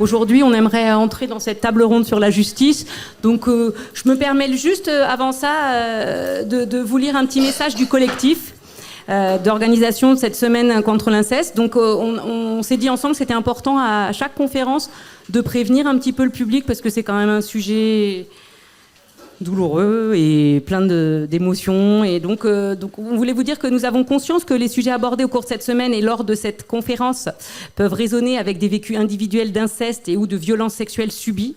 Aujourd'hui, on aimerait entrer dans cette table ronde sur la justice. Donc, je me permets juste, avant ça, de vous lire un petit message du collectif d'organisation de cette semaine contre l'inceste. Donc, on s'est dit ensemble que c'était important à chaque conférence de prévenir un petit peu le public parce que c'est quand même un sujet douloureux et plein d'émotions. Et donc, on voulait vous dire que nous avons conscience que les sujets abordés au cours de cette semaine et lors de cette conférence peuvent résonner avec des vécus individuels d'inceste et ou de violences sexuelles subies.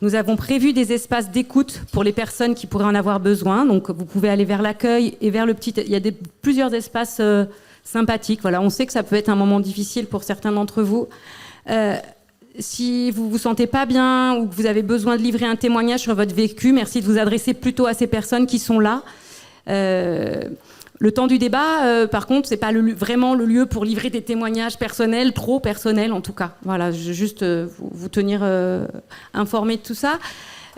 Nous avons prévu des espaces d'écoute pour les personnes qui pourraient en avoir besoin. Donc, vous pouvez aller vers l'accueil et vers le petit... Il y a plusieurs espaces sympathiques. Voilà, on sait que ça peut être un moment difficile pour certains d'entre vous. Si vous vous sentez pas bien ou que vous avez besoin de livrer un témoignage sur votre vécu, merci de vous adresser plutôt à ces personnes qui sont là. Le temps du débat, par contre, c'est pas vraiment le lieu pour livrer des témoignages personnels, trop personnels en tout cas. Voilà, je veux juste vous tenir informés de tout ça.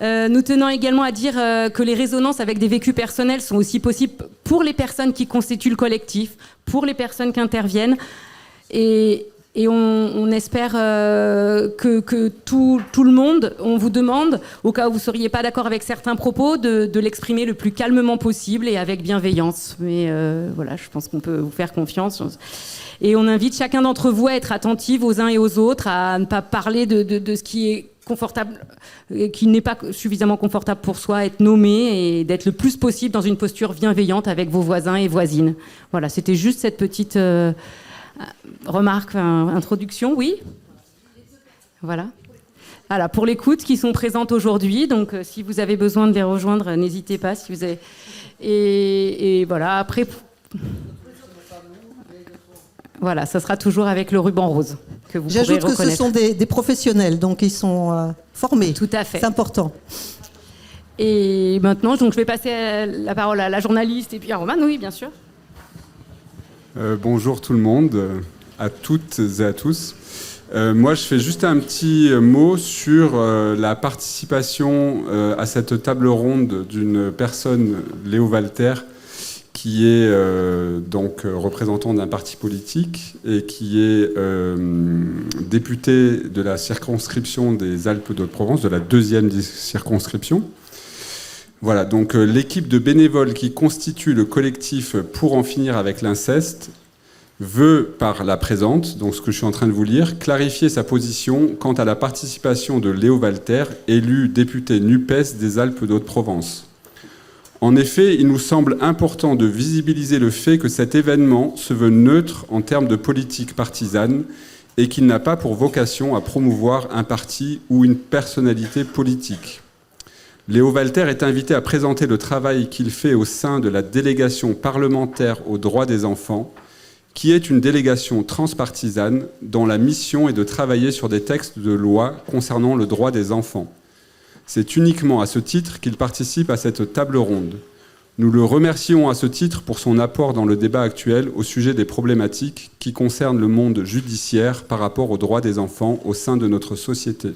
Nous tenons également à dire que les résonances avec des vécus personnels sont aussi possibles pour les personnes qui constituent le collectif, pour les personnes qui interviennent. Et on espère que tout le monde, on vous demande, au cas où vous ne seriez pas d'accord avec certains propos, de l'exprimer le plus calmement possible et avec bienveillance. Mais voilà, je pense qu'on peut vous faire confiance. Et on invite chacun d'entre vous à être attentif aux uns et aux autres, à ne pas parler de ce qui est confortable, qui n'est pas suffisamment confortable pour soi, être nommé et d'être le plus possible dans une posture bienveillante avec vos voisins et voisines. Voilà, c'était juste cette petite... remarque, introduction, oui. Voilà. Voilà, pour l'écoute, qui sont présentes aujourd'hui. Donc, si vous avez besoin de les rejoindre, n'hésitez pas. Si vous avez... et voilà, après... Voilà, ça sera toujours avec le ruban rose que vous pourrez reconnaître. J'ajoute que ce sont des professionnels, donc ils sont formés. Tout à fait. C'est important. Et maintenant, donc, je vais passer la parole à la journaliste et puis à Romane, oui, bien sûr. Bonjour tout le monde, à toutes et à tous. Moi, je fais juste un petit mot sur la participation à cette table ronde d'une personne, Léo Walter, qui est donc représentant d'un parti politique et qui est député de la circonscription des Alpes-de-Haute-Provence, de la 2e circonscription. Voilà, donc l'équipe de bénévoles qui constitue le collectif Pour en finir avec l'inceste veut, par la présente, donc ce que je suis en train de vous lire, clarifier sa position quant à la participation de Léo Walter, élu député NUPES des Alpes-de-Haute-Provence. En effet, il nous semble important de visibiliser le fait que cet événement se veut neutre en termes de politique partisane et qu'il n'a pas pour vocation à promouvoir un parti ou une personnalité politique. Léo Walter est invité à présenter le travail qu'il fait au sein de la délégation parlementaire aux droits des enfants, qui est une délégation transpartisane dont la mission est de travailler sur des textes de loi concernant le droit des enfants. C'est uniquement à ce titre qu'il participe à cette table ronde. Nous le remercions à ce titre pour son apport dans le débat actuel au sujet des problématiques qui concernent le monde judiciaire par rapport aux droits des enfants au sein de notre société.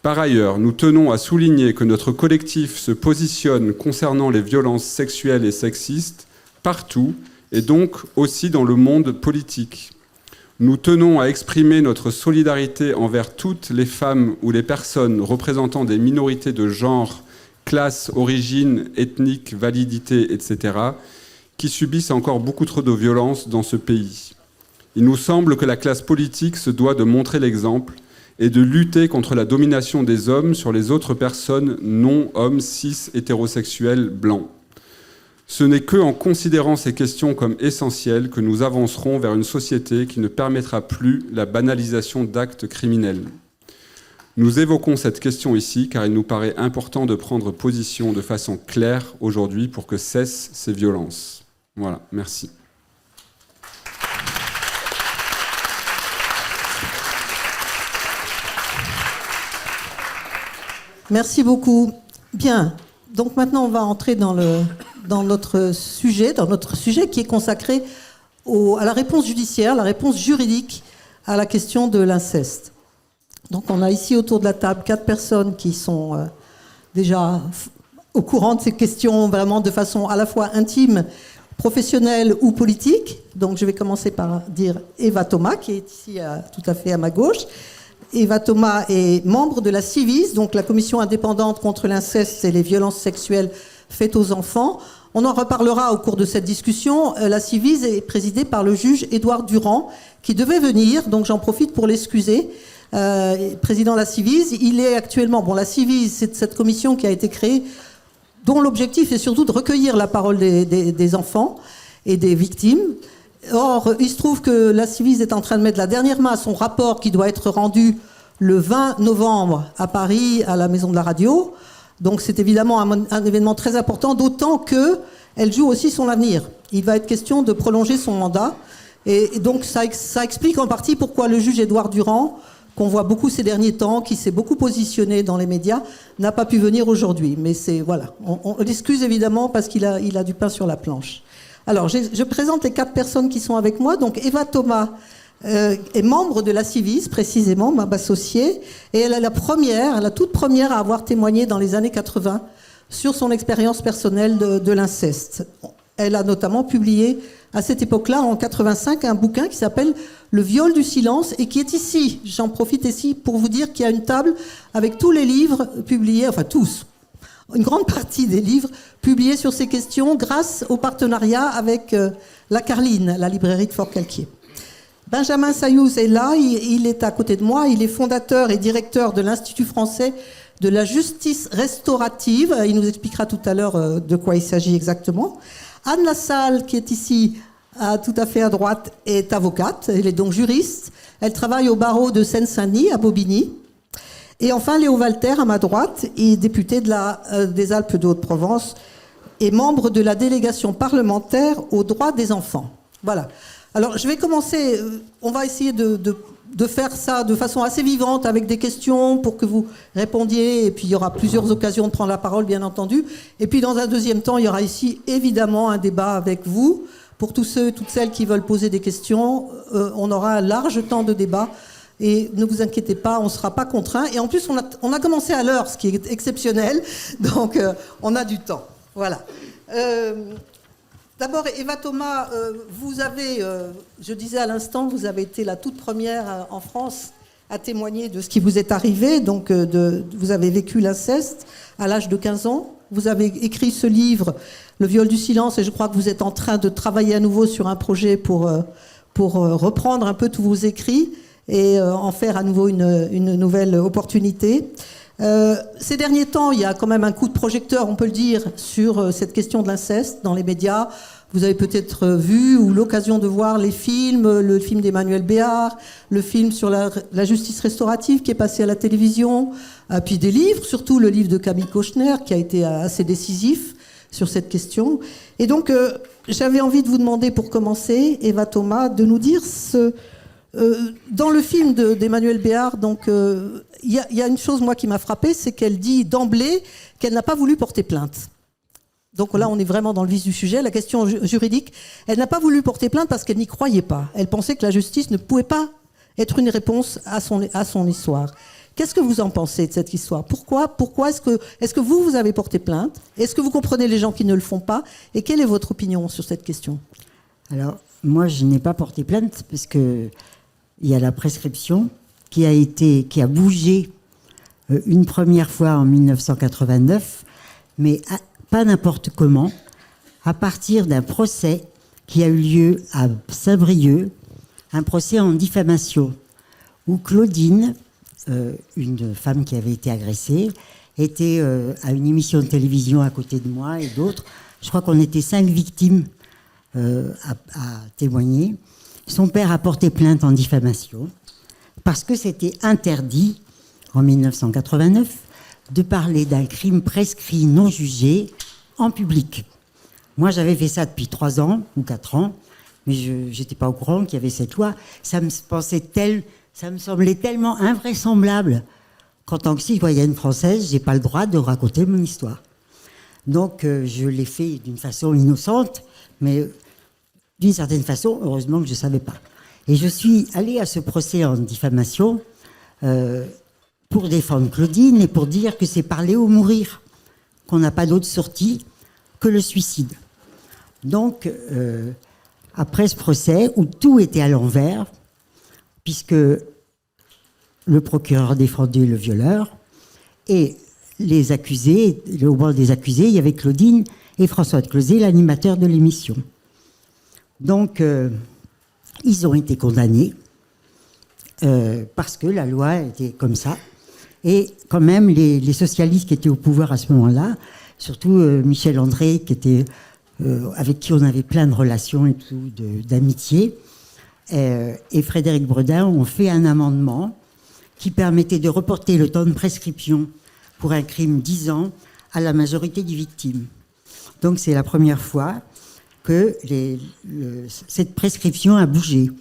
Par ailleurs, nous tenons à souligner que notre collectif se positionne concernant les violences sexuelles et sexistes partout et donc aussi dans le monde politique. Nous tenons à exprimer notre solidarité envers toutes les femmes ou les personnes représentant des minorités de genre, classe, origine, ethnique, validité, etc., qui subissent encore beaucoup trop de violences dans ce pays. Il nous semble que la classe politique se doit de montrer l'exemple et de lutter contre la domination des hommes sur les autres personnes non-hommes, cis, hétérosexuels, blancs. Ce n'est qu'en considérant ces questions comme essentielles que nous avancerons vers une société qui ne permettra plus la banalisation d'actes criminels. Nous évoquons cette question ici car il nous paraît important de prendre position de façon claire aujourd'hui pour que cessent ces violences. Voilà, merci. Merci beaucoup. Bien, donc maintenant on va entrer dans notre sujet qui est consacré à la réponse judiciaire, la réponse juridique à la question de l'inceste. Donc on a ici autour de la table 4 personnes qui sont déjà au courant de ces questions vraiment de façon à la fois intime, professionnelle ou politique. Donc je vais commencer par dire Eva Thomas qui est ici tout à fait à ma gauche. Eva Thomas est membre de la CIVIS, donc la commission indépendante contre l'inceste et les violences sexuelles faites aux enfants. On en reparlera au cours de cette discussion. La CIVIS est présidée par le juge Édouard Durand, qui devait venir, donc j'en profite pour l'excuser. Président de la CIVIS, il est actuellement... Bon, la CIVIS, c'est cette commission qui a été créée, dont l'objectif est surtout de recueillir la parole des enfants et des victimes. Or, il se trouve que la CIVIS est en train de mettre la dernière main à son rapport qui doit être rendu le 20 novembre à Paris, à la Maison de la Radio. Donc c'est évidemment un événement très important, d'autant qu'elle joue aussi son avenir. Il va être question de prolonger son mandat. Et donc ça explique en partie pourquoi le juge Édouard Durand, qu'on voit beaucoup ces derniers temps, qui s'est beaucoup positionné dans les médias, n'a pas pu venir aujourd'hui. Mais c'est voilà, on l'excuse évidemment parce qu'il a du pain sur la planche. Alors je présente les 4 personnes qui sont avec moi. Donc Eva Thomas est membre de la CIVIS, précisément, ma associée, et elle est la toute première à avoir témoigné dans les années 80 sur son expérience personnelle de l'inceste. Elle a notamment publié à cette époque-là, en 85, un bouquin qui s'appelle Le viol du silence et qui est ici. J'en profite ici pour vous dire qu'il y a une table avec tous les livres publiés, enfin tous, une grande partie des livres publiés sur ces questions grâce au partenariat avec la Carline, la librairie de Fort-Calquier. Benjamin Sayouz est là, il est à côté de moi, il est fondateur et directeur de l'Institut français de la justice restaurative. Il nous expliquera tout à l'heure de quoi il s'agit exactement. Anne Lassalle, qui est ici, tout à fait à droite, est avocate, elle est donc juriste. Elle travaille au barreau de Seine-Saint-Denis, à Bobigny. Et enfin, Léo Walter, à ma droite, est député des Alpes de Haute-Provence et membre de la délégation parlementaire aux droits des enfants. Voilà. Alors, je vais commencer. On va essayer de faire ça de façon assez vivante avec des questions pour que vous répondiez. Et puis, il y aura plusieurs occasions de prendre la parole, bien entendu. Et puis, dans un deuxième temps, il y aura ici, évidemment, un débat avec vous. Pour tous ceux et toutes celles qui veulent poser des questions, on aura un large temps de débat. Et ne vous inquiétez pas, on ne sera pas contraint. Et en plus, on a commencé à l'heure, ce qui est exceptionnel. Donc, on a du temps. Voilà. D'abord, Eva Thomas, vous avez, je disais à l'instant, vous avez été la toute première en France à témoigner de ce qui vous est arrivé. Donc, vous avez vécu l'inceste à l'âge de 15 ans. Vous avez écrit ce livre, Le viol du silence, et je crois que vous êtes en train de travailler à nouveau sur un projet pour reprendre un peu tous vos écrits et en faire à nouveau une nouvelle opportunité. Ces derniers temps, il y a quand même un coup de projecteur, on peut le dire, sur cette question de l'inceste dans les médias. Vous avez peut-être vu ou l'occasion de voir les films, le film d'Emmanuel Béard, le film sur la justice restaurative qui est passé à la télévision, puis des livres, surtout le livre de Camille Kouchner qui a été assez décisif sur cette question. Et donc, j'avais envie de vous demander, pour commencer, Eva Thomas, de nous dire dans le film d'Emmanuel Béard, donc il y a une chose moi qui m'a frappée, c'est qu'elle dit d'emblée qu'elle n'a pas voulu porter plainte. Donc là, on est vraiment dans le vif du sujet, la question juridique. Elle n'a pas voulu porter plainte parce qu'elle n'y croyait pas. Elle pensait que la justice ne pouvait pas être une réponse à son histoire. Qu'est-ce que vous en pensez de cette histoire ? Pourquoi est-ce que vous avez porté plainte ? Est-ce que vous comprenez les gens qui ne le font pas ? Et quelle est votre opinion sur cette question ? Alors, moi, je n'ai pas porté plainte parce que il y a la prescription qui a bougé une première fois en 1989, mais pas n'importe comment, à partir d'un procès qui a eu lieu à Saint-Brieuc, un procès en diffamation, où Claudine, une femme qui avait été agressée, était à une émission de télévision à côté de moi et d'autres. Je crois qu'on était 5 victimes à témoigner. Son père a porté plainte en diffamation parce que c'était interdit, en 1989, de parler d'un crime prescrit non jugé en public. Moi, j'avais fait ça depuis 3 ans ou 4 ans, mais je n'étais pas au courant qu'il y avait cette loi. Ça me semblait tellement invraisemblable qu'en tant que citoyenne française, je n'ai pas le droit de raconter mon histoire. Donc, je l'ai fait d'une façon innocente, mais d'une certaine façon, heureusement que je ne savais pas. Et je suis allée à ce procès en diffamation pour défendre Claudine et pour dire que c'est parler ou mourir, qu'on n'a pas d'autre sortie que le suicide. Donc, après ce procès, où tout était à l'envers, puisque le procureur défendait le violeur, et les accusés, au banc des accusés, il y avait Claudine et François de Closé, l'animateur de l'émission. Donc, ils ont été condamnés parce que la loi était comme ça. Et quand même, les socialistes qui étaient au pouvoir à ce moment-là, surtout Michel André, avec qui on avait plein de relations et tout, d'amitié, et Frédéric Bredin ont fait un amendement qui permettait de reporter le temps de prescription pour un crime 10 ans à la majorité des victimes. Donc c'est la première fois que cette prescription a bougé.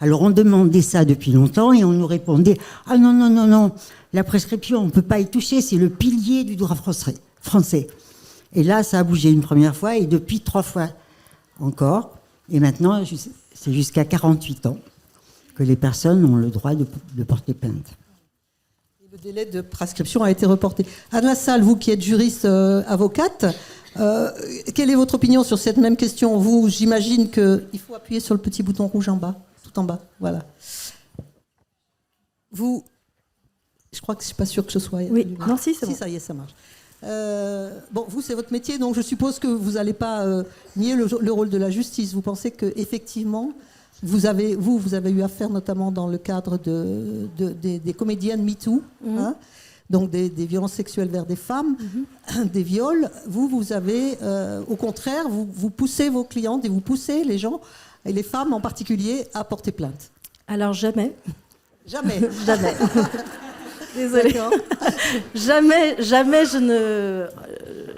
Alors on demandait ça depuis longtemps et on nous répondait « Ah non, non, non, non, la prescription, on ne peut pas y toucher, c'est le pilier du droit français. » Et là, ça a bougé une première fois et depuis 3 fois encore. Et maintenant, c'est jusqu'à 48 ans que les personnes ont le droit de porter plainte. Le délai de prescription a été reporté. Anne Lassalle, vous qui êtes juriste avocate, quelle est votre opinion sur cette même question? Vous, j'imagine qu'il faut appuyer sur le petit bouton rouge en bas, tout en bas, voilà. Vous, je crois que je ne suis pas sûre que ce soit... Oui, non, si, c'est bon. Si, ça y est, ça marche. Bon, vous, c'est votre métier, donc je suppose que vous n'allez pas nier le rôle de la justice. Vous pensez qu'effectivement, vous avez eu affaire notamment dans le cadre des comédiennes MeToo, hein, donc des violences sexuelles vers des femmes, des viols. Vous avez, au contraire, vous poussez vos clientes et vous poussez les gens, et les femmes en particulier, à porter plainte. Alors jamais. Jamais. Jamais. Désolée. Jamais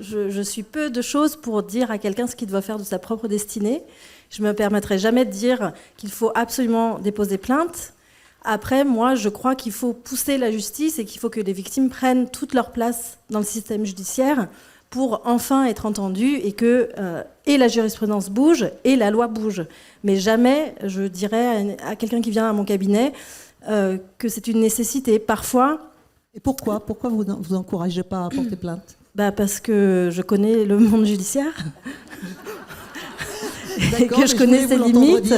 je suis peu de choses pour dire à quelqu'un ce qu'il doit faire de sa propre destinée. Je me permettrai jamais de dire qu'il faut absolument déposer plainte. Après, moi, je crois qu'il faut pousser la justice et qu'il faut que les victimes prennent toute leur place dans le système judiciaire pour enfin être entendues et que et la jurisprudence bouge et la loi bouge. Mais jamais je dirais à quelqu'un qui vient à mon cabinet que c'est une nécessité. Parfois... Et pourquoi vous n'encouragez pas à porter plainte? Parce que je connais le monde judiciaire et que je connais ses limites.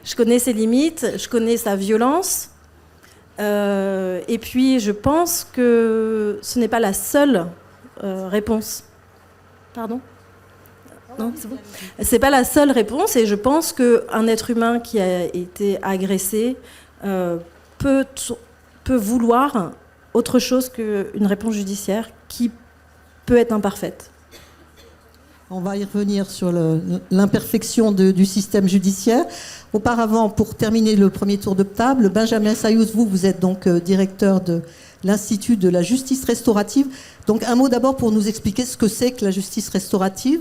Je connais ses limites, je connais sa violence. Et puis, je pense que ce n'est pas la seule réponse. Pardon ? Non, c'est bon. C'est pas la seule réponse, et je pense qu'un être humain qui a été agressé peut vouloir autre chose qu'une réponse judiciaire qui peut être imparfaite. On va y revenir sur l'imperfection du système judiciaire. Auparavant, pour terminer le premier tour de table, Benjamin Sayouz, vous êtes donc directeur de l'Institut de la justice restaurative. Donc un mot d'abord pour nous expliquer ce que c'est que la justice restaurative.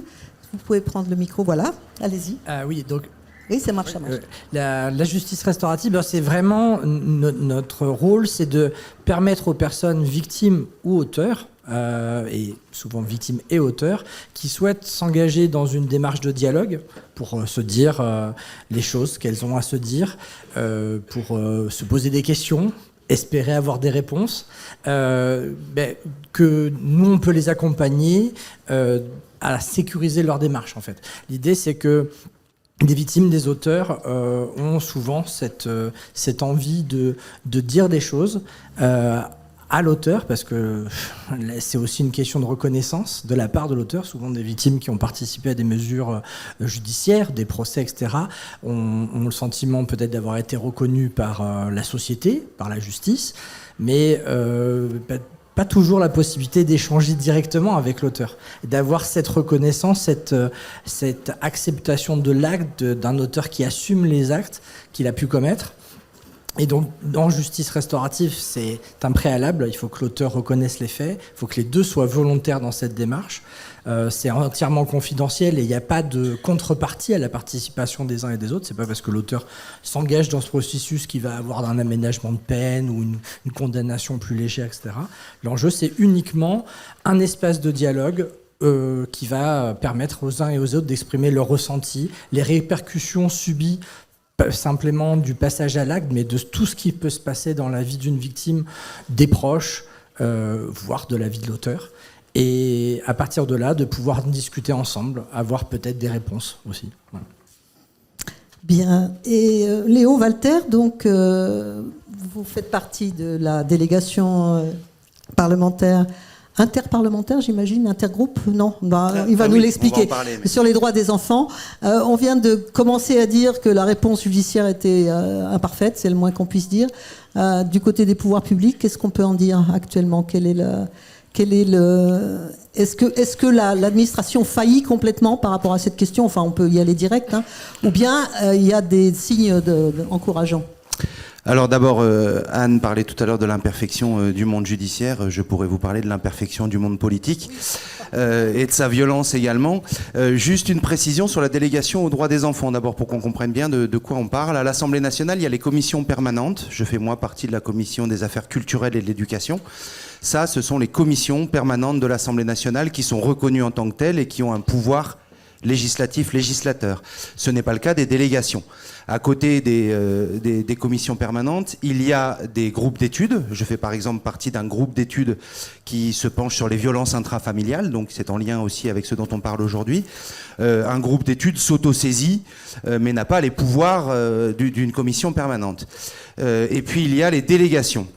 Vous pouvez prendre le micro, voilà, allez-y. Oui, donc... Oui, ça marche, ça marche. La justice restaurative, c'est vraiment notre rôle, c'est de permettre aux personnes victimes ou auteurs, et souvent victimes et auteurs, qui souhaitent s'engager dans une démarche de dialogue pour se dire les choses qu'elles ont à se dire, pour se poser des questions, espérer avoir des réponses, que nous, on peut les accompagner à sécuriser leur démarche, en fait. L'idée, c'est que des victimes, des auteurs ont souvent cette envie de dire des choses à l'auteur, parce que c'est aussi une question de reconnaissance de la part de l'auteur. Souvent des victimes qui ont participé à des mesures judiciaires, des procès, etc., ont le sentiment peut-être d'avoir été reconnus par la société, par la justice, mais pas toujours la possibilité d'échanger directement avec l'auteur, d'avoir cette reconnaissance, cette acceptation de l'acte d'un auteur qui assume les actes qu'il a pu commettre. Et donc, en justice restaurative, c'est un préalable. Il faut que l'auteur reconnaisse les faits. Il faut que les deux soient volontaires dans cette démarche. C'est entièrement confidentiel et il n'y a pas de contrepartie à la participation des uns et des autres. C'est pas parce que l'auteur s'engage dans ce processus qu'il va avoir un aménagement de peine ou une condamnation plus légère, etc. L'enjeu, c'est uniquement un espace de dialogue qui va permettre aux uns et aux autres d'exprimer leurs ressentis, les répercussions subies pas simplement du passage à l'acte, mais de tout ce qui peut se passer dans la vie d'une victime, des proches, voire de la vie de l'auteur. Et à partir de là, de pouvoir discuter ensemble, avoir peut-être des réponses aussi. Voilà. Bien. Et Léo Walter, donc, vous faites partie de la délégation parlementaire, interparlementaire, j'imagine, intergroupe, non, il va nous l'expliquer. Sur les droits des enfants, on vient de commencer à dire que la réponse judiciaire était imparfaite, c'est le moins qu'on puisse dire. Du côté des pouvoirs publics, qu'est-ce qu'on peut en dire actuellement? Est-ce que l'administration faillit complètement par rapport à cette question? Enfin, on peut y aller direct, hein. Ou bien il y a des signes encourageants? Alors d'abord, Anne parlait tout à l'heure de l'imperfection du monde judiciaire. Je pourrais vous parler de l'imperfection du monde politique et de sa violence également. Juste une précision sur la délégation aux droits des enfants. D'abord, pour qu'on comprenne bien de quoi on parle. À l'Assemblée nationale, il y a les commissions permanentes. Je fais moi partie de la commission des affaires culturelles et de l'éducation. Ça, ce sont les commissions permanentes de l'Assemblée nationale qui sont reconnues en tant que telles et qui ont un pouvoir législateur. Ce n'est pas le cas des délégations. À côté des commissions permanentes, il y a des groupes d'études. Je fais par exemple partie d'un groupe d'études qui se penche sur les violences intrafamiliales, donc c'est en lien aussi avec ce dont on parle aujourd'hui. Un groupe d'études s'auto-saisit, mais n'a pas les pouvoirs d'une commission permanente. Et puis il y a les délégations.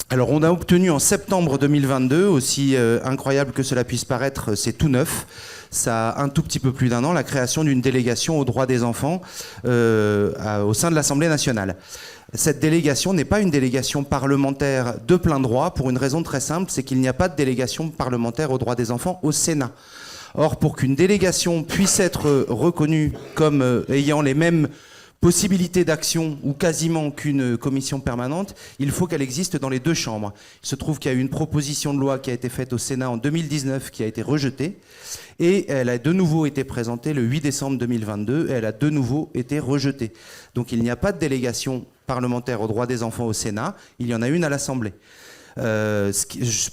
Alors on a obtenu en septembre 2022, aussi incroyable que cela puisse paraître, c'est tout neuf, ça a un tout petit peu plus d'1 an, la création d'une délégation aux droits des enfants au sein de l'Assemblée nationale. Cette délégation n'est pas une délégation parlementaire de plein droit pour une raison très simple, c'est qu'il n'y a pas de délégation parlementaire aux droits des enfants au Sénat. Or, pour qu'une délégation puisse être reconnue comme ayant les mêmes possibilité d'action ou quasiment qu'une commission permanente, il faut qu'elle existe dans les deux chambres. Il se trouve qu'il y a eu une proposition de loi qui a été faite au Sénat en 2019 qui a été rejetée et elle a de nouveau été présentée le 8 décembre 2022 et elle a de nouveau été rejetée. Donc il n'y a pas de délégation parlementaire aux droits des enfants au Sénat, il y en a une à l'Assemblée.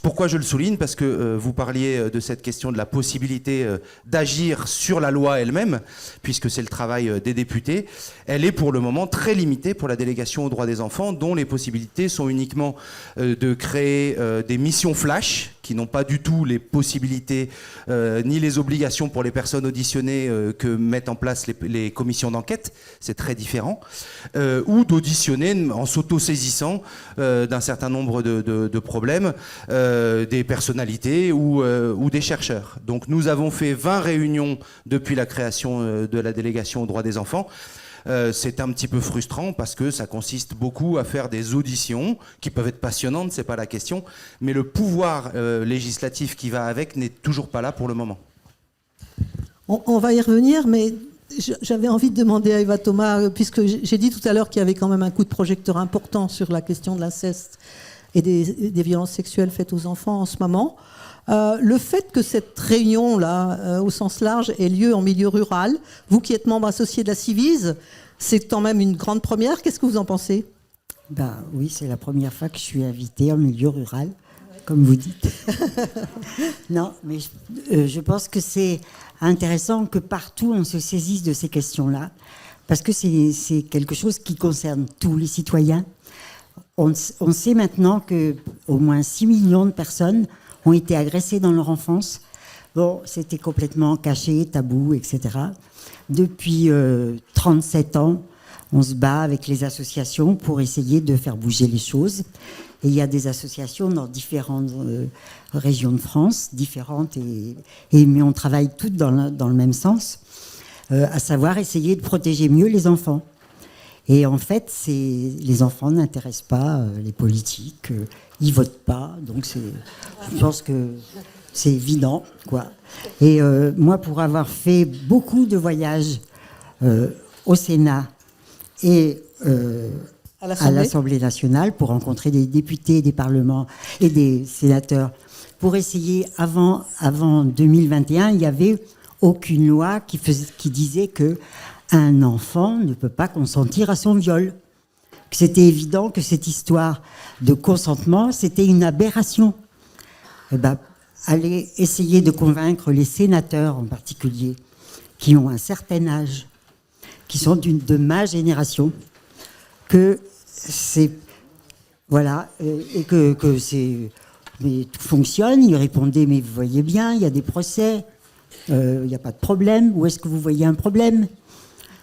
Pourquoi je le souligne? Parce que vous parliez de cette question de la possibilité d'agir sur la loi elle-même, puisque c'est le travail des députés. Elle est pour le moment très limitée pour la délégation aux droits des enfants, dont les possibilités sont uniquement de créer des missions flash, qui n'ont pas du tout les possibilités ni les obligations pour les personnes auditionnées que mettent en place les commissions d'enquête, c'est très différent, ou d'auditionner en s'auto-saisissant d'un certain nombre de problèmes, des personnalités ou des chercheurs. Donc nous avons fait 20 réunions depuis la création de la délégation aux droits des enfants. C'est un petit peu frustrant parce que ça consiste beaucoup à faire des auditions qui peuvent être passionnantes, c'est pas la question, mais le pouvoir législatif qui va avec n'est toujours pas là pour le moment. On va y revenir, mais j'avais envie de demander à Eva Thomas, puisque j'ai dit tout à l'heure qu'il y avait quand même un coup de projecteur important sur la question de l'inceste et des violences sexuelles faites aux enfants en ce moment. Le fait que cette réunion-là, au sens large, ait lieu en milieu rural, vous qui êtes membre associé de la Civise, c'est quand même une grande première. Qu'est-ce que vous en pensez? Oui, c'est la première fois que je suis invitée en milieu rural, comme vous dites. Non, mais je pense que c'est intéressant que partout on se saisisse de ces questions-là, parce que c'est quelque chose qui concerne tous les citoyens. On sait maintenant qu'au moins 6 millions de personnes ont été agressés dans leur enfance. Bon, c'était complètement caché, tabou, etc. Depuis 37 ans, on se bat avec les associations pour essayer de faire bouger les choses. Et il y a des associations dans différentes régions de France, différentes, mais on travaille toutes dans le même sens, à savoir essayer de protéger mieux les enfants. Et en fait, les enfants n'intéressent pas les politiques, ils votent pas, donc je pense que c'est évident, quoi. Et moi, pour avoir fait beaucoup de voyages au Sénat et à l'Assemblée nationale pour rencontrer des députés, des parlements et des sénateurs, pour essayer, avant 2021, il n'y avait aucune loi qui disait que un enfant ne peut pas consentir à son viol. C'était évident que cette histoire de consentement, c'était une aberration. Allez essayer de convaincre les sénateurs en particulier, qui ont un certain âge, qui sont de ma génération, que c'est... Voilà, et que c'est... Mais tout fonctionne, ils répondaient, mais vous voyez bien, il y a des procès, il n'y a pas de problème, où est-ce que vous voyez un problème?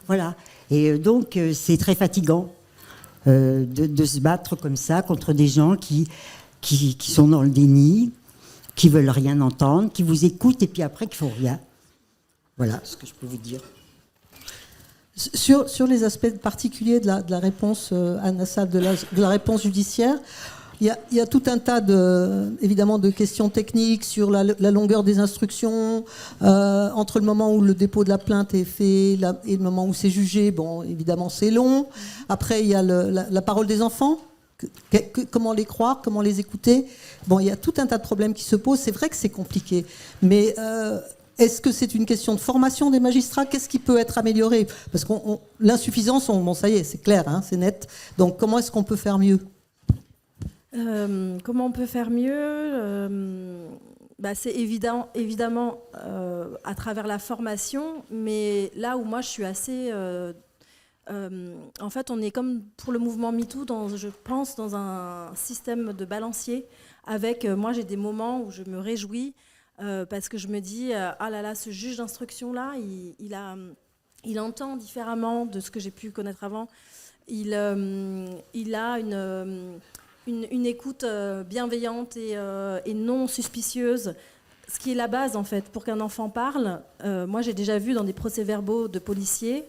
Voilà. Et donc, c'est très fatigant. de se battre comme ça contre des gens qui sont dans le déni, qui veulent rien entendre, qui vous écoutent et puis après qui font rien. Voilà ce que je peux vous dire. Sur les aspects particuliers de la réponse, Anne Assad, de la réponse judiciaire, il y a tout un tas évidemment de questions techniques sur la longueur des instructions, entre le moment où le dépôt de la plainte est fait et le moment où c'est jugé. Bon, évidemment, c'est long. Après, il y a la parole des enfants. Comment les croire, comment les écouter. Bon, il y a tout un tas de problèmes qui se posent. C'est vrai que c'est compliqué. Mais est-ce que c'est une question de formation des magistrats? Qu'est-ce qui peut être amélioré? Parce que l'insuffisance, bon, ça y est, c'est clair, hein, c'est net. Donc, comment est-ce qu'on peut faire mieux? Comment on peut faire mieux? C'est évidemment à travers la formation, mais là où moi je suis assez... en fait, on est comme pour le mouvement MeToo, je pense, dans un système de balancier. Avec, moi j'ai des moments où je me réjouis parce que je me dis, ah là là, ce juge d'instruction-là, il entend différemment de ce que j'ai pu connaître avant. Il a une écoute bienveillante et non suspicieuse, ce qui est la base en fait pour qu'un enfant parle. Moi j'ai déjà vu dans des procès-verbaux de policiers,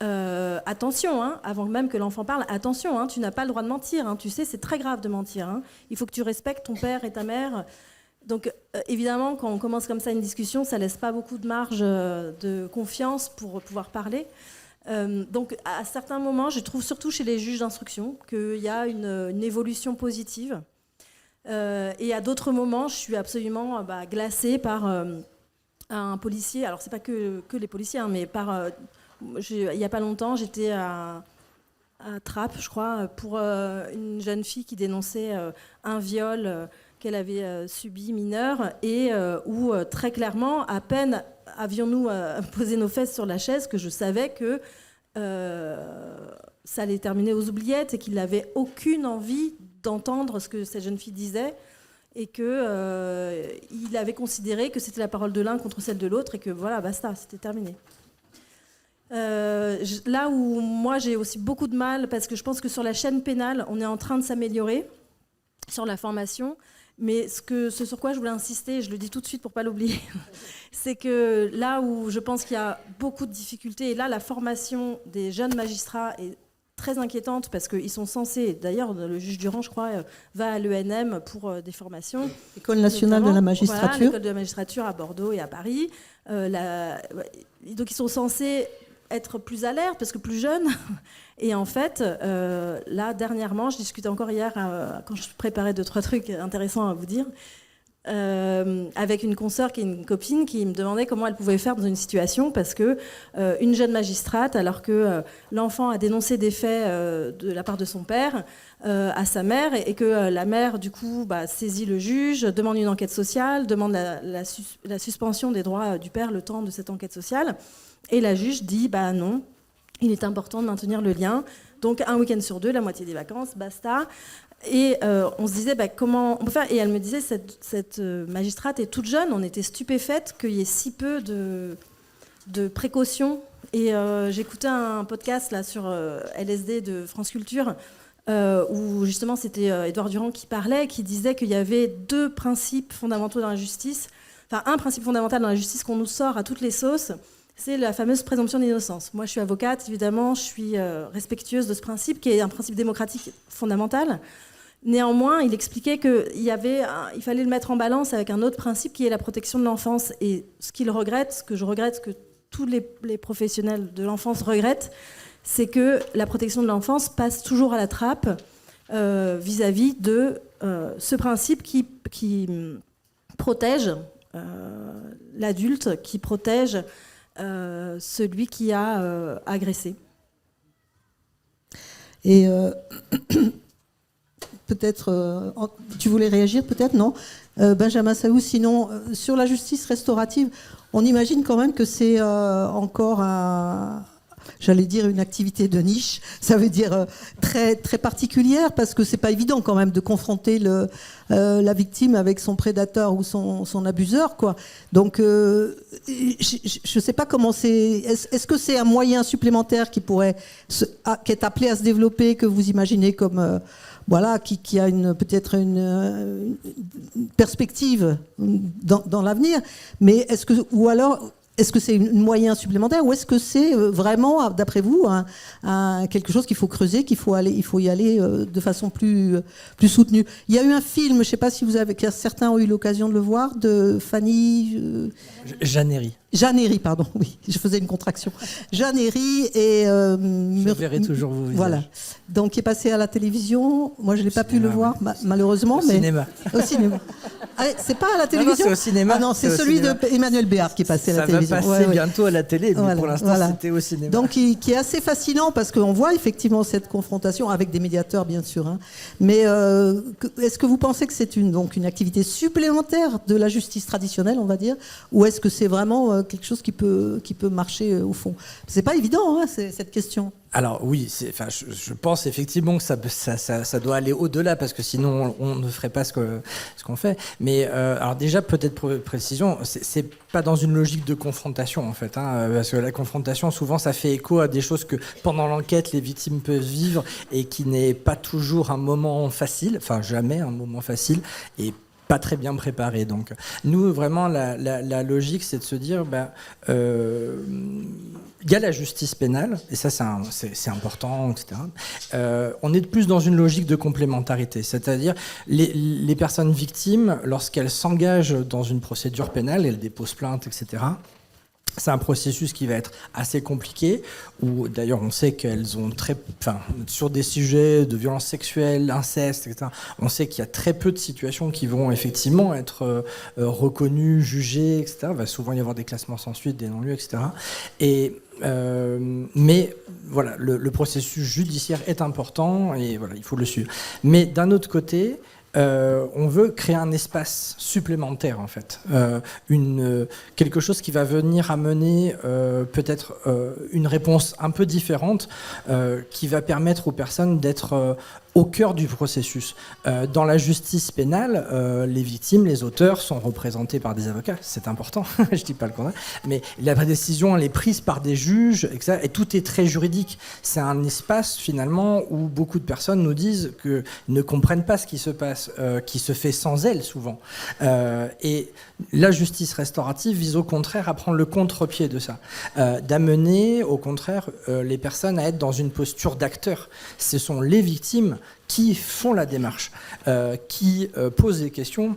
attention, hein, avant même que l'enfant parle, attention, hein, tu n'as pas le droit de mentir, hein, tu sais c'est très grave de mentir, hein, il faut que tu respectes ton père et ta mère. Donc évidemment quand on commence comme ça une discussion, ça laisse pas beaucoup de marge de confiance pour pouvoir parler. Donc à certains moments, je trouve surtout chez les juges d'instruction qu'il y a une évolution positive. Et à d'autres moments, je suis absolument glacée par un policier. Alors c'est pas que les policiers, hein, mais il n'y a pas longtemps, j'étais à Trappes, je crois, pour une jeune fille qui dénonçait un viol qu'elle avait subi mineur et où très clairement, à peine avions-nous posé nos fesses sur la chaise que je savais que ça allait terminer aux oubliettes et qu'il n'avait aucune envie d'entendre ce que cette jeune fille disait et qu'il avait considéré que c'était la parole de l'un contre celle de l'autre et que voilà, basta, c'était terminé. Là où moi j'ai aussi beaucoup de mal, parce que je pense que sur la chaîne pénale, on est en train de s'améliorer sur la formation. Mais ce sur quoi je voulais insister, je le dis tout de suite pour ne pas l'oublier, c'est que là où je pense qu'il y a beaucoup de difficultés, et là la formation des jeunes magistrats est très inquiétante parce qu'ils sont censés, d'ailleurs le juge Durand je crois va à l'ENM pour des formations. École nationale de la magistrature. Voilà, l'école de la magistrature à Bordeaux et à Paris. Donc ils sont censés être plus alertes parce que plus jeunes. Et en fait, là, dernièrement, je discutais encore hier, quand je préparais 2-3 trucs intéressants à vous dire, avec une consoeur qui est une copine qui me demandait comment elle pouvait faire dans une situation parce que une jeune magistrate, alors que l'enfant a dénoncé des faits de la part de son père à sa mère et que la mère, du coup, saisit le juge, demande une enquête sociale, demande la suspension des droits du père le temps de cette enquête sociale. Et la juge dit non, il est important de maintenir le lien. Donc un week-end sur 2, la moitié des vacances, basta. Et on se disait comment on peut faire. Et elle me disait cette magistrate est toute jeune. On était stupéfaites qu'il y ait si peu de précautions. Et j'écoutais un podcast là sur LSD de France Culture où justement c'était Édouard Durand qui parlait, qui disait qu'il y avait 2 principes fondamentaux dans la justice. Enfin un principe fondamental dans la justice qu'on nous sort à toutes les sauces. C'est la fameuse présomption d'innocence. Moi, je suis avocate, évidemment, je suis respectueuse de ce principe, qui est un principe démocratique fondamental. Néanmoins, il expliquait qu'il fallait le mettre en balance avec un autre principe, qui est la protection de l'enfance. Et ce qu'il regrette, ce que je regrette, ce que tous les professionnels de l'enfance regrettent, c'est que la protection de l'enfance passe toujours à la trappe vis-à-vis de ce principe qui protège l'adulte, qui protège celui qui a agressé. Et peut-être, tu voulais réagir, peut-être, non Benjamin Saou, sinon, sur la justice restaurative, on imagine quand même que c'est encore j'allais dire une activité de niche, ça veut dire très, très particulière, parce que c'est pas évident quand même de confronter la victime avec son prédateur ou son abuseur, quoi. Donc, je sais pas comment c'est. Est-ce que c'est un moyen supplémentaire qui est appelé à se développer, que vous imaginez comme voilà, qui a peut-être une perspective dans l'avenir, mais est-ce que c'est un moyen supplémentaire, ou est-ce que c'est vraiment, d'après vous, quelque chose qu'il faut creuser, qu'il faut y aller de façon plus soutenue? Il y a eu un film, je ne sais pas si certains ont eu l'occasion de le voir, de Fanny Jeannery, pardon, oui, je faisais une contraction. Jeannery et... je verrai toujours vos visages. Voilà. Donc, qui est passé à la télévision. Moi, je n'ai pas pu le voir, malheureusement. Cinéma. Au cinéma. Ah, c'est pas à la télévision? Non, c'est au cinéma. Ah non, c'est celui d'Emmanuel Béard qui est passé à la télévision. Ça va passer bientôt à la télé, mais pour l'instant, c'était au cinéma. Donc, qui est assez fascinant, parce qu'on voit effectivement cette confrontation avec des médiateurs, bien sûr. Hein. Mais est-ce que vous pensez que c'est une activité supplémentaire de la justice traditionnelle, on va dire, ou est-ce que c'est vraiment quelque chose qui peut marcher au fond? C'est pas évident, hein, cette question. Alors oui, je pense effectivement que ça doit aller au-delà, parce que sinon on ne ferait pas ce qu'on fait. Mais alors déjà, peut-être précision, c'est pas dans une logique de confrontation en fait, hein, parce que la confrontation, souvent, ça fait écho à des choses que pendant l'enquête les victimes peuvent vivre et qui n'est pas toujours un moment facile, enfin jamais un moment facile, et pas très bien préparé. Donc nous, vraiment, la logique, c'est de se dire, il y a la justice pénale, et ça c'est important, etc. On est de plus dans une logique de complémentarité, c'est-à-dire les personnes victimes, lorsqu'elles s'engagent dans une procédure pénale, elles déposent plainte, etc., c'est un processus qui va être assez compliqué, où d'ailleurs on sait qu'elles ont sur des sujets de violence sexuelle, inceste, etc., on sait qu'il y a très peu de situations qui vont effectivement être reconnues, jugées, etc. Il va souvent y avoir des classements sans suite, des non-lieux, etc. Mais voilà, le processus judiciaire est important, et voilà, il faut le suivre. Mais d'un autre côté, on veut créer un espace supplémentaire, en fait. Quelque chose qui va venir amener peut-être une réponse un peu différente, qui va permettre aux personnes d'être au cœur du processus. Dans la justice pénale, les victimes, les auteurs sont représentés par des avocats, c'est important, je ne dis pas le contraire, mais la décision, elle est prise par des juges, etc., et tout est très juridique. C'est un espace, finalement, où beaucoup de personnes nous disent qu'ils ne comprennent pas ce qui se passe, qui se fait sans elles, souvent. Et la justice restaurative vise au contraire à prendre le contre-pied de ça, d'amener, au contraire, les personnes à être dans une posture d'acteur. Ce sont les victimes qui font la démarche, qui posent des questions,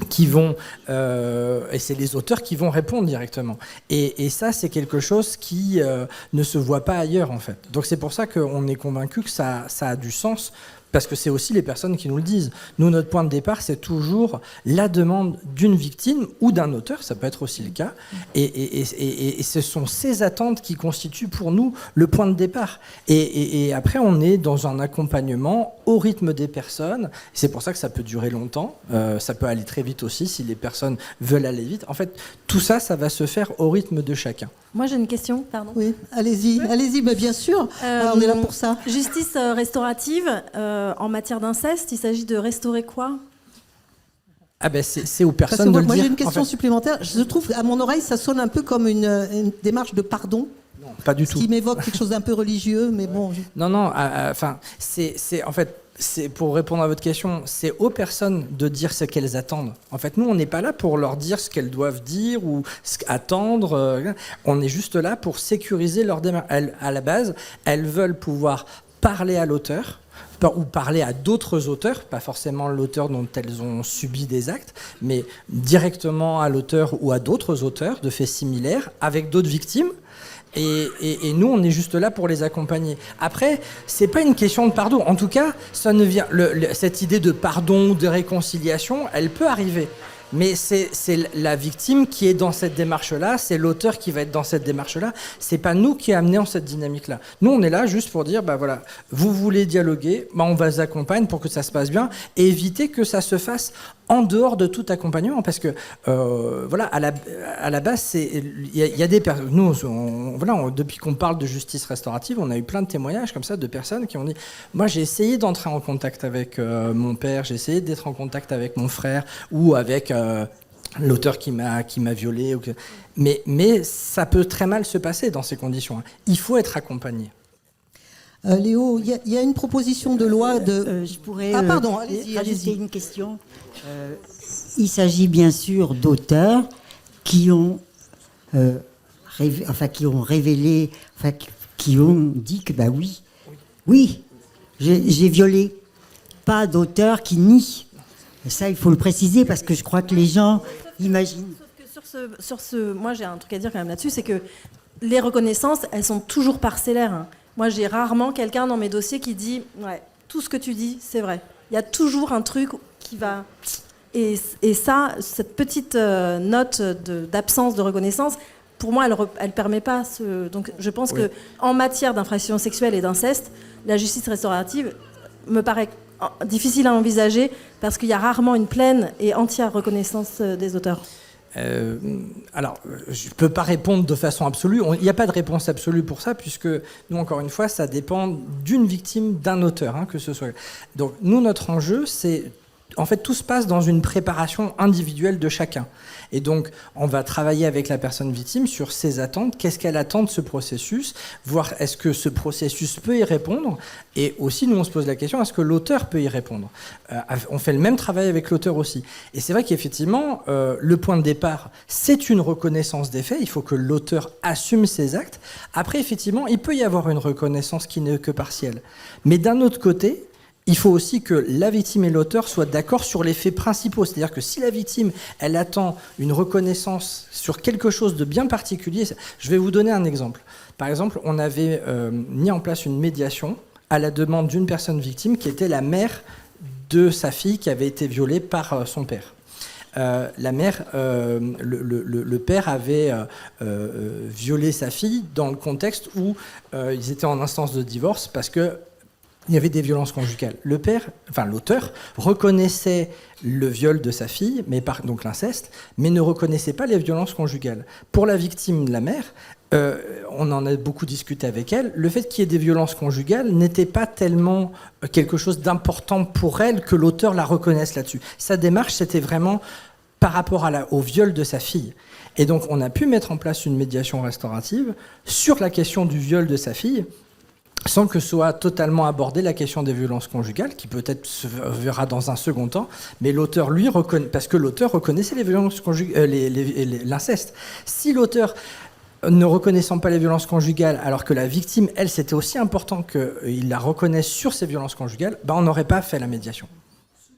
qui vont et c'est les auteurs qui vont répondre directement. Et ça, c'est quelque chose qui ne se voit pas ailleurs, en fait. Donc c'est pour ça qu'on est convaincu que ça a du sens, parce que c'est aussi les personnes qui nous le disent. Nous, notre point de départ, c'est toujours la demande d'une victime ou d'un auteur, ça peut être aussi le cas, et ce sont ces attentes qui constituent pour nous le point de départ. Et après, on est dans un accompagnement au rythme des personnes. C'est pour ça que ça peut durer longtemps, ça peut aller très vite aussi si les personnes veulent aller vite. En fait, tout ça, ça va se faire au rythme de chacun. Moi, j'ai une question, pardon. Oui, allez-y, mais bien sûr, on est là pour ça. Justice restaurative, en matière d'inceste, il s'agit de restaurer quoi ? Ah ben c'est aux personnes de le dire. Moi, j'ai une question supplémentaire. Je trouve, à mon oreille, ça sonne un peu comme une démarche de pardon. Non, pas du tout. Ce qui m'évoque quelque chose d'un peu religieux, mais bon. Non, enfin, c'est en fait... C'est pour répondre à votre question, c'est aux personnes de dire ce qu'elles attendent. En fait, nous, on n'est pas là pour leur dire ce qu'elles doivent dire ou attendre. On est juste là pour sécuriser leur démarche. À la base, elles veulent pouvoir parler à l'auteur ou parler à d'autres auteurs, pas forcément l'auteur dont elles ont subi des actes, mais directement à l'auteur ou à d'autres auteurs de faits similaires avec d'autres victimes. Et nous, on est juste là pour les accompagner. Après, c'est pas une question de pardon. En tout cas, ça ne vient. Cette idée de pardon ou de réconciliation, elle peut arriver. Mais c'est la victime qui est dans cette démarche-là, c'est l'auteur qui va être dans cette démarche-là. C'est pas nous qui amenons cette dynamique-là. Nous, on est là juste pour dire, voilà, vous voulez dialoguer, on va vous accompagner pour que ça se passe bien et éviter que ça se fasse en dehors de tout accompagnement, parce que voilà, à la base, il y a des personnes. Nous, depuis qu'on parle de justice restaurative, on a eu plein de témoignages comme ça de personnes qui ont dit, moi j'ai essayé d'entrer en contact avec mon père, j'ai essayé d'être en contact avec mon frère ou avec l'auteur qui m'a violé, mais ça peut très mal se passer dans ces conditions. Hein. Il faut être accompagné. Léo, il y a une proposition de loi de... Je pourrais allez-y. rajouter une question. Il s'agit bien sûr d'auteurs qui ont révélé, qui ont dit que oui, j'ai violé. Pas d'auteurs qui nient. Ça, il faut le préciser parce que je crois que les gens imaginent. Sauf que moi j'ai un truc à dire quand même là-dessus, c'est que les reconnaissances, elles sont toujours parcellaires. Hein. Moi, j'ai rarement quelqu'un dans mes dossiers qui dit « Ouais, tout ce que tu dis, c'est vrai ». Il y a toujours un truc qui va... Et ça, cette petite note d'absence de reconnaissance, pour moi, elle ne permet pas... Donc, je pense qu'en matière d'infraction sexuelle et d'inceste, la justice restaurative me paraît difficile à envisager parce qu'il y a rarement une pleine et entière reconnaissance des auteurs. Alors, je ne peux pas répondre de façon absolue. Il n'y a pas de réponse absolue pour ça, puisque nous, encore une fois, ça dépend d'une victime, d'un auteur, hein, que ce soit. Donc, nous, notre enjeu, c'est... En fait, tout se passe dans une préparation individuelle de chacun. Et donc, on va travailler avec la personne victime sur ses attentes. Qu'est-ce qu'elle attend de ce processus ? Voir est-ce que ce processus peut y répondre ? Et aussi, nous, on se pose la question, est-ce que l'auteur peut y répondre ? On fait le même travail avec l'auteur aussi. Et c'est vrai qu'effectivement, le point de départ, c'est une reconnaissance des faits. Il faut que l'auteur assume ses actes. Après, effectivement, il peut y avoir une reconnaissance qui n'est que partielle. Mais d'un autre côté, il faut aussi que la victime et l'auteur soient d'accord sur les faits principaux. C'est-à-dire que si la victime, elle attend une reconnaissance sur quelque chose de bien particulier, je vais vous donner un exemple. Par exemple, on avait mis en place une médiation à la demande d'une personne victime qui était la mère de sa fille qui avait été violée par son père. La mère, le père avait violé sa fille dans le contexte où ils étaient en instance de divorce parce que il y avait des violences conjugales. L'auteur reconnaissait le viol de sa fille, donc l'inceste, mais ne reconnaissait pas les violences conjugales. Pour la victime, la mère, on en a beaucoup discuté avec elle, le fait qu'il y ait des violences conjugales n'était pas tellement quelque chose d'important pour elle que l'auteur la reconnaisse là-dessus. Sa démarche, c'était vraiment par rapport au viol de sa fille. Et donc, on a pu mettre en place une médiation restaurative sur la question du viol de sa fille, sans que soit totalement abordée la question des violences conjugales, qui peut-être se verra dans un second temps, mais l'auteur, lui, parce que l'auteur reconnaissait les violences conjugales, l'inceste. Si l'auteur, ne reconnaissant pas les violences conjugales, alors que la victime, elle, c'était aussi important qu'il la reconnaisse sur ces violences conjugales, on n'aurait pas fait la médiation.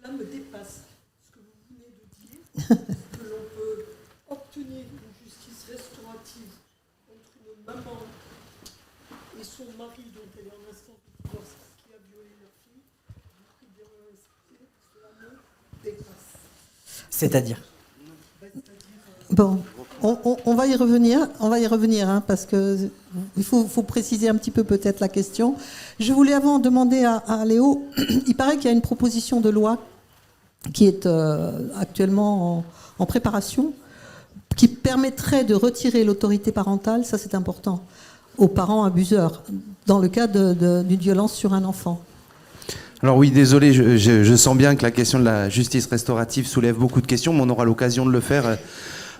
Cela me dépasse. Ce que vous venez de dire, que l'on peut obtenir une justice restaurative contre une maman et son mari dont elle est en instance de divorce qui a violé leur fille, cela me dépasse. C'est-à-dire ? Bon, on va y revenir, hein, parce que il faut préciser un petit peu peut-être la question. Je voulais avant demander à Léo, il paraît qu'il y a une proposition de loi qui est actuellement en préparation, qui permettrait de retirer l'autorité parentale, ça c'est important, aux parents abuseurs, dans le cas d'une violence sur un enfant. Alors oui, désolé, je sens bien que la question de la justice restaurative soulève beaucoup de questions, mais on aura l'occasion de le faire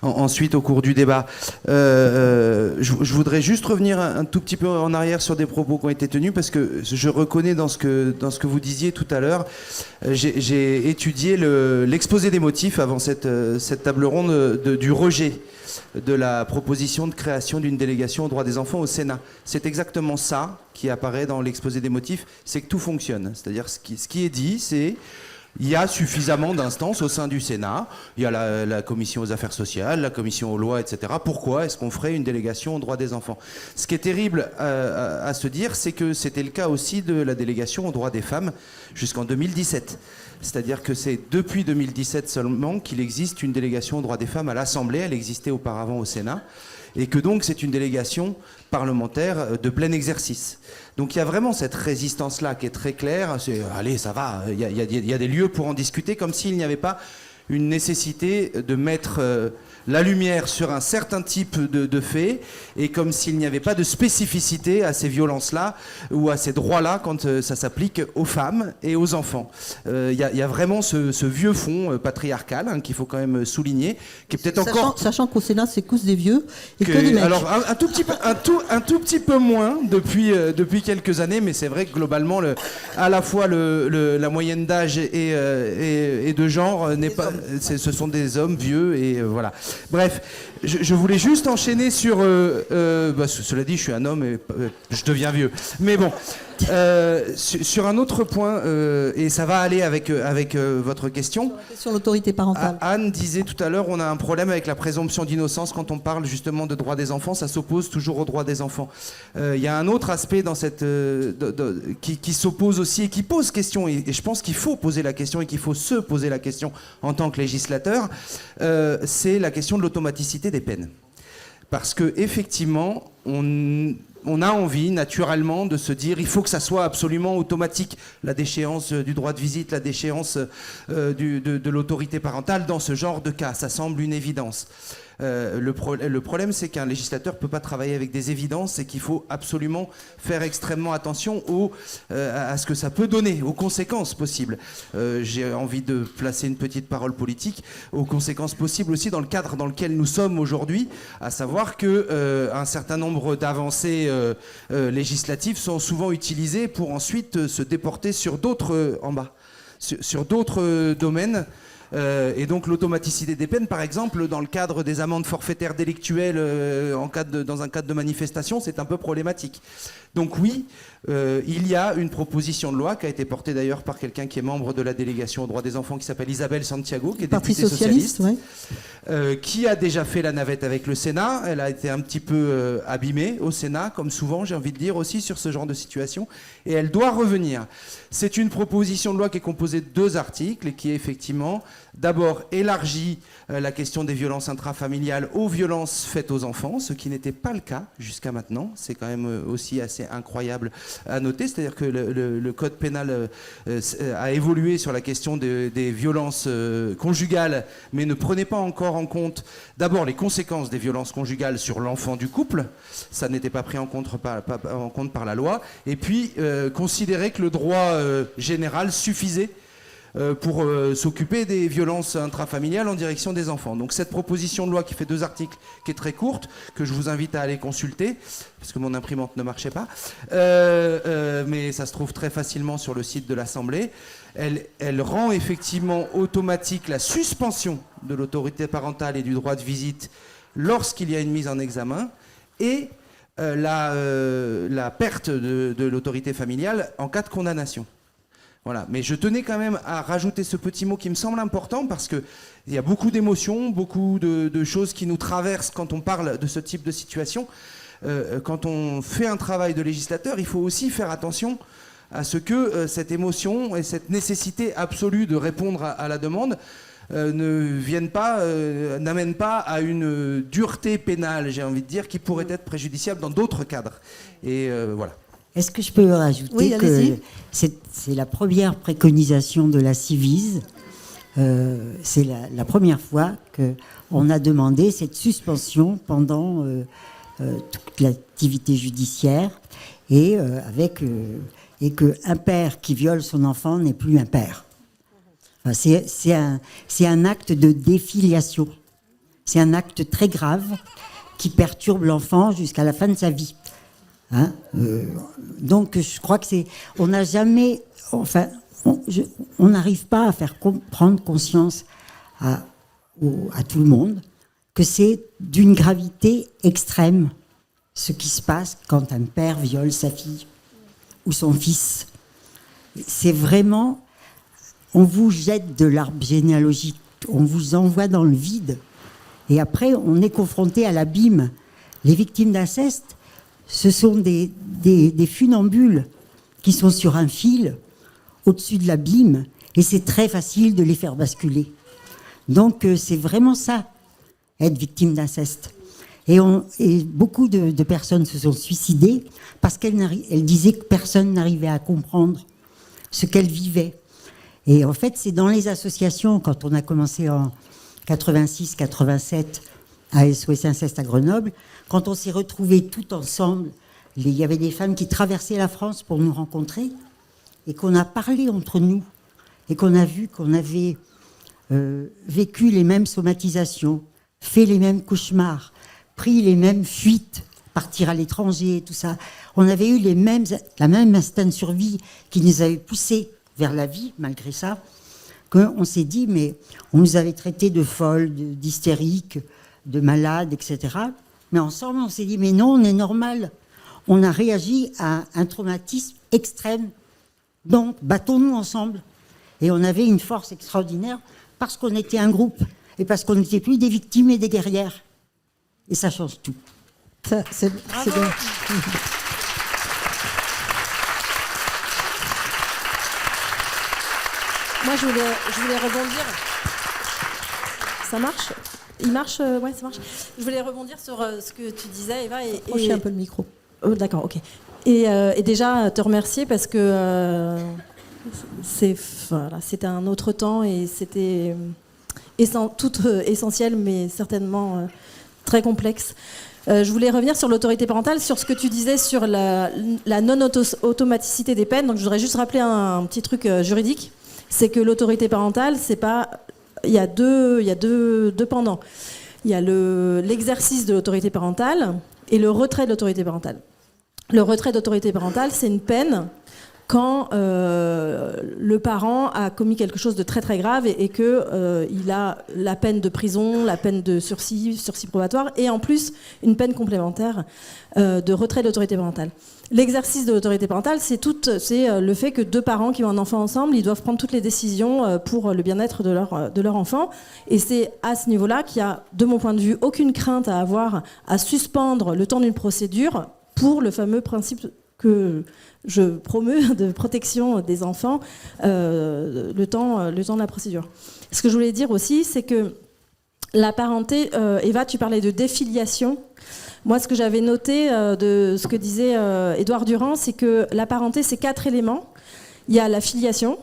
ensuite au cours du débat. Je voudrais juste revenir un tout petit peu en arrière sur des propos qui ont été tenus, parce que je reconnais dans ce que vous disiez tout à l'heure, j'ai étudié l'exposé des motifs avant cette table ronde du rejet de la proposition de création d'une délégation aux droits des enfants au Sénat. C'est exactement ça qui apparaît dans l'exposé des motifs, c'est que tout fonctionne. C'est-à-dire ce qui est dit, c'est il y a suffisamment d'instances au sein du Sénat, il y a la commission aux affaires sociales, la commission aux lois, etc. Pourquoi est-ce qu'on ferait une délégation aux droits des enfants ? Ce qui est terrible à se dire, c'est que c'était le cas aussi de la délégation aux droits des femmes jusqu'en 2017. C'est-à-dire que c'est depuis 2017 seulement qu'il existe une délégation aux droits des femmes à l'Assemblée, elle existait auparavant au Sénat, et que donc c'est une délégation parlementaire de plein exercice. Donc il y a vraiment cette résistance-là qui est très claire. Allez, ça va, il y a des lieux pour en discuter, comme s'il n'y avait pas une nécessité de mettre la lumière sur un certain type de faits, et comme s'il n'y avait pas de spécificité à ces violences-là ou à ces droits-là quand ça s'applique aux femmes et aux enfants. Il y a vraiment ce vieux fond patriarcal, hein, qu'il faut quand même souligner, qui est peut-être encore... Sachant qu'au Sénat, c'est tous des vieux et que des mecs. Alors un tout petit peu moins depuis quelques années, mais c'est vrai que globalement, à la fois la moyenne d'âge et de genre n'est pas, ce sont des hommes vieux, et voilà. Bref, je voulais juste enchaîner sur... cela dit, je suis un homme et je deviens vieux. Mais bon, sur un autre point, et ça va aller avec votre question. Sur l'autorité parentale. Anne disait tout à l'heure, on a un problème avec la présomption d'innocence quand on parle justement de droits des enfants, ça s'oppose toujours aux droits des enfants. Il y a un autre aspect dans cette, qui s'oppose aussi et qui pose question, et je pense qu'il faut poser la question et qu'il faut se poser la question en tant que législateur, c'est la question de l'automaticité des peines. Parce que effectivement, on a envie naturellement de se dire il faut que ça soit absolument automatique, la déchéance du droit de visite, la déchéance de l'autorité parentale dans ce genre de cas. Ça semble une évidence. Le problème, c'est qu'un législateur ne peut pas travailler avec des évidences et qu'il faut absolument faire extrêmement attention à ce que ça peut donner, aux conséquences possibles. J'ai envie de placer une petite parole politique, aux conséquences possibles aussi dans le cadre dans lequel nous sommes aujourd'hui, à savoir qu'un certain nombre d'avancées législatives sont souvent utilisées pour ensuite se déporter sur d'autres sur d'autres domaines. Et donc l'automaticité des peines, par exemple, dans le cadre des amendes forfaitaires délictuelles dans un cadre de manifestation, c'est un peu problématique. Donc oui, il y a une proposition de loi qui a été portée d'ailleurs par quelqu'un qui est membre de la délégation aux droits des enfants, qui s'appelle Isabelle Santiago, qui est députée socialiste, qui a déjà fait la navette avec le Sénat. Elle a été un petit peu abîmée au Sénat, comme souvent, j'ai envie de dire aussi, sur ce genre de situation. Et elle doit revenir. C'est une proposition de loi qui est composée de 2 articles et qui est effectivement, d'abord, élargit la question des violences intrafamiliales aux violences faites aux enfants, ce qui n'était pas le cas jusqu'à maintenant. C'est quand même aussi assez incroyable à noter. C'est-à-dire que le code pénal a évolué sur la question des violences conjugales, mais ne prenait pas encore en compte d'abord les conséquences des violences conjugales sur l'enfant du couple. Ça n'était pas pris en compte par la loi. Et puis, considérer que le droit général suffisait pour s'occuper des violences intrafamiliales en direction des enfants. Donc cette proposition de loi qui fait 2 articles, qui est très courte, que je vous invite à aller consulter, parce que mon imprimante ne marchait pas, mais ça se trouve très facilement sur le site de l'Assemblée. Elle rend effectivement automatique la suspension de l'autorité parentale et du droit de visite lorsqu'il y a une mise en examen, et la perte de l'autorité familiale en cas de condamnation. Voilà. Mais je tenais quand même à rajouter ce petit mot qui me semble important, parce qu'il y a beaucoup d'émotions, beaucoup de choses qui nous traversent quand on parle de ce type de situation. Quand on fait un travail de législateur, il faut aussi faire attention à ce que cette émotion et cette nécessité absolue de répondre à la demande n'amènent pas à une dureté pénale, j'ai envie de dire, qui pourrait être préjudiciable dans d'autres cadres. Et voilà. Est-ce que je peux rajouter que c'est la première préconisation de la Civise, c'est la première fois qu'on a demandé cette suspension pendant toute l'activité judiciaire, et qu'un père qui viole son enfant n'est plus un père. Enfin, c'est un acte de défiliation. C'est un acte très grave qui perturbe l'enfant jusqu'à la fin de sa vie. Hein, donc je crois que on n'a jamais, enfin, on n'arrive pas à faire prendre conscience à tout le monde que c'est d'une gravité extrême ce qui se passe quand un père viole sa fille ou son fils. C'est vraiment, on vous jette de l'arbre généalogique, on vous envoie dans le vide, et après on est confronté à l'abîme. Les victimes d'inceste, ce sont des funambules qui sont sur un fil au-dessus de l'abîme, et c'est très facile de les faire basculer. Donc c'est vraiment ça, être victime d'inceste. Et beaucoup de personnes se sont suicidées parce qu'elles disaient que personne n'arrivait à comprendre ce qu'elles vivaient. Et en fait, c'est dans les associations, quand on a commencé en 86-87 à SOS Inceste à Grenoble, quand on s'est retrouvés tout ensemble, il y avait des femmes qui traversaient la France pour nous rencontrer et qu'on a parlé entre nous et qu'on a vu qu'on avait vécu les mêmes somatisations, fait les mêmes cauchemars, pris les mêmes fuites, partir à l'étranger, tout ça. On avait eu la même instinct de survie qui nous avait poussés vers la vie, malgré ça, qu'on s'est dit, mais on nous avait traités de folles, d'hystériques, de malades, etc. Mais ensemble, on s'est dit, mais non, on est normal. On a réagi à un traumatisme extrême. Donc, battons-nous ensemble. Et on avait une force extraordinaire parce qu'on était un groupe et parce qu'on n'était plus des victimes et des guerrières. Et ça change tout. Ça, c'est bien. Moi, je voulais rebondir. Ça marche ? Il marche ? Ouais, ça marche. Je voulais rebondir sur ce que tu disais, Eva. Approchez un peu le micro. Oh, d'accord, ok. Et déjà, te remercier parce que c'était un autre temps et c'était tout essentiel, mais certainement très complexe. Je voulais revenir sur l'autorité parentale, sur ce que tu disais sur la non-automaticité des peines. Donc, je voudrais juste rappeler un petit truc juridique. C'est que l'autorité parentale, c'est pas... Il y a deux pendants. Il y a l'exercice de l'autorité parentale et le retrait de l'autorité parentale. Le retrait d'autorité parentale, c'est une peine quand le parent a commis quelque chose de très très grave et qu'il a la peine de prison, la peine de sursis probatoire et en plus une peine complémentaire de retrait de l'autorité parentale. L'exercice de l'autorité parentale, c'est le fait que deux parents qui ont un enfant ensemble, ils doivent prendre toutes les décisions pour le bien-être de leur enfant. Et c'est à ce niveau-là qu'il y a, de mon point de vue, aucune crainte à avoir à suspendre le temps d'une procédure pour le fameux principe que je promeus de protection des enfants, le temps de la procédure. Ce que je voulais dire aussi, c'est que la parenté, Eva, tu parlais de défiliation. Moi, ce que j'avais noté de ce que disait Édouard Durand, c'est que la parenté, c'est 4 éléments. Il y a la filiation,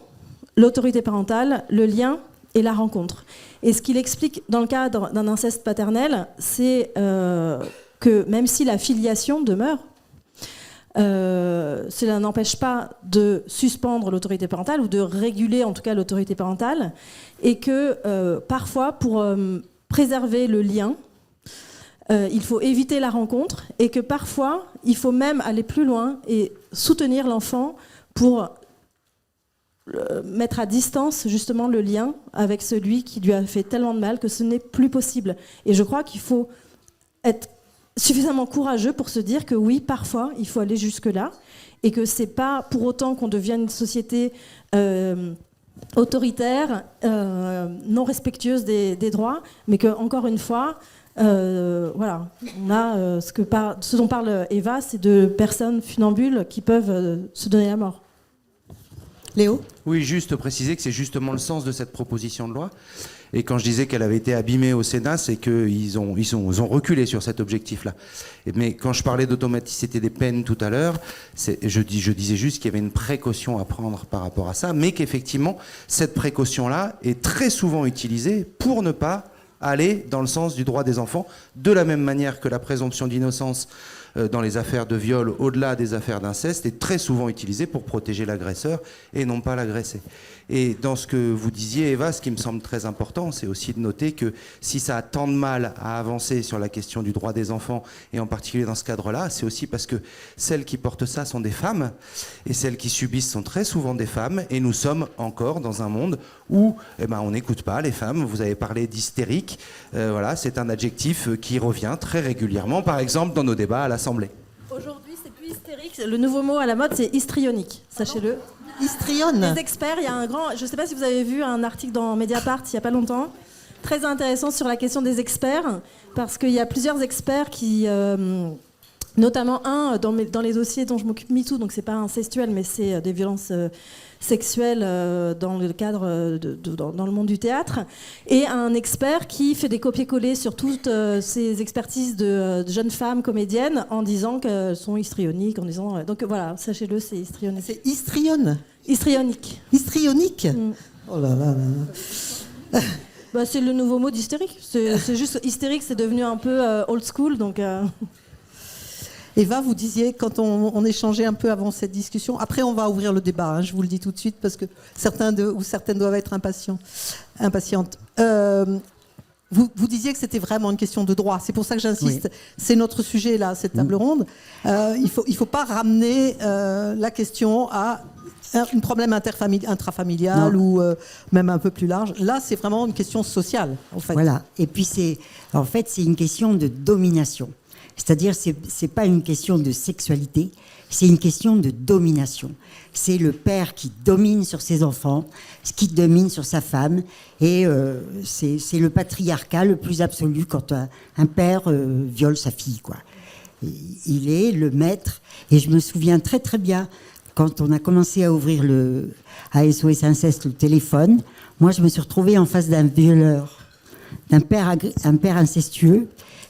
l'autorité parentale, le lien et la rencontre. Et ce qu'il explique dans le cadre d'un inceste paternel, c'est que même si la filiation demeure, cela n'empêche pas de suspendre l'autorité parentale ou de réguler en tout cas l'autorité parentale et que parfois pour préserver le lien, il faut éviter la rencontre et que parfois il faut même aller plus loin et soutenir l'enfant pour mettre à distance justement le lien avec celui qui lui a fait tellement de mal que ce n'est plus possible. Et je crois qu'il faut être suffisamment courageux pour se dire que oui, parfois, il faut aller jusque-là et que c'est pas pour autant qu'on devienne une société autoritaire, non respectueuse des droits, mais que encore une fois, voilà, on a ce dont parle Eva, c'est de personnes funambules qui peuvent se donner la mort. Léo ? Oui, juste préciser que c'est justement le sens de cette proposition de loi. Et quand je disais qu'elle avait été abîmée au Sénat, c'est qu'ils ont reculé sur cet objectif-là. Mais quand je parlais d'automaticité des peines tout à l'heure, je disais juste qu'il y avait une précaution à prendre par rapport à ça, mais qu'effectivement, cette précaution-là est très souvent utilisée pour ne pas aller dans le sens du droit des enfants, de la même manière que la présomption d'innocence dans les affaires de viol, au-delà des affaires d'inceste, est très souvent utilisée pour protéger l'agresseur et non pas l'agressé. Et dans ce que vous disiez, Eva, ce qui me semble très important, c'est aussi de noter que si ça a tant de mal à avancer sur la question du droit des enfants, et en particulier dans ce cadre-là, c'est aussi parce que celles qui portent ça sont des femmes, et celles qui subissent sont très souvent des femmes, et nous sommes encore dans un monde où on n'écoute pas les femmes. Vous avez parlé d'hystérique, voilà, c'est un adjectif qui revient très régulièrement, par exemple dans nos débats à l'Assemblée. Aujourd'hui, c'est plus hystérique. Le nouveau mot à la mode, c'est histrionique. Sachez-le. Histrionne. Les experts, il y a un grand... Je ne sais pas si vous avez vu un article dans Mediapart il n'y a pas longtemps, très intéressant sur la question des experts, parce qu'il y a plusieurs experts qui... notamment un dans les dossiers dont je m'occupe MeToo, donc c'est pas incestuel, mais c'est des violences sexuelles dans le cadre dans le monde du théâtre, et un expert qui fait des copier-coller sur toutes ces expertises de jeunes femmes comédiennes en disant qu'elles sont histrioniques, en disant donc voilà, sachez-le, c'est histrionique. C'est histrionne. Histrionique. Histrionique. Oh là là là là. Bah, c'est le nouveau mot d'hystérique. C'est juste hystérique, c'est devenu un peu old school, donc. Eva, vous disiez, quand on échangeait un peu avant cette discussion, après on va ouvrir le débat, hein, je vous le dis tout de suite, parce que certaines doivent être impatientes. Vous disiez que c'était vraiment une question de droit, c'est pour ça que j'insiste. Oui. C'est notre sujet, là, cette table ronde. Il faut pas ramener la question à un problème intrafamilial ou même un peu plus large. Là, c'est vraiment une question sociale, en fait. Voilà, et puis c'est une question de domination. C'est-à-dire, c'est pas une question de sexualité, c'est une question de domination. C'est le père qui domine sur ses enfants, qui domine sur sa femme, et c'est le patriarcat le plus absolu quand un père viole sa fille, quoi. Il est le maître, et je me souviens très très bien, quand on a commencé à ouvrir à SOS Inceste le téléphone, moi je me suis retrouvée en face d'un violeur, un père incestueux,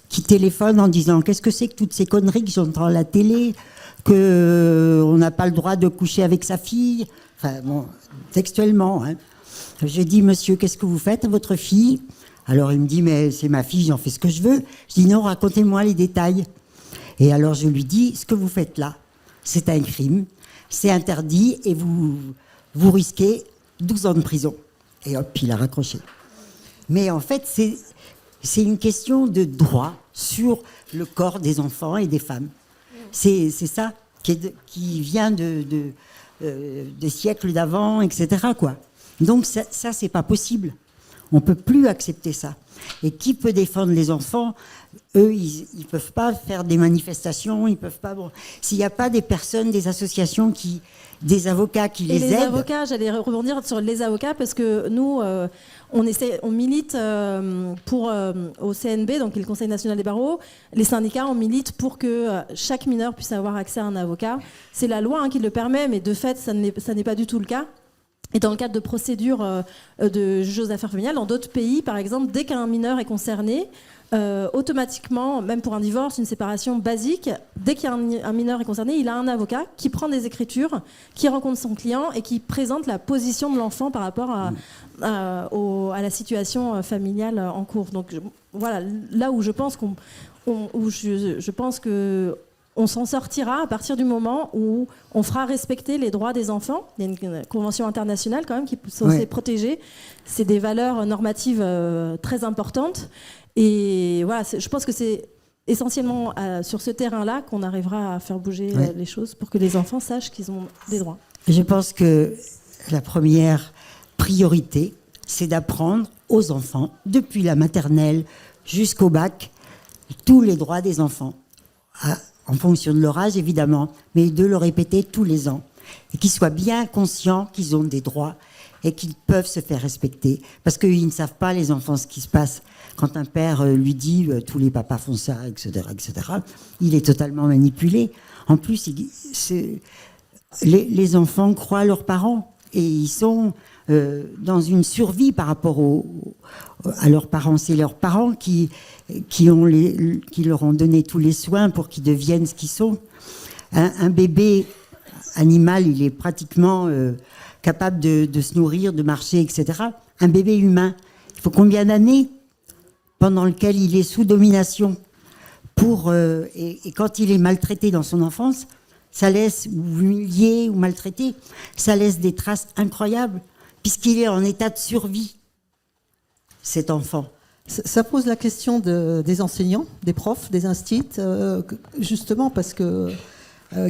qui téléphone en disant « Qu'est-ce que c'est que toutes ces conneries que j'entends à la télé, qu'on n'a pas le droit de coucher avec sa fille ?» Enfin, bon, textuellement. Hein. J'ai dit « Monsieur, qu'est-ce que vous faites à votre fille ?» Alors, il me dit « Mais c'est ma fille, j'en fais ce que je veux. » Je dis « Non, racontez-moi les détails. » Et alors, je lui dis « Ce que vous faites là, c'est un crime, c'est interdit et vous risquez 12 ans de prison. » Et hop, il a raccroché. Mais en fait, c'est une question de droit sur le corps des enfants et des femmes. C'est ça qui vient des siècles d'avant, etc., quoi. Donc ça c'est pas possible. On peut plus accepter ça. Et qui peut défendre les enfants? Eux, ils peuvent pas faire des manifestations, ils peuvent pas. Bon, s'il n'y a pas des personnes, des associations des avocats qui les aident. Les avocats, j'allais rebondir sur les avocats parce que nous, on milite au CNB, donc le Conseil national des barreaux. Les syndicats, on milite pour que chaque mineur puisse avoir accès à un avocat. C'est la loi qui le permet, mais de fait, ça n'est pas du tout le cas. Et dans le cadre de procédures de juge aux affaires familiales, dans d'autres pays, par exemple, dès qu'un mineur est concerné, automatiquement, même pour un divorce, une séparation basique, dès qu'il y a un mineur est concerné, il a un avocat qui prend des écritures, qui rencontre son client et qui présente la position de l'enfant par rapport à la situation familiale en cours. Donc voilà, là où je pense je pense que on s'en sortira à partir du moment où on fera respecter les droits des enfants. Il y a une convention internationale quand même qui est censée protéger. C'est des valeurs normatives très importantes. Et voilà, je pense que c'est essentiellement sur ce terrain-là qu'on arrivera à faire bouger les choses pour que les enfants sachent qu'ils ont des droits. Je pense que la première priorité, c'est d'apprendre aux enfants, depuis la maternelle jusqu'au bac, tous les droits des enfants. En fonction de leur âge, évidemment, mais de le répéter tous les ans. Et qu'ils soient bien conscients qu'ils ont des droits et qu'ils peuvent se faire respecter. Parce qu'ils ne savent pas, les enfants, ce qui se passe. Quand un père lui dit « tous les papas font ça », etc., il est totalement manipulé. En plus, les enfants croient leurs parents et ils sont dans une survie par rapport à leurs parents. C'est leurs parents qui leur ont donné tous les soins pour qu'ils deviennent ce qu'ils sont. Un bébé animal, il est pratiquement capable de se nourrir, de marcher, etc. Un bébé humain, il faut combien d'années pendant lequel il est sous domination et quand il est maltraité dans son enfance, ça laisse, ou humilié ou maltraité, ça laisse des traces incroyables, puisqu'il est en état de survie, cet enfant. Ça pose la question des enseignants, des profs, des instits, justement parce que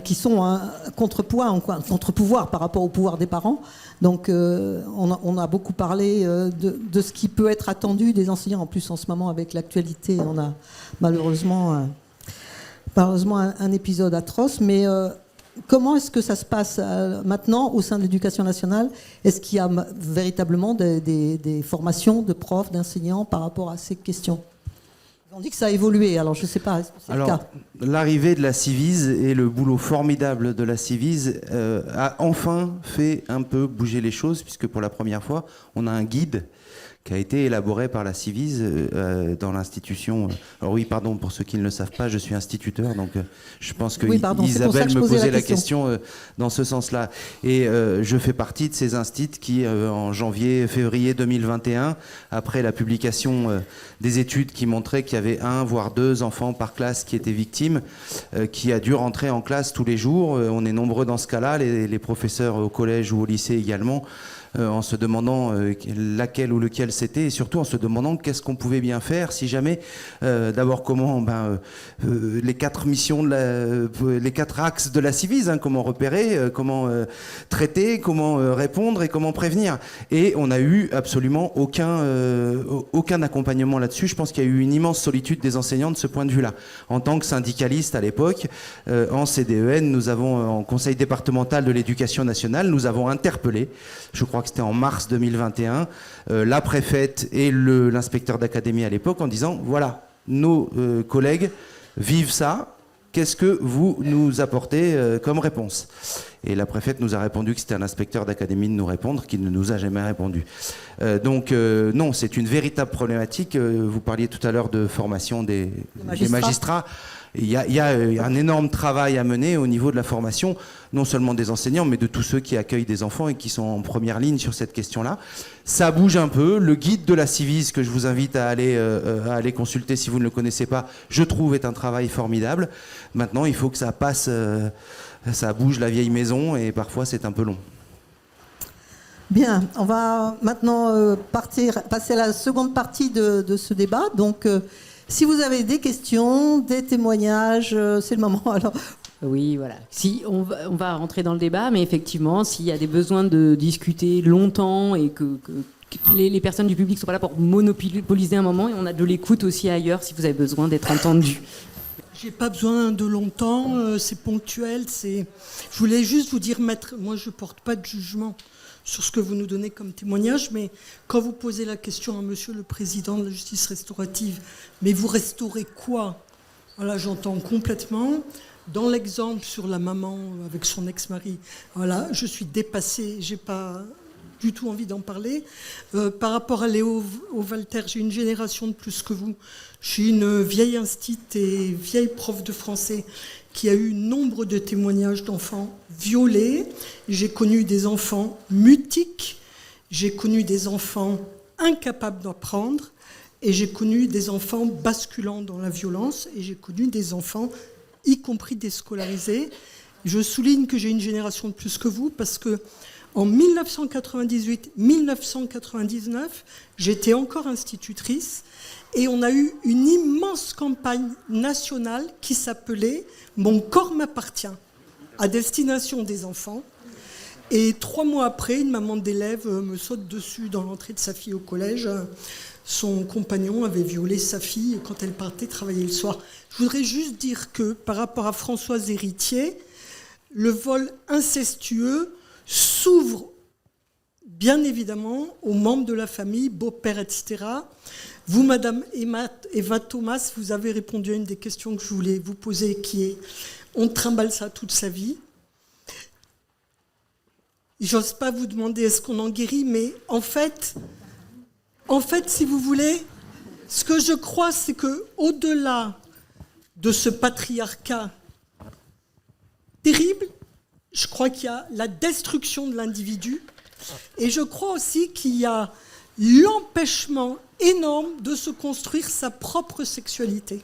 qui sont un contrepoids, un contre-pouvoir par rapport au pouvoir des parents. Donc on a beaucoup parlé de ce qui peut être attendu des enseignants. En plus, en ce moment, avec l'actualité, on a malheureusement un épisode atroce. Mais comment est-ce que ça se passe maintenant au sein de l'éducation nationale? Est-ce qu'il y a véritablement des formations de profs, d'enseignants par rapport à ces questions? On dit que ça a évolué, alors je ne sais pas, est-ce que c'est le cas? L'arrivée de la Civise et le boulot formidable de la Civise a enfin fait un peu bouger les choses, puisque pour la première fois, on a un guide qui a été élaboré par la Civise dans l'institution. Alors oui, pardon, pour ceux qui ne le savent pas, je suis instituteur, donc je pense que Isabelle me posait la question dans ce sens-là. Et je fais partie de ces instits qui, en janvier-février 2021, après la publication des études qui montraient qu'il y avait 1 voire 2 enfants par classe qui étaient victimes, qui a dû rentrer en classe tous les jours. On est nombreux dans ce cas-là, les professeurs au collège ou au lycée également, en se demandant laquelle ou lequel c'était, et surtout en se demandant qu'est-ce qu'on pouvait bien faire si jamais, d'abord comment les 4 missions, les 4 axes de la Civise, comment repérer, comment traiter, comment répondre et comment prévenir. Et on n'a eu absolument aucun accompagnement là-dessus. Je pense qu'il y a eu une immense solitude des enseignants de ce point de vue-là. En tant que syndicaliste à l'époque, en CDEN, nous avons, en conseil départemental de l'éducation nationale, nous avons interpellé, je crois que c'était en mars 2021, la préfète et l'inspecteur d'académie à l'époque en disant, voilà, nos collègues vivent ça, qu'est-ce que vous nous apportez comme réponse? Et la préfète nous a répondu que c'était un inspecteur d'académie de nous répondre, qui ne nous a jamais répondu. Donc non, c'est une véritable problématique. Vous parliez tout à l'heure de formation des magistrats. Il y a un énorme travail à mener au niveau de la formation, non seulement des enseignants, mais de tous ceux qui accueillent des enfants et qui sont en première ligne sur cette question-là. Ça bouge un peu. Le guide de la Civise, que je vous invite à aller consulter si vous ne le connaissez pas, je trouve est un travail formidable. Maintenant, il faut que ça passe, ça bouge la vieille maison et parfois c'est un peu long. Bien, on va maintenant passer à la seconde partie de ce débat. Donc, si vous avez des questions, des témoignages, c'est le moment. Alors, oui, voilà. Si on va rentrer dans le débat, mais effectivement, s'il y a des besoins de discuter longtemps et que les personnes du public ne sont pas là pour monopoliser un moment, et on a de l'écoute aussi ailleurs si vous avez besoin d'être entendu. J'ai pas besoin de longtemps, c'est ponctuel. Je voulais juste vous dire, maître, moi je porte pas de jugement sur ce que vous nous donnez comme témoignage, mais quand vous posez la question à monsieur le président de la justice restaurative, mais vous restaurez quoi? Voilà, j'entends complètement. Dans l'exemple sur la maman avec son ex-mari, voilà, je suis dépassée, j'ai pas du tout envie d'en parler. Par rapport à Léo Walter, j'ai une génération de plus que vous. Je suis une vieille instite et vieille prof de français qui a eu nombre de témoignages d'enfants violés. J'ai connu des enfants mutiques, j'ai connu des enfants incapables d'apprendre, et j'ai connu des enfants basculant dans la violence, et j'ai connu des enfants, y compris déscolarisés. Je souligne que j'ai une génération de plus que vous, parce que en 1998-1999, j'étais encore institutrice, et on a eu une immense campagne nationale qui s'appelait « Mon corps m'appartient » à destination des enfants. Et 3 mois après, une maman d'élève me saute dessus dans l'entrée de sa fille au collège. Son compagnon avait violé sa fille quand elle partait travailler le soir. Je voudrais juste dire que, par rapport à Françoise Héritier, le vol incestueux s'ouvre bien évidemment aux membres de la famille, beau-père, etc. Vous, Madame Eva Thomas, vous avez répondu à une des questions que je voulais vous poser, qui est « on trimballe ça toute sa vie ». J'ose pas vous demander est-ce qu'on en guérit, mais en fait, si vous voulez, ce que je crois, c'est qu'au-delà de ce patriarcat terrible, je crois qu'il y a la destruction de l'individu, et je crois aussi qu'il y a l'empêchement énorme de se construire sa propre sexualité.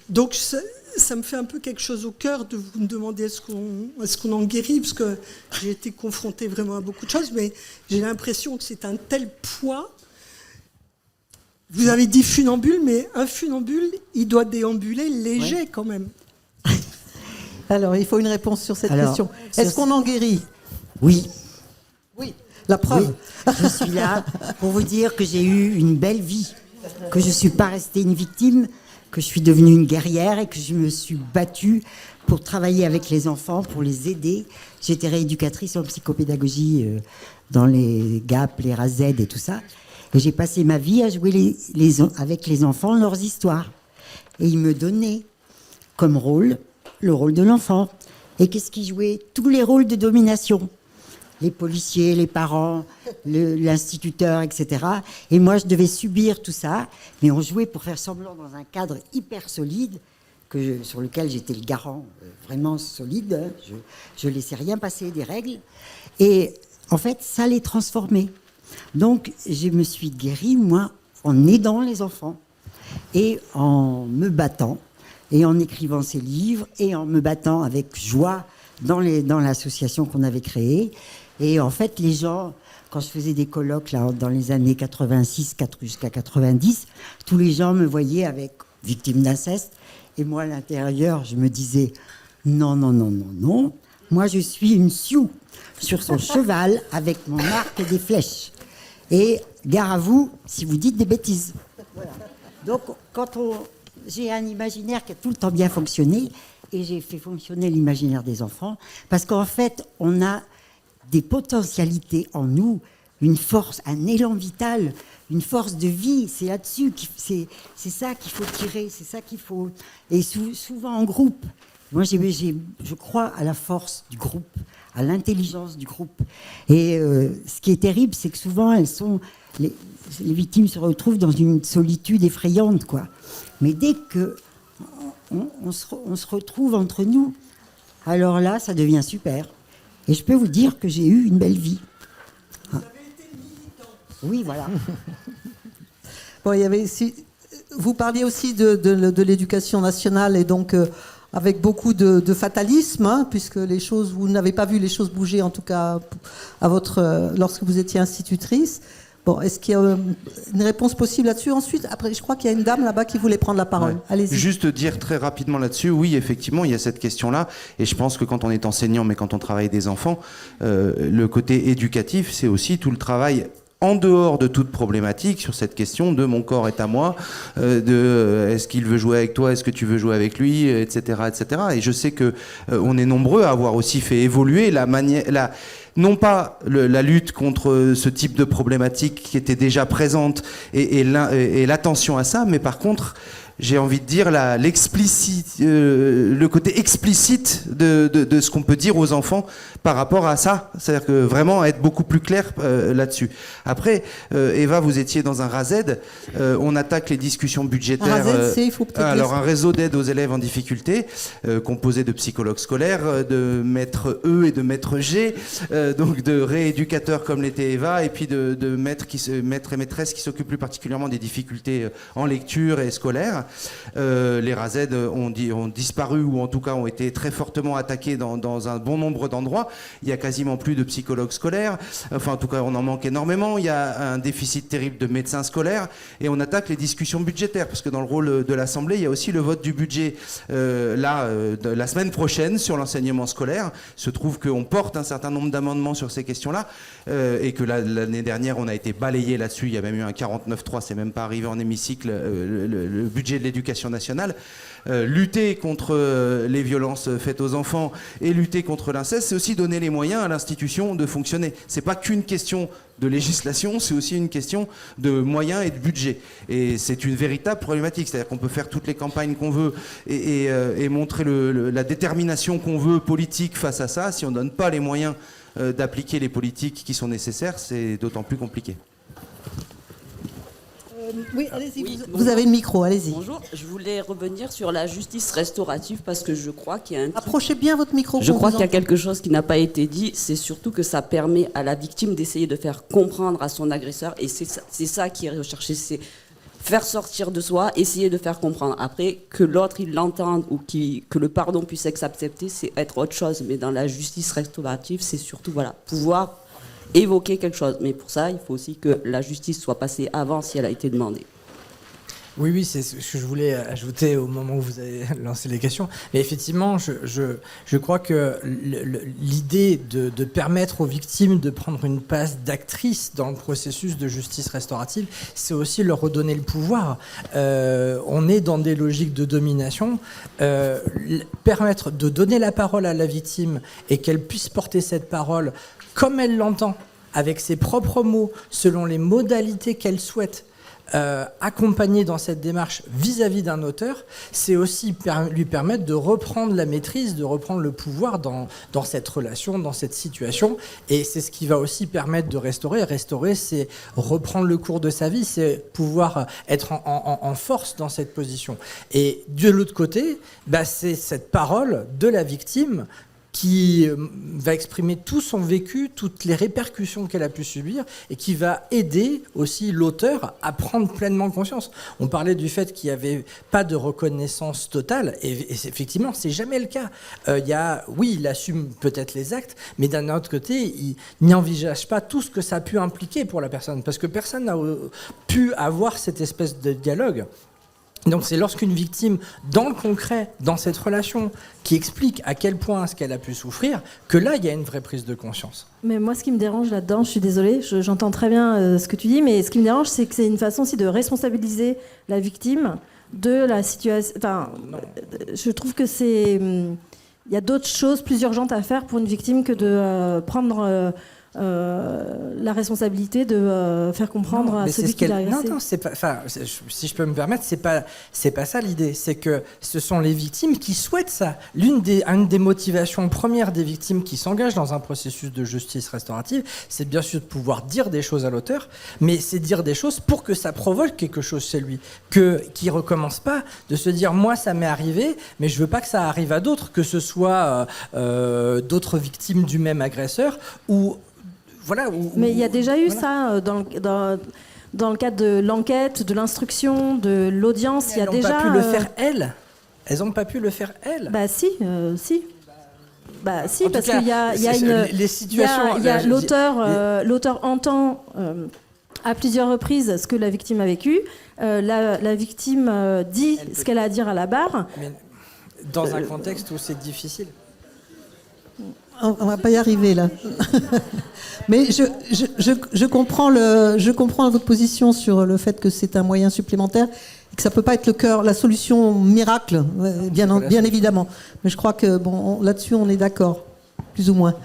Donc ça me fait un peu quelque chose au cœur de vous me demander est-ce qu'on en guérit, parce que j'ai été confrontée vraiment à beaucoup de choses, mais j'ai l'impression que c'est un tel poids. Vous avez dit funambule, mais un funambule, il doit déambuler léger quand même. Alors, il faut une réponse sur cette question. Est-ce qu'on en guérit? Oui. Oui, la preuve. Oui. Je suis là pour vous dire que j'ai eu une belle vie, que je ne suis pas restée une victime, que je suis devenue une guerrière et que je me suis battue pour travailler avec les enfants, pour les aider. J'étais rééducatrice en psychopédagogie dans les GAP, les RAZ et tout ça. Et j'ai passé ma vie à jouer avec les enfants leurs histoires. Et ils me donnaient comme rôle le rôle de l'enfant. Et qu'est-ce qu'ils jouaient? Tous les rôles de domination. les policiers, les parents, l'instituteur, etc. Et moi, je devais subir tout ça, mais on jouait pour faire semblant dans un cadre hyper solide, sur lequel j'étais le garant vraiment solide. Je ne laissais rien passer des règles. Et en fait, ça les transformait. Donc, je me suis guérie, moi, en aidant les enfants et en me battant et en écrivant ces livres et en me battant avec joie dans l'association qu'on avait créée. Et en fait, les gens, quand je faisais des colloques là, dans les années 86 jusqu'à 90, tous les gens me voyaient avec victime d'inceste. Et moi, à l'intérieur, je me disais, non, non, non, non, non. Moi, je suis une Sioux sur son cheval avec mon arc et des flèches. Et gare à vous si vous dites des bêtises. Voilà. Donc, j'ai un imaginaire qui a tout le temps bien fonctionné, et j'ai fait fonctionner l'imaginaire des enfants, parce qu'en fait, on a des potentialités en nous, une force, un élan vital, une force de vie. C'est là-dessus, c'est ça qu'il faut tirer, c'est ça qu'il faut... Et souvent en groupe. Moi, je crois à la force du groupe, à l'intelligence du groupe. Et ce qui est terrible, c'est que souvent, les victimes se retrouvent dans une solitude effrayante, quoi. Mais dès que on se retrouve entre nous, alors là, ça devient super. Et je peux vous dire que j'ai eu une belle vie. Vous avez été militante. Oui, voilà. Bon, vous parliez aussi de l'éducation nationale, et donc avec beaucoup de fatalisme, hein, puisque vous n'avez pas vu les choses bouger, en tout cas lorsque vous étiez institutrice. Bon, est-ce qu'il y a une réponse possible là-dessus? Ensuite, après, je crois qu'il y a une dame là-bas qui voulait prendre la parole. Ouais. Allez-y. Juste dire très rapidement là-dessus, oui, effectivement, il y a cette question-là. Et je pense que quand on est enseignant, mais quand on travaille des enfants, le côté éducatif, c'est aussi tout le travail en dehors de toute problématique sur cette question de mon corps est à moi, est-ce qu'il veut jouer avec toi, est-ce que tu veux jouer avec lui, etc., etc. Et je sais que on est nombreux à avoir aussi fait évoluer non pas la lutte contre ce type de problématique qui était déjà présente et l'attention à ça, mais par contre, j'ai envie de dire le côté explicite de ce qu'on peut dire aux enfants par rapport à ça. C'est-à-dire que vraiment être beaucoup plus clair là-dessus. Après, Eva, vous étiez dans un RASED. On attaque les discussions budgétaires. Un RASED, il faut peut-être alors, un réseau d'aide aux élèves en difficulté, composé de psychologues scolaires, de maîtres E et de maîtres G, donc de rééducateurs comme l'était Eva, et puis de maîtres et maîtresses qui s'occupent plus particulièrement des difficultés en lecture et scolaire. Les RASED ont disparu, ou en tout cas ont été très fortement attaqués dans un bon nombre d'endroits. Il y a quasiment plus de psychologues scolaires, enfin en tout cas on en manque énormément. Il y a un déficit terrible de médecins scolaires, et on attaque les discussions budgétaires, parce que dans le rôle de l'Assemblée, il y a aussi le vote du budget la semaine prochaine sur l'enseignement scolaire. Il se trouve qu'on porte un certain nombre d'amendements sur ces questions-là, et que l'année dernière on a été balayé là-dessus. Il y a même eu un 49.3, c'est même pas arrivé en hémicycle, le budget de l'éducation nationale. Lutter contre les violences faites aux enfants et lutter contre l'inceste, c'est aussi donner les moyens à l'institution de fonctionner. C'est pas qu'une question de législation, c'est aussi une question de moyens et de budget. Et c'est une véritable problématique. C'est-à-dire qu'on peut faire toutes les campagnes qu'on veut et montrer la détermination qu'on veut politique face à ça. Si on ne donne pas les moyens d'appliquer les politiques qui sont nécessaires, c'est d'autant plus compliqué. Oui, allez-y, oui, vous avez le micro, allez-y. Bonjour, je voulais revenir sur la justice restaurative, parce que je crois qu'il y a un... Approchez bien votre micro. Je crois qu'il y a quelque chose qui n'a pas été dit, c'est surtout que ça permet à la victime d'essayer de faire comprendre à son agresseur, et c'est ça qui est recherché, c'est faire sortir de soi, essayer de faire comprendre. Après, que l'autre il l'entende ou que le pardon puisse être accepté, c'est être autre chose. Mais dans la justice restaurative, c'est surtout pouvoir évoquer quelque chose. Mais pour ça, il faut aussi que la justice soit passée avant si elle a été demandée. Oui, c'est ce que je voulais ajouter au moment où vous avez lancé les questions. Mais effectivement, je crois que l'idée de permettre aux victimes de prendre une place d'actrice dans le processus de justice restaurative, c'est aussi leur redonner le pouvoir. On est dans des logiques de domination. Permettre de donner la parole à la victime et qu'elle puisse porter cette parole comme elle l'entend, avec ses propres mots, selon les modalités qu'elle souhaite, accompagner dans cette démarche vis-à-vis d'un auteur, c'est aussi lui permettre de reprendre la maîtrise, de reprendre le pouvoir dans cette relation, dans cette situation. Et c'est ce qui va aussi permettre de restaurer. Restaurer, c'est reprendre le cours de sa vie, c'est pouvoir être en force dans cette position. Et de l'autre côté, c'est cette parole de la victime qui va exprimer tout son vécu, toutes les répercussions qu'elle a pu subir, et qui va aider aussi l'auteur à prendre pleinement conscience. On parlait du fait qu'il n'y avait pas de reconnaissance totale, et effectivement, c'est jamais le cas. Il assume peut-être les actes, mais d'un autre côté, il n'envisage pas tout ce que ça a pu impliquer pour la personne, parce que personne n'a pu avoir cette espèce de dialogue. Donc c'est lorsqu'une victime, dans le concret, dans cette relation, qui explique à quel point ce qu'elle a pu souffrir, que là, il y a une vraie prise de conscience. Mais moi, ce qui me dérange là-dedans, je suis désolée, j'entends très bien ce que tu dis, mais ce qui me dérange, c'est que c'est une façon aussi de responsabiliser la victime de la situation. Enfin, je trouve que c'est... Il y a d'autres choses plus urgentes à faire pour une victime que de prendre... la responsabilité de faire comprendre à celui qui l'a agressé. Non, c'est pas. Enfin, si je peux me permettre, c'est pas ça l'idée. C'est que ce sont les victimes qui souhaitent ça. Une des motivations premières des victimes qui s'engagent dans un processus de justice restaurative, c'est bien sûr de pouvoir dire des choses à l'auteur, mais c'est dire des choses pour que ça provoque quelque chose chez lui, qu'il recommence pas de se dire moi ça m'est arrivé, mais je veux pas que ça arrive à d'autres, que ce soit d'autres victimes du même agresseur ou mais il y a déjà eu ça dans le cadre de l'enquête, de l'instruction, de l'audience. Il y a déjà. Elles n'ont pas pu le faire elles. Elles n'ont pas pu le faire elles. Si, parce qu'il y a les situations. Il y a l'auteur entend à plusieurs reprises ce que la victime a vécu. La victime dit ce qu'elle a à dire à la barre. Mais dans un contexte où c'est difficile. On va pas y arriver là. Mais je comprends votre position sur le fait que c'est un moyen supplémentaire et que ça peut pas être la solution miracle, bien évidemment. Mais je crois que là-dessus on est d'accord, plus ou moins.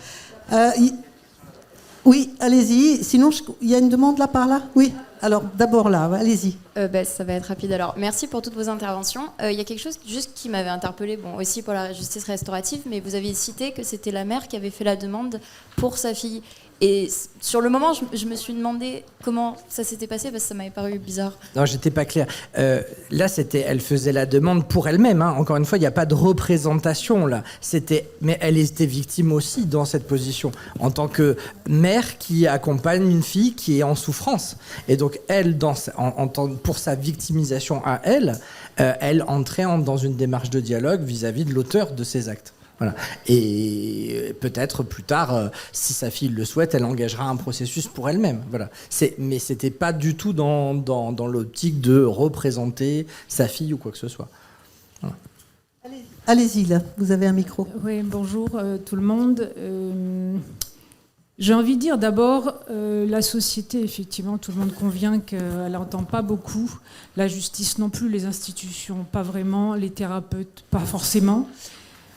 Oui, allez-y. Sinon, il y a une demande là par là. Oui. Alors d'abord là, allez-y. Ça va être rapide. Alors merci pour toutes vos interventions. Il y a quelque chose juste qui m'avait interpellée, aussi pour la justice restaurative, mais vous aviez cité que c'était la mère qui avait fait la demande pour sa fille. Et sur le moment, je me suis demandé comment ça s'était passé parce que ça m'avait paru bizarre. Non, j'étais pas clair. Là, elle faisait la demande pour elle-même. Hein. Encore une fois, il n'y a pas de représentation là. Mais elle était victime aussi dans cette position en tant que mère qui accompagne une fille qui est en souffrance. Et donc elle, pour sa victimisation à elle, elle entrait dans une démarche de dialogue vis-à-vis de l'auteur de ces actes. Voilà. Et peut-être plus tard, si sa fille le souhaite, elle engagera un processus pour elle-même. Voilà. Mais c'était pas du tout dans l'optique de représenter sa fille ou quoi que ce soit. Voilà. Allez-y, là, vous avez un micro. Oui, bonjour tout le monde. J'ai envie de dire d'abord, la société, effectivement, tout le monde convient qu'elle n'entend pas beaucoup, la justice non plus, les institutions pas vraiment, les thérapeutes pas forcément.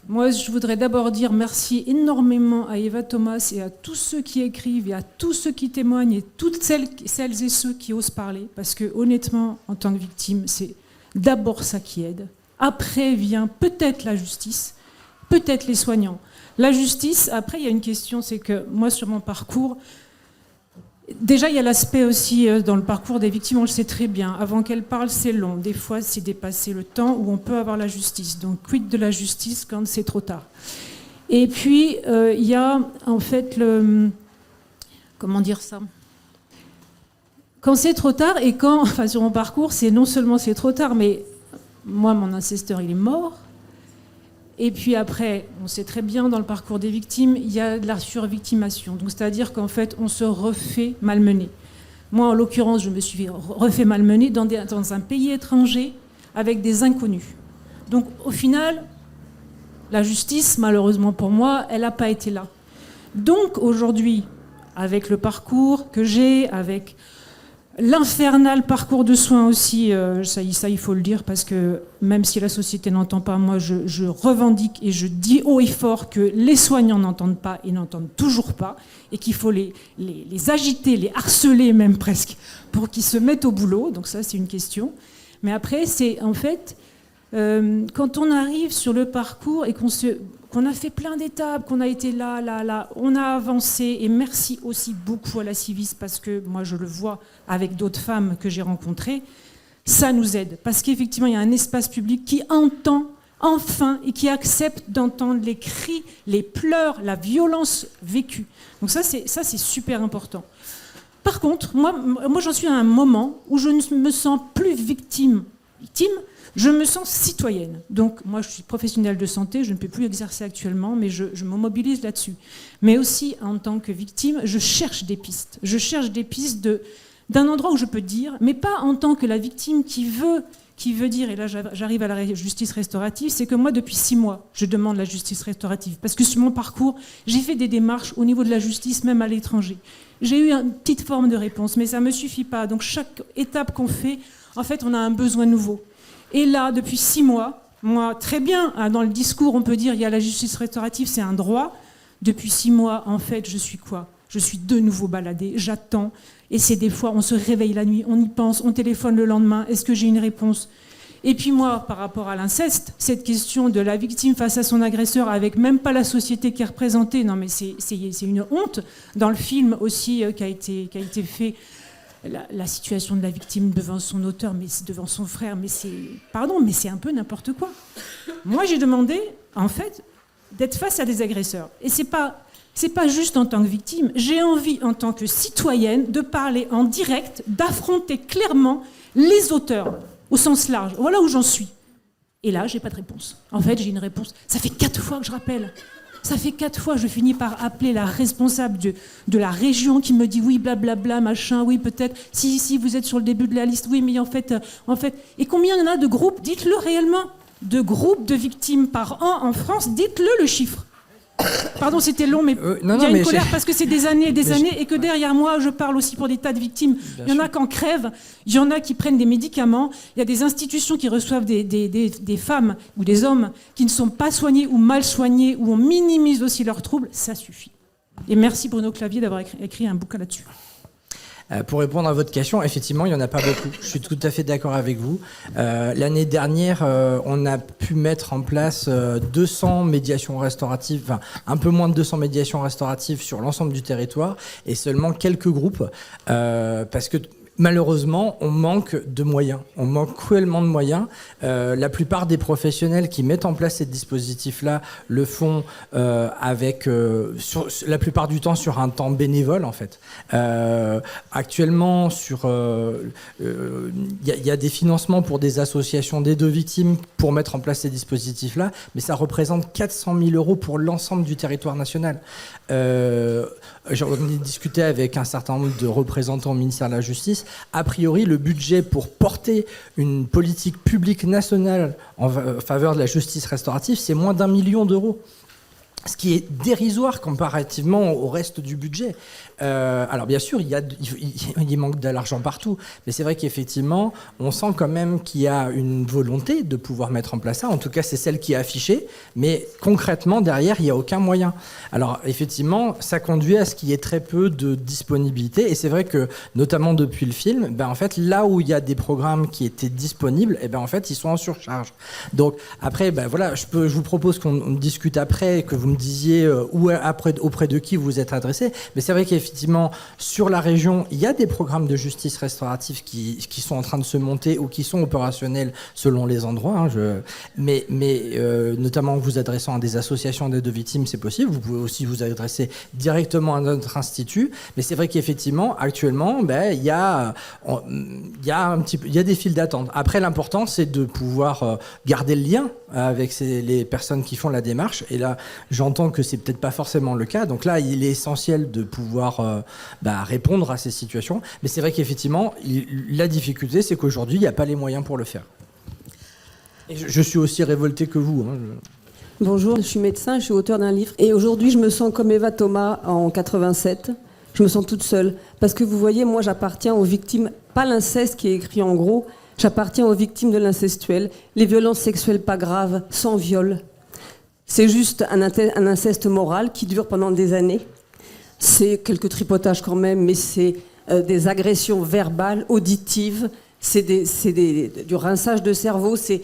Moi, je voudrais d'abord dire merci énormément à Eva Thomas et à tous ceux qui écrivent et à tous ceux qui témoignent et toutes celles et ceux qui osent parler, parce que honnêtement, en tant que victime, c'est d'abord ça qui aide. Après vient peut-être la justice, peut-être les soignants. La justice, après, il y a une question, c'est que moi, sur mon parcours, déjà, il y a l'aspect aussi dans le parcours des victimes, on le sait très bien. Avant qu'elles parlent, c'est long. Des fois, c'est dépasser le temps où on peut avoir la justice. Donc, quid de la justice quand c'est trop tard? Et puis, il y a en fait comment dire ça? Quand c'est trop tard et sur mon parcours, c'est non seulement c'est trop tard, mais moi, mon ancesteur, il est mort. Et puis après, on sait très bien dans le parcours des victimes, il y a de la survictimation. Donc, c'est-à-dire qu'en fait, on se refait malmener. Moi, en l'occurrence, je me suis refait malmener dans un pays étranger avec des inconnus. Donc, au final, la justice, malheureusement pour moi, elle n'a pas été là. Donc, aujourd'hui, avec le parcours que j'ai, avec L'infernal parcours de soins aussi, ça il faut le dire, parce que même si la société n'entend pas, moi je revendique et je dis haut et fort que les soignants n'entendent pas et n'entendent toujours pas, et qu'il faut les agiter, les harceler même presque, pour qu'ils se mettent au boulot. Donc ça c'est une question. Mais après c'est en fait, quand on arrive sur le parcours et qu'on a fait plein d'étapes, qu'on a été là, on a avancé, et merci aussi beaucoup à la Civis, parce que moi je le vois avec d'autres femmes que j'ai rencontrées, ça nous aide, parce qu'effectivement il y a un espace public qui entend enfin et qui accepte d'entendre les cris, les pleurs, la violence vécue. Donc ça c'est super important. Par contre, moi j'en suis à un moment où je ne me sens plus victime, je me sens citoyenne. Donc, moi, je suis professionnelle de santé, je ne peux plus exercer actuellement, mais je me mobilise là-dessus. Mais aussi, en tant que victime, je cherche des pistes. Je cherche des pistes d'un endroit où je peux dire, mais pas en tant que la victime qui veut dire, et là j'arrive à la justice restaurative, c'est que moi, depuis 6 mois, je demande la justice restaurative. Parce que sur mon parcours, j'ai fait des démarches au niveau de la justice, même à l'étranger. J'ai eu une petite forme de réponse, mais ça ne me suffit pas. Donc, chaque étape qu'on fait, en fait, on a un besoin nouveau. Et là, depuis 6 mois, moi, très bien, dans le discours, on peut dire il y a la justice restaurative, c'est un droit. Depuis 6 mois, en fait, je suis quoi ? Je suis de nouveau baladée, j'attends. Et c'est des fois, on se réveille la nuit, on y pense, on téléphone le lendemain, est-ce que j'ai une réponse ? Et puis moi, par rapport à l'inceste, cette question de la victime face à son agresseur, avec même pas la société qui est représentée, non mais c'est une honte. Dans le film aussi qui a été fait, la situation de la victime devant son auteur, mais devant son frère, mais c'est un peu n'importe quoi. Moi, j'ai demandé, en fait, d'être face à des agresseurs. Et c'est pas juste en tant que victime. J'ai envie, en tant que citoyenne, de parler en direct, d'affronter clairement les auteurs, au sens large. Voilà où j'en suis. Et là, j'ai pas de réponse. En fait, j'ai une réponse. Ça fait 4 fois que je rappelle. Ça fait 4 fois, je finis par appeler la responsable de la région qui me dit oui, blablabla, machin, oui, peut-être, si, vous êtes sur le début de la liste, oui, mais en fait. Et combien il y en a de groupes, dites-le réellement, de groupes de victimes par an en France, dites-le le chiffre. Pardon, c'était long, mais il y a une colère parce que c'est des années et des années, et que derrière moi, je parle aussi pour des tas de victimes. Il y en a qui en crèvent, il y en a qui prennent des médicaments, il y a des institutions qui reçoivent des femmes ou des hommes qui ne sont pas soignés ou mal soignés, où on minimise aussi leurs troubles, ça suffit. Et merci Bruno Clavier d'avoir écrit un bouquin là-dessus. Pour répondre à votre question, effectivement, il n'y en a pas beaucoup. Je suis tout à fait d'accord avec vous. L'année dernière, on a pu mettre en place 200 médiations restauratives, enfin un peu moins de 200 médiations restauratives sur l'ensemble du territoire, et seulement quelques groupes, parce que malheureusement, on manque de moyens. On manque cruellement de moyens. La plupart des professionnels qui mettent en place ces dispositifs-là le font avec, la plupart du temps, sur un temps bénévole, en fait. Actuellement, y a des financements pour des associations d'aide aux victimes pour mettre en place ces dispositifs-là, mais ça représente 400 000 € pour l'ensemble du territoire national. J'en ai discuté avec un certain nombre de représentants au ministère de la Justice. A priori, le budget pour porter une politique publique nationale en faveur de la justice restaurative, c'est moins d'1 million d'euros. Ce qui est dérisoire comparativement au reste du budget. Alors bien sûr, il manque de l'argent partout, mais c'est vrai qu'effectivement, on sent quand même qu'il y a une volonté de pouvoir mettre en place ça. En tout cas, c'est celle qui est affichée, mais concrètement, derrière, il n'y a aucun moyen. Alors effectivement, ça conduit à ce qu'il y ait très peu de disponibilité, et c'est vrai que, notamment depuis le film, en fait, là où il y a des programmes qui étaient disponibles, en fait, ils sont en surcharge. Donc après, voilà, je vous propose qu'on discute après, que vous me disiez auprès de qui vous vous êtes adressé, mais c'est vrai qu'effectivement, sur la région, il y a des programmes de justice restaurative qui sont en train de se monter ou qui sont opérationnels selon les endroits. Mais notamment en vous adressant à des associations d'aide aux victimes, c'est possible. Vous pouvez aussi vous adresser directement à notre institut. Mais c'est vrai qu'effectivement, actuellement, il y a des files d'attente. Après, l'important, c'est de pouvoir garder le lien avec les personnes qui font la démarche. Et là, j'entends que c'est peut-être pas forcément le cas. Donc là, il est essentiel de pouvoir répondre à ces situations. Mais c'est vrai qu'effectivement, la difficulté, c'est qu'aujourd'hui, il n'y a pas les moyens pour le faire. Et je suis aussi révolté que vous. Bonjour, je suis médecin, je suis auteur d'un livre. Et aujourd'hui, je me sens comme Eva Thomas en 87. je me sens toute seule. Parce que vous voyez, moi j'appartiens aux victimes, pas l'inceste qui est écrit en gros, j'appartiens aux victimes de l'incestuel, les violences sexuelles pas graves, sans viol. C'est juste un inceste moral qui dure pendant des années. C'est quelques tripotages quand même, mais c'est des agressions verbales, auditives, c'est du rinçage de cerveau, c'est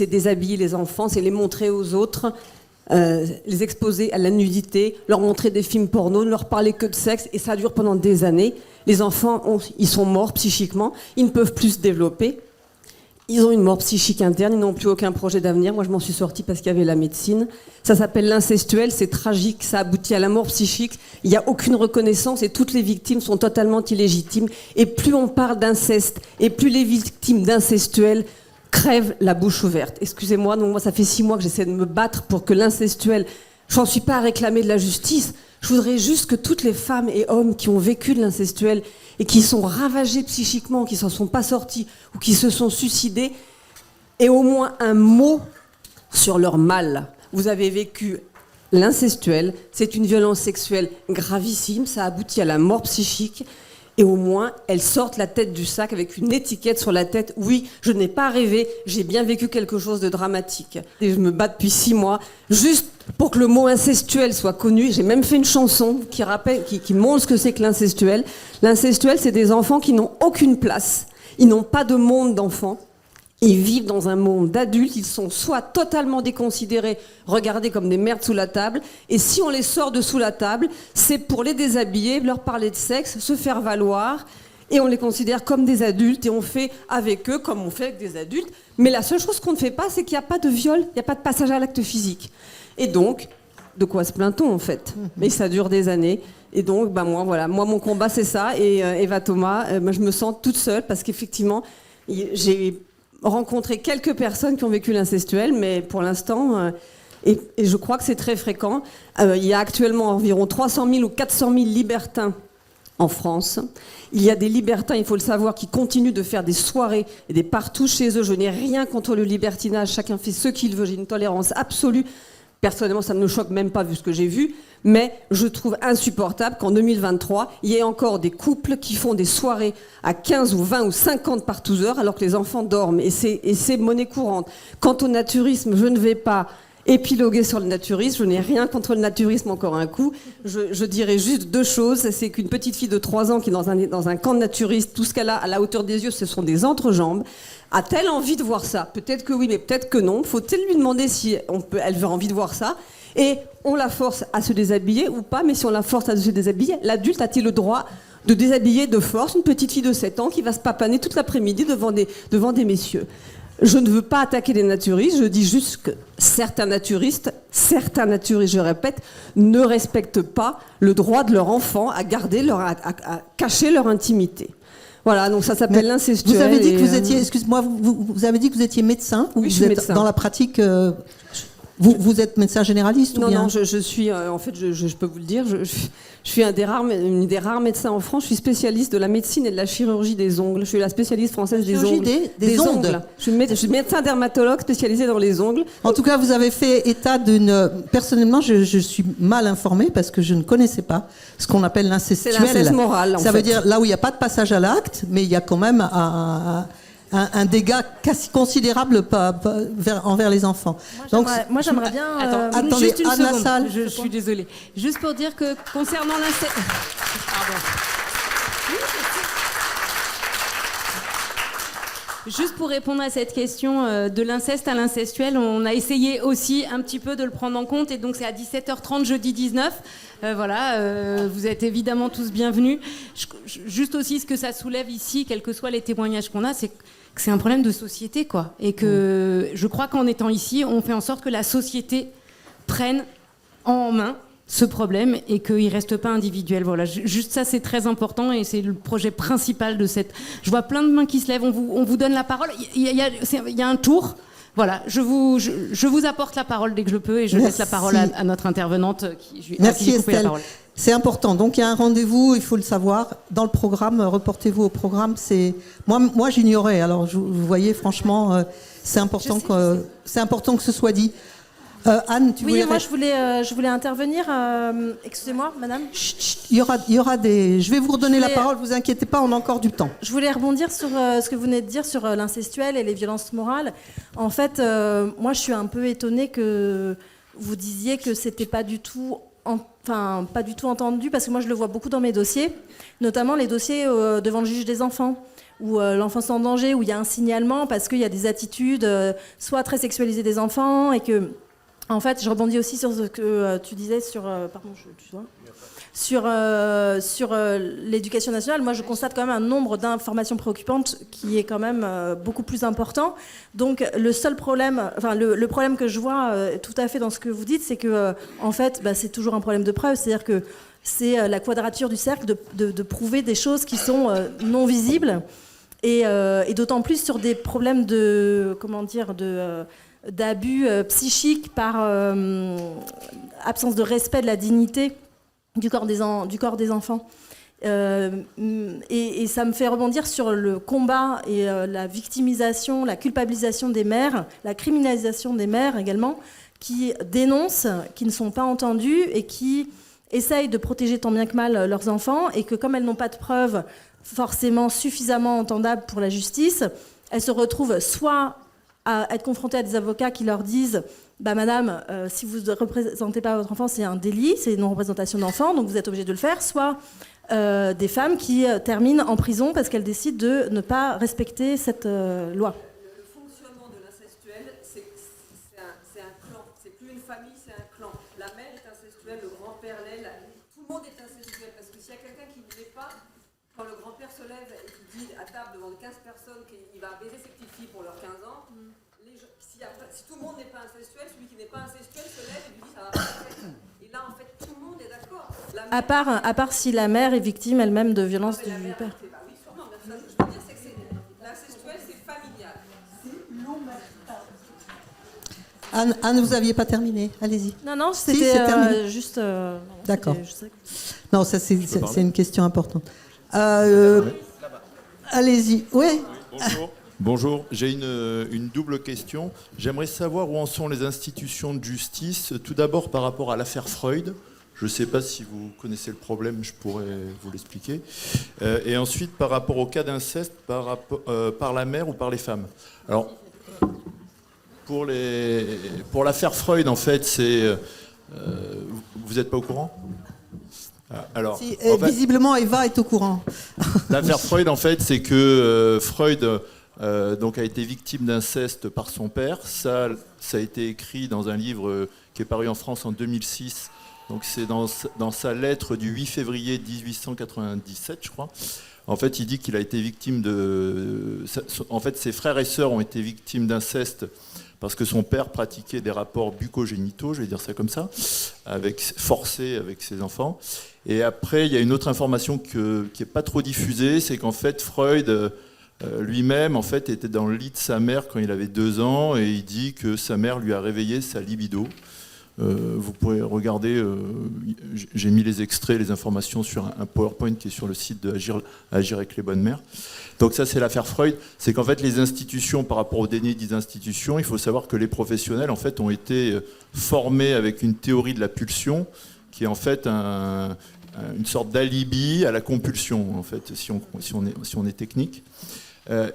déshabiller les enfants, c'est les montrer aux autres, les exposer à la nudité, leur montrer des films porno, ne leur parler que de sexe, et ça dure pendant des années. Les enfants, ils sont morts psychiquement, ils ne peuvent plus se développer. Ils ont une mort psychique interne, ils n'ont plus aucun projet d'avenir. Moi, je m'en suis sortie parce qu'il y avait la médecine. Ça s'appelle l'incestuel, c'est tragique, ça aboutit à la mort psychique. Il n'y a aucune reconnaissance et toutes les victimes sont totalement illégitimes. Et plus on parle d'inceste, et plus les victimes d'incestuel crèvent la bouche ouverte. Excusez-moi, donc moi, ça fait 6 mois que j'essaie de me battre pour que l'incestuel... J'en suis pas à réclamer de la justice. Je voudrais juste que toutes les femmes et hommes qui ont vécu de l'incestuel et qui sont ravagés psychiquement, qui s'en sont pas sortis ou qui se sont suicidés, aient au moins un mot sur leur mal. Vous avez vécu l'incestuel, c'est une violence sexuelle gravissime, ça aboutit à la mort psychique, et au moins elles sortent la tête du sac avec une étiquette sur la tête. Oui, je n'ai pas rêvé, j'ai bien vécu quelque chose de dramatique. Et je me bats depuis 6 mois, juste pour que le mot incestuel soit connu. J'ai même fait une chanson qui montre ce que c'est que l'incestuel. L'incestuel, c'est des enfants qui n'ont aucune place. Ils n'ont pas de monde d'enfants. Ils vivent dans un monde d'adultes. Ils sont soit totalement déconsidérés, regardés comme des merdes sous la table. Et si on les sort de sous la table, c'est pour les déshabiller, leur parler de sexe, se faire valoir. Et on les considère comme des adultes et on fait avec eux comme on fait avec des adultes. Mais la seule chose qu'on ne fait pas, c'est qu'il n'y a pas de viol, il n'y a pas de passage à l'acte physique. Et donc, de quoi se plaint-on en fait? Mais ça dure des années. Et donc, moi, mon combat, c'est ça. Et Eva Thomas, je me sens toute seule parce qu'effectivement, j'ai rencontré quelques personnes qui ont vécu l'incestuel, mais pour l'instant, et je crois que c'est très fréquent, il y a actuellement environ 300 000 ou 400 000 libertins en France. Il y a des libertins, il faut le savoir, qui continuent de faire des soirées et des partous chez eux. Je n'ai rien contre le libertinage, chacun fait ce qu'il veut, j'ai une tolérance absolue. Personnellement, ça ne me choque même pas vu ce que j'ai vu, mais je trouve insupportable qu'en 2023, il y ait encore des couples qui font des soirées à 15 ou 20 ou 50 partouzeurs alors que les enfants dorment. Et c'est monnaie courante. Quant au naturisme, je ne vais pas épiloguer sur le naturisme. Je n'ai rien contre le naturisme, encore un coup. Je dirais juste 2 choses. C'est qu'une petite fille de 3 ans qui est dans un camp de naturistes, tout ce qu'elle a à la hauteur des yeux, ce sont des entrejambes. A-t-elle envie de voir ça? Peut-être que oui, mais peut-être que non. Faut-il lui demander si elle veut envie de voir ça? Et on la force à se déshabiller ou pas? Mais si on la force à se déshabiller, l'adulte a-t-il le droit de déshabiller de force une petite fille de 7 ans qui va se papaner toute l'après-midi devant des messieurs? Je ne veux pas attaquer les naturistes, je dis juste que certains naturistes, je répète, ne respectent pas le droit de leur enfant à garder à cacher leur intimité. Voilà, donc ça s'appelle l'incestuel. Vous avez dit que vous étiez, excuse-moi, vous avez dit que vous étiez médecin, ou oui, vous êtes médecin. Dans la pratique. Vous êtes médecin généraliste ou bien? Non, je suis, en fait, je peux vous le dire, je suis une des rares médecins en France. Je suis spécialiste de la médecine et de la chirurgie des ongles. Je suis la spécialiste française des ongles. Des ongles. Je suis médecin dermatologue spécialisé dans les ongles. En tout cas, vous avez fait état d'une... Personnellement, je suis mal informée parce que je ne connaissais pas ce qu'on appelle l'incestuel. C'est l'inceste moral, en fait. Ça veut dire là où il n'y a pas de passage à l'acte, mais il y a quand même un dégât quasi considérable envers les enfants. Moi, j'aimerais bien... Attendez, juste une Anna seconde, Salle. je suis désolée. Juste pour dire que concernant l'inceste... Pardon. Juste pour répondre à cette question de l'inceste à l'incestuel, on a essayé aussi un petit peu de le prendre en compte, et donc c'est à 17h30 jeudi 19. Vous êtes évidemment tous bienvenus. Juste aussi ce que ça soulève ici, quels que soient les témoignages qu'on a, c'est que c'est un problème de société, quoi. Et que je crois qu'en étant ici, on fait en sorte que la société prenne en main ce problème et qu'il ne reste pas individuel. Voilà, juste ça, c'est très important et c'est le projet principal de cette... Je vois plein de mains qui se lèvent, on vous donne la parole. Il y a un tour. Voilà, je vous apporte la parole dès que je peux et je laisse la parole à notre intervenante. Merci Estelle. C'est important. Donc il y a un rendez-vous, il faut le savoir. Dans le programme, reportez-vous au programme. Moi j'ignorais. Alors vous voyez, franchement, c'est important que ce soit dit. Anne, tu voulais... Oui, moi je voulais intervenir. Excusez-moi, madame. Il y aura des... Je vais vous redonner la parole, vous inquiétez pas, on a encore du temps. Je voulais rebondir sur ce que vous venez de dire sur l'incestuel et les violences morales. En fait, moi je suis un peu étonnée que vous disiez que c'était pas du tout entendu, parce que moi je le vois beaucoup dans mes dossiers, notamment les dossiers devant le juge des enfants, où l'enfance en danger, où il y a un signalement parce qu'il y a des attitudes soit très sexualisées des enfants, et que, en fait, je rebondis aussi sur ce que tu disais sur... Sur l'éducation nationale. Moi je constate quand même un nombre d'informations préoccupantes qui est quand même beaucoup plus important. Donc le seul problème, le problème que je vois tout à fait dans ce que vous dites, c'est que en fait c'est toujours un problème de preuve, c'est-à-dire que c'est la quadrature du cercle de prouver des choses qui sont non visibles, et d'autant plus sur des problèmes d'abus psychiques par absence de respect de la dignité du corps des enfants. Et ça me fait rebondir sur le combat et la victimisation, la culpabilisation des mères, la criminalisation des mères également, qui dénoncent, qui ne sont pas entendues et qui essayent de protéger tant bien que mal leurs enfants, et que comme elles n'ont pas de preuves forcément suffisamment entendables pour la justice, elles se retrouvent soit à être confrontées à des avocats qui leur disent madame, si vous ne représentez pas votre enfant, c'est un délit, c'est une non-représentation d'enfant, donc vous êtes obligé de le faire. Soit des femmes qui terminent en prison parce qu'elles décident de ne pas respecter cette loi. Le fonctionnement de l'incestuel, c'est un clan. C'est plus une famille, c'est un clan. La mère est incestuelle, le grand-père l'est, tout le monde est incestuel. Parce que s'il y a quelqu'un qui ne l'est pas, quand le grand-père se lève et qui dit à table devant 15 personnes qu'il va baiser ses petites filles pour leurs 15 ans, si tout le monde n'est pas incestuel, celui qui n'est pas incestuel se lève et lui dit ça va pas faire. Et là, en fait, tout le monde est d'accord. À part si la mère est victime elle-même de violences du père. Oui, sûrement. Ce que je veux dire, c'est que l'incestuel, c'est familial. Anne, vous n'aviez pas terminé. Allez-y. Non, Si, c'était c'est terminé. juste... D'accord. Non, ça c'est une question importante. Allez-y. Oui. Bonjour, j'ai une double question. J'aimerais savoir où en sont les institutions de justice. Tout d'abord par rapport à l'affaire Freud. Je ne sais pas si vous connaissez le problème, je pourrais vous l'expliquer. Et ensuite par rapport au cas d'inceste par la mère ou par les femmes. Alors, pour l'affaire Freud, en fait, c'est... vous n'êtes pas au courant ? Alors, si, visiblement, Eva est au courant. L'affaire Freud, en fait, c'est que Freud... donc a été victime d'inceste par son père. Ça a été écrit dans un livre qui est paru en France en 2006. Donc c'est dans sa lettre du 8 février 1897, je crois. En fait, il dit qu'il a été victime de... En fait, ses frères et sœurs ont été victimes d'inceste parce que son père pratiquait des rapports bucco-génitaux, je vais dire ça comme ça, forcés avec ses enfants. Et après, il y a une autre information qui n'est pas trop diffusée, c'est qu'en fait, Freud... lui-même, en fait, était dans le lit de sa mère quand il avait 2 ans, et il dit que sa mère lui a réveillé sa libido. Vous pourrez regarder, j'ai mis les extraits, les informations sur un PowerPoint qui est sur le site de Agir avec les bonnes mères. Donc ça, c'est l'affaire Freud. C'est qu'en fait, les institutions, par rapport au déni des institutions, il faut savoir que les professionnels, en fait, ont été formés avec une théorie de la pulsion, qui est en fait une sorte d'alibi à la compulsion, en fait, si on est technique.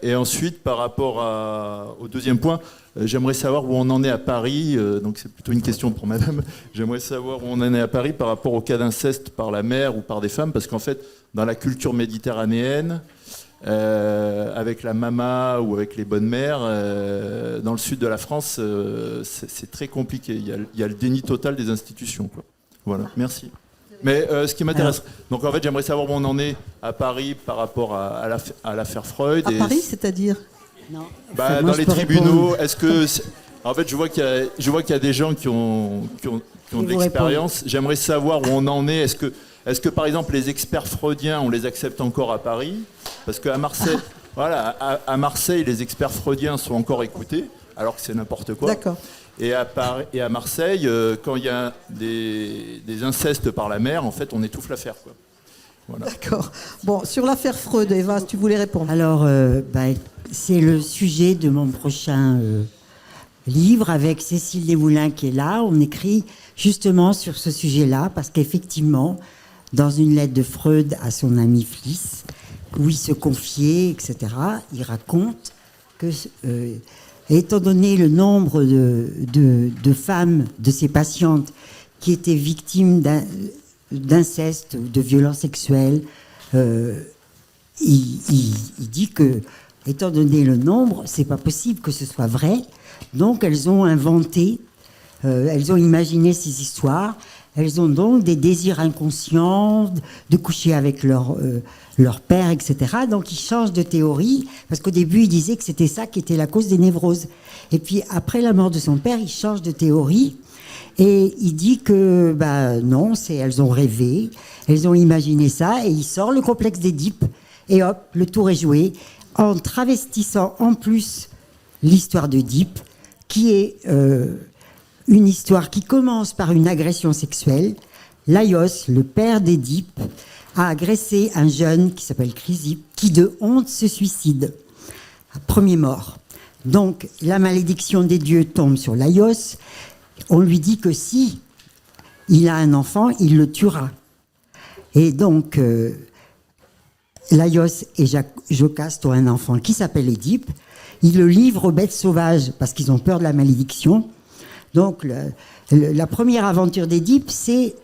Et ensuite, par rapport au deuxième point, j'aimerais savoir où on en est à Paris, donc c'est plutôt une question pour madame, j'aimerais savoir où on en est à Paris par rapport au cas d'inceste par la mère ou par des femmes, parce qu'en fait, dans la culture méditerranéenne, avec la mama ou avec les bonnes mères, dans le sud de la France, c'est très compliqué, il y a le déni total des institutions, quoi. Voilà, merci. Mais ce qui m'intéresse, donc en fait j'aimerais savoir où on en est à Paris par rapport à l'affaire Freud. À Paris, c'est-à-dire ? Non. Dans les tribunaux, est-ce que... En fait, je vois qu'il y a des gens qui ont de l'expérience. J'aimerais savoir où on en est. Est-ce que par exemple les experts freudiens, on les accepte encore à Paris ? Parce qu'à Marseille, à Marseille, les experts freudiens sont encore écoutés, alors que c'est n'importe quoi. D'accord. Et à Marseille, quand il y a des incestes par la mère, en fait, on étouffe l'affaire, quoi. Voilà. D'accord. Bon, sur l'affaire Freud, Eva, si tu voulais répondre. Alors, c'est le sujet de mon prochain livre avec Cécile Desmoulins qui est là. On écrit justement sur ce sujet-là parce qu'effectivement, dans une lettre de Freud à son ami Fliss, où il se confiait, etc., il raconte que, étant donné le nombre de femmes, de ses patientes, qui étaient victimes d'inceste ou de violences sexuelles, il dit que, étant donné le nombre, c'est pas possible que ce soit vrai. Donc elles ont inventé, elles ont imaginé ces histoires. Elles ont donc des désirs inconscients de coucher avec leur père, etc. Donc ils changent de théorie, parce qu'au début ils disaient que c'était ça qui était la cause des névroses. Et puis après la mort de son père, il change de théorie et il dit que non, elles ont rêvé, elles ont imaginé ça, et il sort le complexe d'Édipe et hop, le tour est joué, en travestissant en plus l'histoire d'Édipe, qui est une histoire qui commence par une agression sexuelle. Laios, le père d'Édipe, a agressé un jeune qui s'appelle Chrysippe, qui de honte se suicide. Premier mort. Donc la malédiction des dieux tombe sur Laios. On lui dit que si il a un enfant, il le tuera. Et donc Laios et Jocaste ont un enfant qui s'appelle Édipe. Ils le livrent aux bêtes sauvages parce qu'ils ont peur de la malédiction. Donc la première aventure d'Édipe, c'est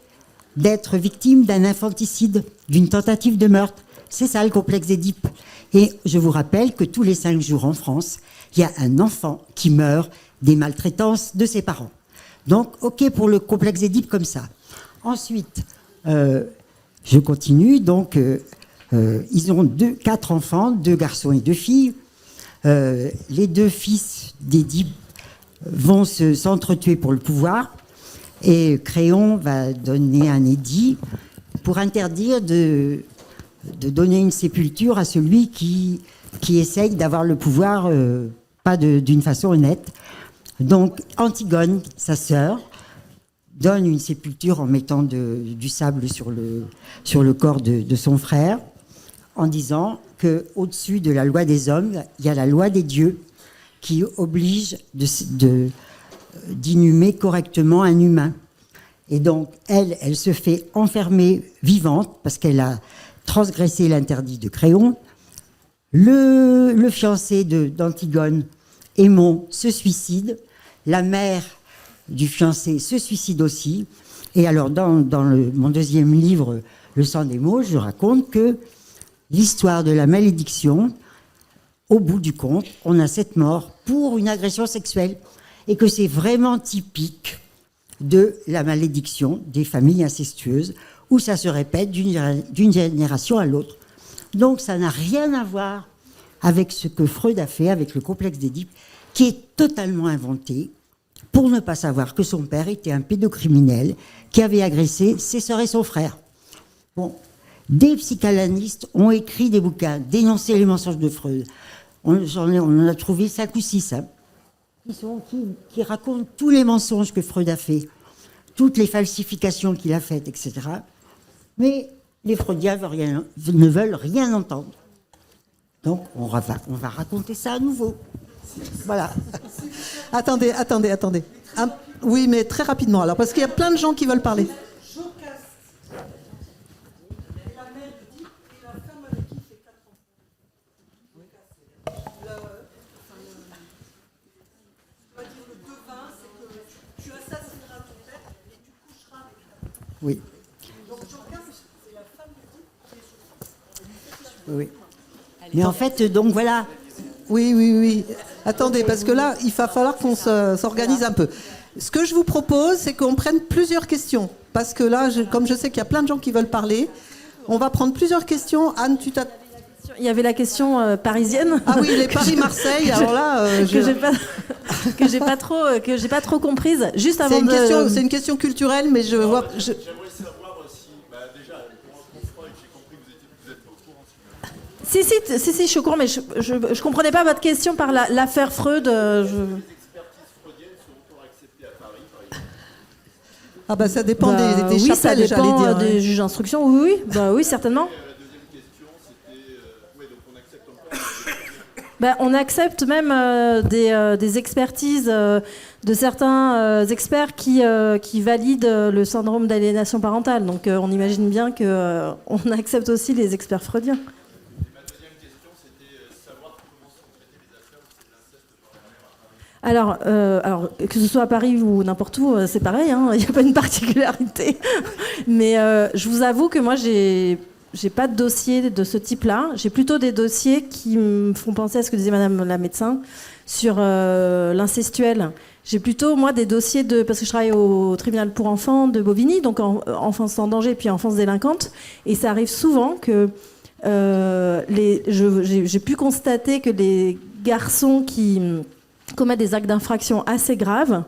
d'être victime d'un infanticide, d'une tentative de meurtre. C'est ça le complexe d'Édipe. Et je vous rappelle que tous les 5 jours en France, il y a un enfant qui meurt des maltraitances de ses parents. Donc, ok pour le complexe d'Édipe comme ça. Ensuite, je continue. Donc, ils ont 4 enfants, 2 garçons et 2 filles. Les 2 fils d'Édipe vont s'entretuer pour le pouvoir, et Créon va donner un édit pour interdire de donner une sépulture à celui qui essaye d'avoir le pouvoir pas d'une façon honnête. Donc Antigone, sa sœur, donne une sépulture en mettant du sable sur le corps de son frère, en disant qu'au-dessus de la loi des hommes, il y a la loi des dieux qui oblige d'inhumer correctement un humain. Et donc, elle se fait enfermer vivante parce qu'elle a transgressé l'interdit de Créon. Le fiancé d'Antigone, Aimon, se suicide. La mère du fiancé se suicide aussi. Et alors, dans mon deuxième livre, Le sang des mots, je raconte que l'histoire de la malédiction, au bout du compte, on a 7 morts pour une agression sexuelle. Et que c'est vraiment typique de la malédiction des familles incestueuses, où ça se répète d'une génération à l'autre. Donc ça n'a rien à voir avec ce que Freud a fait avec le complexe d'Édipe, qui est totalement inventé pour ne pas savoir que son père était un pédocriminel qui avait agressé ses sœurs et son frère. Bon, des psychanalystes ont écrit des bouquins, dénoncé les mensonges de Freud. On en a trouvé 5 ou 6, hein, qui racontent tous les mensonges que Freud a fait, toutes les falsifications qu'il a faites, etc. Mais les Freudiens ne veulent rien entendre. Donc on va raconter ça à nouveau. Voilà. Attendez. Oui, mais très rapidement, alors, parce qu'il y a plein de gens qui veulent parler. Oui. Oui. Mais en fait, donc voilà. Oui. Attendez, parce que là, il va falloir qu'on s'organise un peu. Ce que je vous propose, c'est qu'on prenne plusieurs questions. Parce que là, comme je sais qu'il y a plein de gens qui veulent parler, on va prendre plusieurs questions. Anne, il y avait la question parisienne. Ah oui, les Paris-Marseille. Alors là, que j'ai pas trop comprise. Juste avant c'est une question culturelle, mais je vois. J'aimerais savoir si, déjà, pour Freud, j'ai compris que vous êtes au courant. Si, je suis au courant, mais je comprenais pas votre question par l'affaire Freud. Les expertises freudiennes sont encore acceptées à Paris, par exemple. Ah bah ça dépend des oui, chapelles, ça dépend j'allais dire. des juges d'instruction. Oui, certainement. La deuxième question, c'était, donc on accepte encore. On accepte même des expertises de certains experts qui valident le syndrome d'aliénation parentale. Donc on imagine bien qu'on accepte aussi les experts freudiens. Alors, que ce soit à Paris ou n'importe où, c'est pareil, hein, il n'y a pas une particularité. Mais je vous avoue que moi, j'ai pas de dossier de ce type-là. J'ai plutôt des dossiers qui me font penser à ce que disait Madame la médecin sur l'incestuel. J'ai plutôt, moi, des dossiers parce que je travaille au tribunal pour enfants de Bobigny, donc enfance en danger, puis enfance délinquante. Et ça arrive souvent que j'ai pu constater que les garçons qui commettent des actes d'infraction assez graves,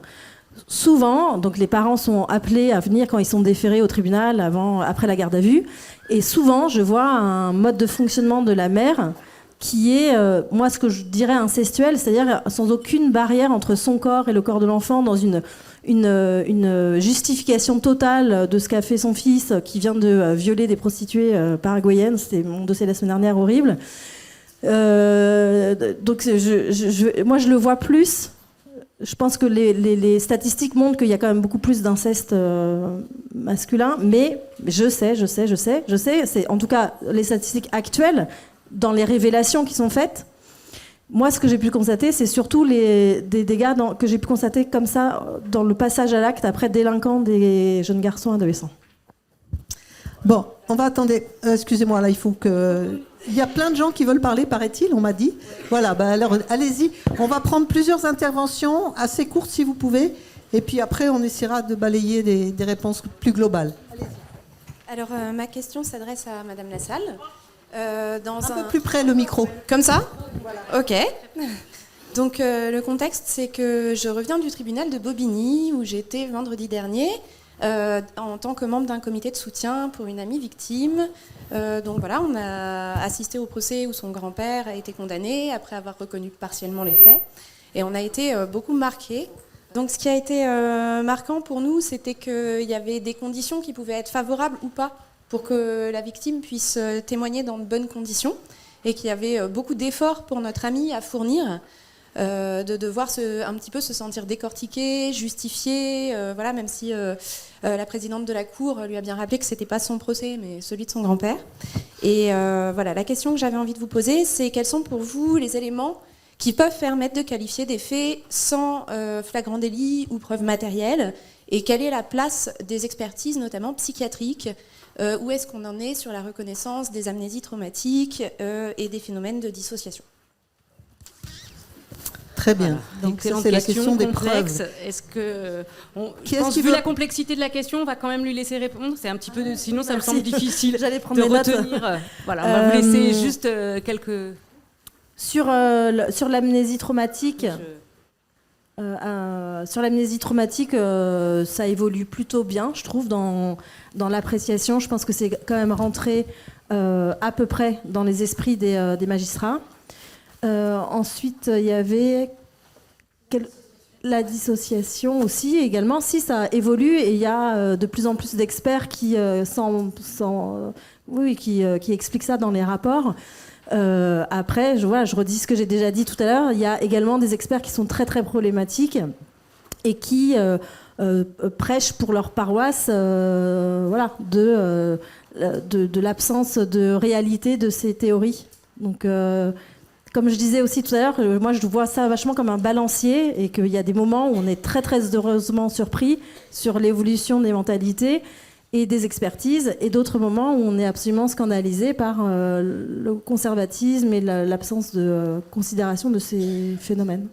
souvent, donc les parents sont appelés à venir quand ils sont déférés au tribunal après la garde à vue, et souvent je vois un mode de fonctionnement de la mère qui est, moi, ce que je dirais incestuel, c'est-à-dire sans aucune barrière entre son corps et le corps de l'enfant, dans une justification totale de ce qu'a fait son fils qui vient de violer des prostituées paraguayennes. C'était mon dossier la semaine dernière, horrible. Donc moi je le vois plus. Je pense que les statistiques montrent qu'il y a quand même beaucoup plus d'inceste masculin, mais je sais, c'est en tout cas les statistiques actuelles dans les révélations qui sont faites. Moi, ce que j'ai pu constater, c'est surtout des dégâts que j'ai pu constater comme ça dans le passage à l'acte après délinquant des jeunes garçons adolescents. Bon, on va attendre. Excusez-moi, là, il faut que... Il y a plein de gens qui veulent parler, paraît-il, on m'a dit. Voilà, alors allez-y. On va prendre plusieurs interventions, assez courtes si vous pouvez. Et puis après, on essaiera de balayer des réponses plus globales. Allez-y. Alors, ma question s'adresse à Madame Lassalle. Un peu plus près le micro. Comme ça ? Voilà. Ok. Donc, le contexte, c'est que je reviens du tribunal de Bobigny, où j'étais vendredi dernier, en tant que membre d'un comité de soutien pour une amie victime. Donc voilà, on a assisté au procès où son grand-père a été condamné après avoir reconnu partiellement les faits. Et on a été beaucoup marqués. Donc ce qui a été marquant pour nous, c'était qu'il y avait des conditions qui pouvaient être favorables ou pas pour que la victime puisse témoigner dans de bonnes conditions, et qu'il y avait beaucoup d'efforts pour notre amie à fournir, de devoir un petit peu se sentir décortiquée, justifiée, voilà, même si la présidente de la Cour lui a bien rappelé que ce n'était pas son procès, mais celui de son grand-père. Et voilà, la question que j'avais envie de vous poser, c'est quels sont pour vous les éléments qui peuvent permettre de qualifier des faits sans flagrant délit ou preuve matérielle, et quelle est la place des expertises, notamment psychiatriques, où est-ce qu'on en est sur la reconnaissance des amnésies traumatiques et des phénomènes de dissociation. Très bien. Voilà. Donc c'est la question des preuves. Est-ce que, vu la complexité de la question, on va quand même lui laisser répondre. C'est un petit peu, sinon ça me semble difficile de retenir. Voilà, on va vous laisser juste quelques. Sur l'amnésie traumatique. Sur l'amnésie traumatique, ça évolue plutôt bien, je trouve, dans l'appréciation. Je pense que c'est quand même rentré à peu près dans les esprits des magistrats. Ensuite, il y avait la dissociation aussi, également. Si, ça évolue, et il y a de plus en plus d'experts qui expliquent ça dans les rapports. Après, je redis ce que j'ai déjà dit tout à l'heure, il y a également des experts qui sont très très problématiques et qui prêchent pour leur paroisse de l'absence de réalité de ces théories. Donc, comme je disais aussi tout à l'heure, moi je vois ça vachement comme un balancier, et qu'il y a des moments où on est très très heureusement surpris sur l'évolution des mentalités et des expertises, et d'autres moments où on est absolument scandalisé par le conservatisme et l'absence de considération de ces phénomènes.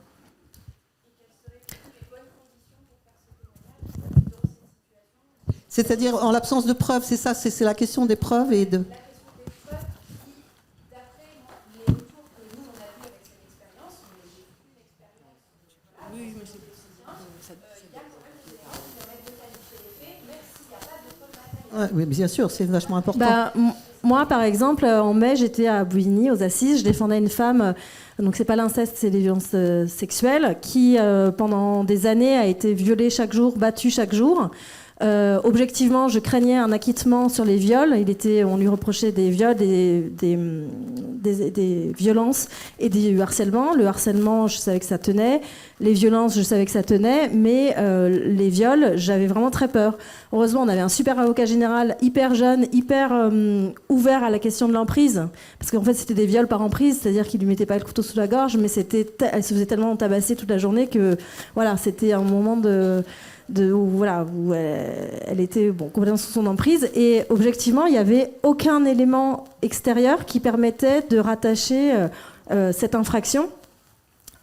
C'est-à-dire en l'absence de preuves, c'est ça, c'est la question des preuves et de... Oui, bien sûr, c'est vachement important. Moi, par exemple, en mai, j'étais à Bouigny, aux Assises. Je défendais une femme, donc c'est pas l'inceste, c'est les violences sexuelles, qui, pendant des années, a été violée chaque jour, battue chaque jour. Objectivement, je craignais un acquittement sur les viols. On lui reprochait des viols, des violences et du harcèlement. Le harcèlement, je savais que ça tenait. Les violences, je savais que ça tenait. Mais les viols, j'avais vraiment très peur. Heureusement, on avait un super avocat général, hyper jeune, hyper ouvert à la question de l'emprise. Parce qu'en fait, c'était des viols par emprise, c'est-à-dire qu'il lui mettait pas le couteau sous la gorge, mais elle se faisait tellement tabasser toute la journée que voilà, c'était un moment où elle était complètement sous son emprise. Et objectivement, il n'y avait aucun élément extérieur qui permettait de rattacher cette infraction.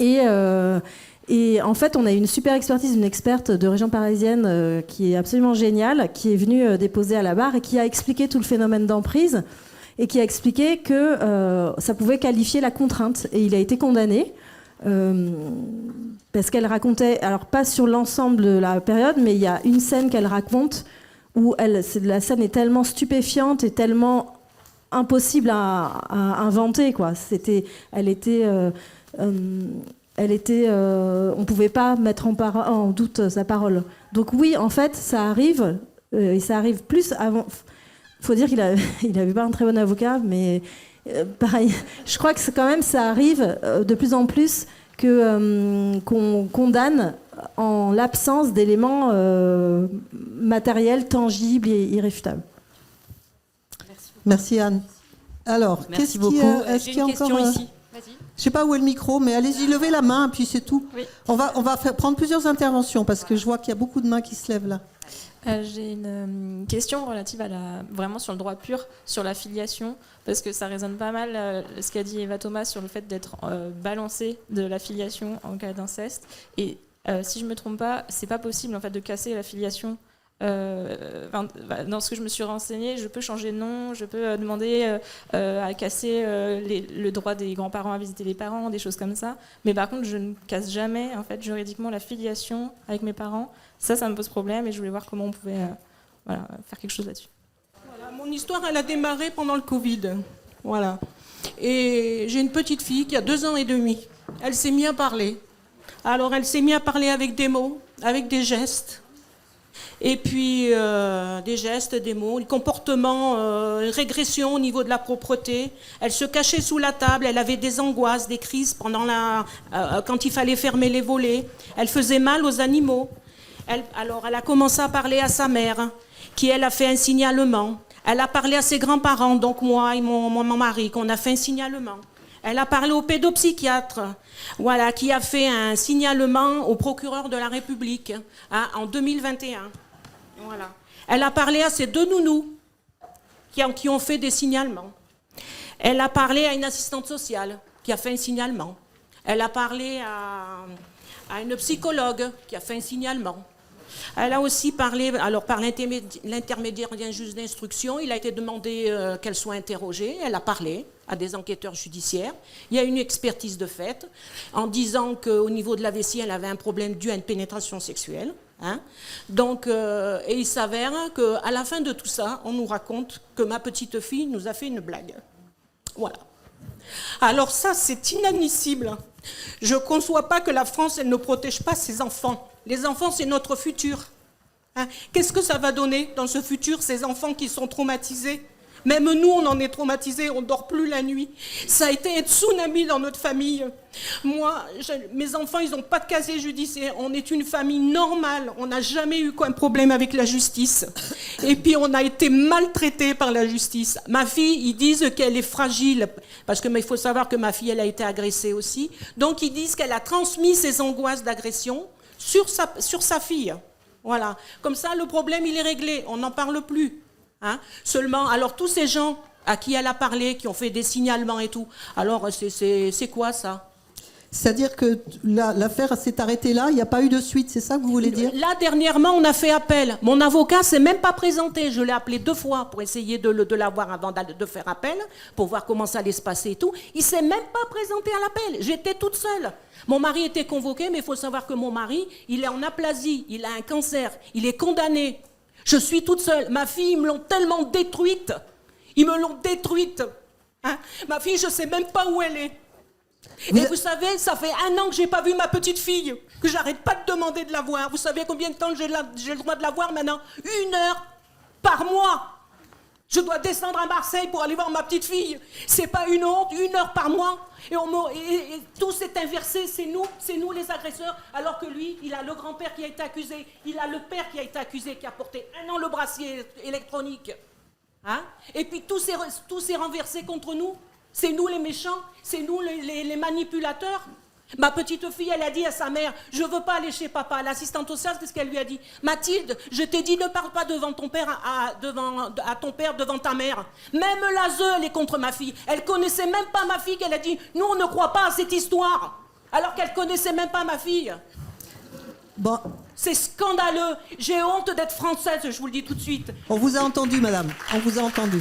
Et en fait, on a eu une super expertise d'une experte de région parisienne qui est absolument géniale, qui est venue déposer à la barre et qui a expliqué tout le phénomène d'emprise et qui a expliqué que ça pouvait qualifier la contrainte. Et il a été condamné. Parce qu'elle racontait, alors pas sur l'ensemble de la période, mais il y a une scène qu'elle raconte où la scène est tellement stupéfiante et tellement impossible à inventer, quoi. On pouvait pas mettre en doute sa parole. Donc oui, en fait, ça arrive, et ça arrive plus avant. Faut dire qu'il avait pas un très bon avocat, mais pareil. Je crois que ça arrive de plus en plus qu'on condamne en l'absence d'éléments matériels, tangibles et irréfutables. Merci Anne. Alors, Merci beaucoup. Est-ce qu'il y a une encore question ici. Je sais pas où est le micro, mais allez-y, levez la main, puis c'est tout. Oui. On va prendre plusieurs interventions parce que je vois qu'il y a beaucoup de mains qui se lèvent là. J'ai une question relative vraiment sur le droit pur, sur la filiation, parce que ça résonne pas mal ce qu'a dit Eva Thomas sur le fait d'être balancé de la filiation en cas d'inceste. Et si je me trompe pas, c'est pas possible en fait de casser la filiation. Dans ce que je me suis renseignée, je peux changer de nom, je peux demander à casser le droit des grands-parents à visiter les parents, des choses comme ça. Mais par contre, je ne casse jamais en fait juridiquement la filiation avec mes parents. Ça me pose problème et je voulais voir comment on pouvait faire quelque chose là-dessus. Voilà, mon histoire, elle a démarré pendant le Covid. Voilà. Et j'ai une petite fille qui a 2 ans et demi. Elle s'est mise à parler. Alors, elle s'est mise à parler avec des mots, avec des gestes. Et puis, des gestes, des mots, le comportement, une régression au niveau de la propreté. Elle se cachait sous la table, elle avait des angoisses, des crises quand il fallait fermer les volets. Elle faisait mal aux animaux. Alors, elle a commencé à parler à sa mère, qui, elle, a fait un signalement. Elle a parlé à ses grands-parents, donc moi et mon mari, qu'on a fait un signalement. Elle a parlé au pédopsychiatre, voilà, qui a fait un signalement au procureur de la République en 2021. Voilà. Elle a parlé à ses 2 nounous qui ont fait des signalements. Elle a parlé à une assistante sociale qui a fait un signalement. Elle a parlé à une psychologue qui a fait un signalement. Elle a aussi parlé, alors par l'intermédiaire d'un juge d'instruction, il a été demandé qu'elle soit interrogée. Elle a parlé à des enquêteurs judiciaires. Il y a une expertise de fait en disant qu'au niveau de la vessie, elle avait un problème dû à une pénétration sexuelle. Donc, et il s'avère qu'à la fin de tout ça, on nous raconte que ma petite fille nous a fait une blague. Voilà. Alors ça, c'est inadmissible. Je ne conçois pas que la France, elle ne protège pas ses enfants. Les enfants, c'est notre futur. Qu'est-ce que ça va donner dans ce futur, ces enfants qui sont traumatisés ? Même nous, on en est traumatisés, on ne dort plus la nuit. Ça a été un tsunami dans notre famille. Moi, mes enfants, ils n'ont pas de casier judiciaire. On est une famille normale. On n'a jamais eu un problème avec la justice. Et puis, on a été maltraités par la justice. Ma fille, ils disent qu'elle est fragile. Parce que, mais il faut savoir que ma fille, elle a été agressée aussi. Donc, ils disent qu'elle a transmis ses angoisses d'agression sur sa fille. Voilà. Comme ça, le problème, il est réglé. On n'en parle plus. Seulement, alors tous ces gens à qui elle a parlé, qui ont fait des signalements et tout, alors c'est quoi ça ? C'est-à-dire que l'affaire s'est arrêtée là, il n'y a pas eu de suite, c'est ça que vous voulez dire ? Là, dernièrement, on a fait appel. Mon avocat ne s'est même pas présenté. Je l'ai appelé 2 fois pour essayer de l'avoir avant de faire appel, pour voir comment ça allait se passer et tout. Il ne s'est même pas présenté à l'appel. J'étais toute seule. Mon mari était convoqué, mais il faut savoir que mon mari, il est en aplasie, il a un cancer, il est condamné. Je suis toute seule. Ma fille, ils me l'ont tellement détruite. Ils me l'ont détruite. Ma fille, je ne sais même pas où elle est. Et vous savez, ça fait 1 an que j'ai pas vu ma petite fille, que j'arrête pas de demander de la voir. Vous savez combien de temps j'ai le droit de la voir maintenant? 1 heure par mois. Je dois descendre à Marseille pour aller voir ma petite fille. C'est pas une honte, 1 heure par mois. Et tout s'est inversé, c'est nous les agresseurs, alors que lui, il a le grand-père qui a été accusé, il a le père qui a été accusé, qui a porté 1 an le bracelet électronique. Hein? Et puis tout s'est renversé contre nous. C'est nous les méchants, c'est nous les manipulateurs. Ma petite fille, elle a dit à sa mère, je veux pas aller chez papa. L'assistante sociale, qu'est-ce qu'elle lui a dit? Mathilde, je t'ai dit, ne parle pas devant ton père, à ton père, devant ta mère. Même la elle est contre ma fille. Elle connaissait même pas ma fille, qu'elle a dit, nous on ne croit pas à cette histoire. Alors qu'elle connaissait même pas ma fille. Bon. C'est scandaleux. J'ai honte d'être française, je vous le dis tout de suite. On vous a entendu, madame. On vous a entendu.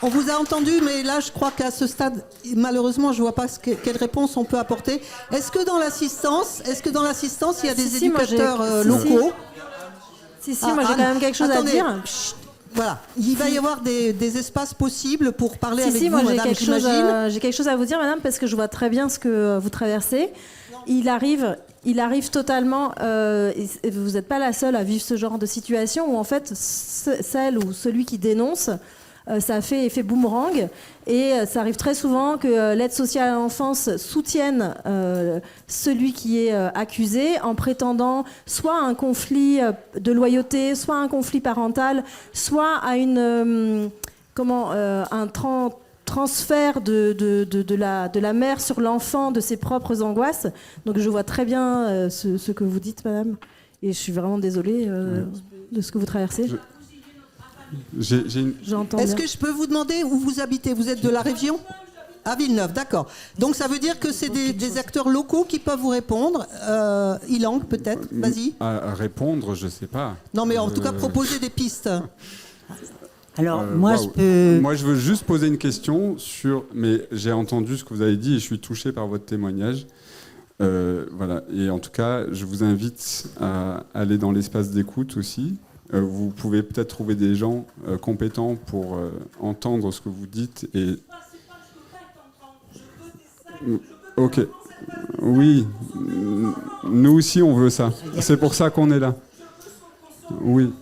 On vous a entendu, mais là, je crois qu'à ce stade, malheureusement, je ne vois pas quelle réponse on peut apporter. Est-ce que dans l'assistance, il y a des éducateurs locaux? Si, moi j'ai quand même quelque chose à dire. Voilà, il va y avoir des espaces possibles pour parler avec vous, moi, madame, j'imagine. J'ai quelque chose à vous dire, madame, parce que je vois très bien ce que vous traversez. Il arrive totalement... vous n'êtes pas la seule à vivre ce genre de situation où, en fait, celle ou celui qui dénonce... ça fait effet boomerang et ça arrive très souvent que l'aide sociale à l'enfance soutienne celui qui est accusé en prétendant soit un conflit de loyauté, soit un conflit parental, soit à un transfert de la mère sur l'enfant de ses propres angoisses. Donc je vois très bien ce que vous dites, madame, et je suis vraiment désolée de ce que vous traversez. Est-ce que je peux vous demander où vous habitez? Vous êtes de la région? À Villeneuve, d'accord. Donc ça veut dire que c'est des acteurs locaux qui peuvent vous répondre. Ilang, peut-être, vas-y. À répondre, je sais pas. Non, mais en tout cas, proposer des pistes. Alors, moi, je veux juste poser une question mais j'ai entendu ce que vous avez dit et je suis touché par votre témoignage. Voilà. Et en tout cas, je vous invite à aller dans l'espace d'écoute aussi. Vous pouvez peut-être trouver des gens compétents pour entendre ce que vous dites et... Ok. Oui. Nous aussi, on veut ça. C'est pour ça qu'on est là. Oui,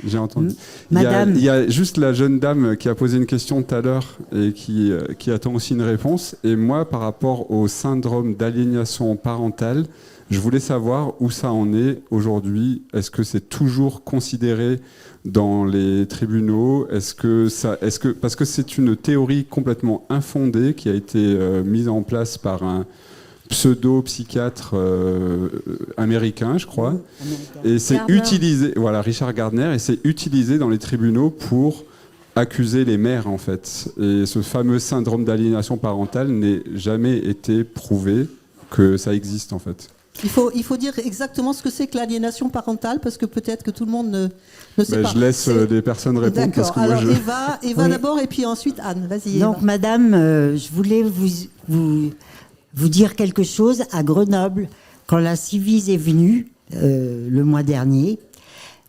j'ai entendu. Madame... Il y a juste la jeune dame qui a posé une question tout à l'heure et qui attend aussi une réponse. Et moi, par rapport au syndrome d'aliénation parentale, je voulais savoir où ça en est aujourd'hui. Est-ce que c'est toujours considéré dans les tribunaux? Parce que c'est une théorie complètement infondée qui a été mise en place par un pseudo-psychiatre américain, je crois. Et c'est utilisé, voilà, Richard Gardner, et c'est utilisé dans les tribunaux pour accuser les mères, en fait. Et ce fameux syndrome d'aliénation parentale n'est jamais été prouvé que ça existe, en fait. Il faut dire exactement ce que c'est que l'aliénation parentale, parce que peut-être que tout le monde ne sait pas. Je laisse les personnes répondre. D'accord. Alors, Eva oui. D'abord, et puis ensuite Anne. Vas-y. Donc, Eva. madame, je voulais vous dire quelque chose. À Grenoble, quand la Civis est venue le mois dernier,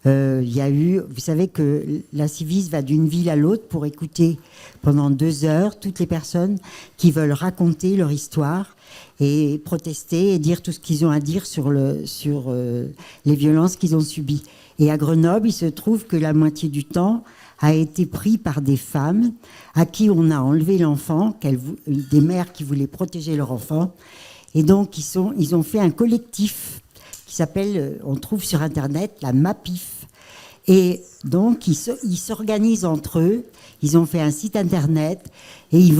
il y a eu... Vous savez que la Civis va d'une ville à l'autre pour écouter pendant 2 heures toutes les personnes qui veulent raconter leur histoire et protester et dire tout ce qu'ils ont à dire sur les violences qu'ils ont subies. Et à Grenoble, il se trouve que la moitié du temps a été pris par des femmes à qui on a enlevé l'enfant, des mères qui voulaient protéger leur enfant. Et donc, ils ont fait un collectif qui s'appelle, on trouve sur Internet, la MAPIF. Et donc, ils s'organisent entre eux. Ils ont fait un site Internet et ils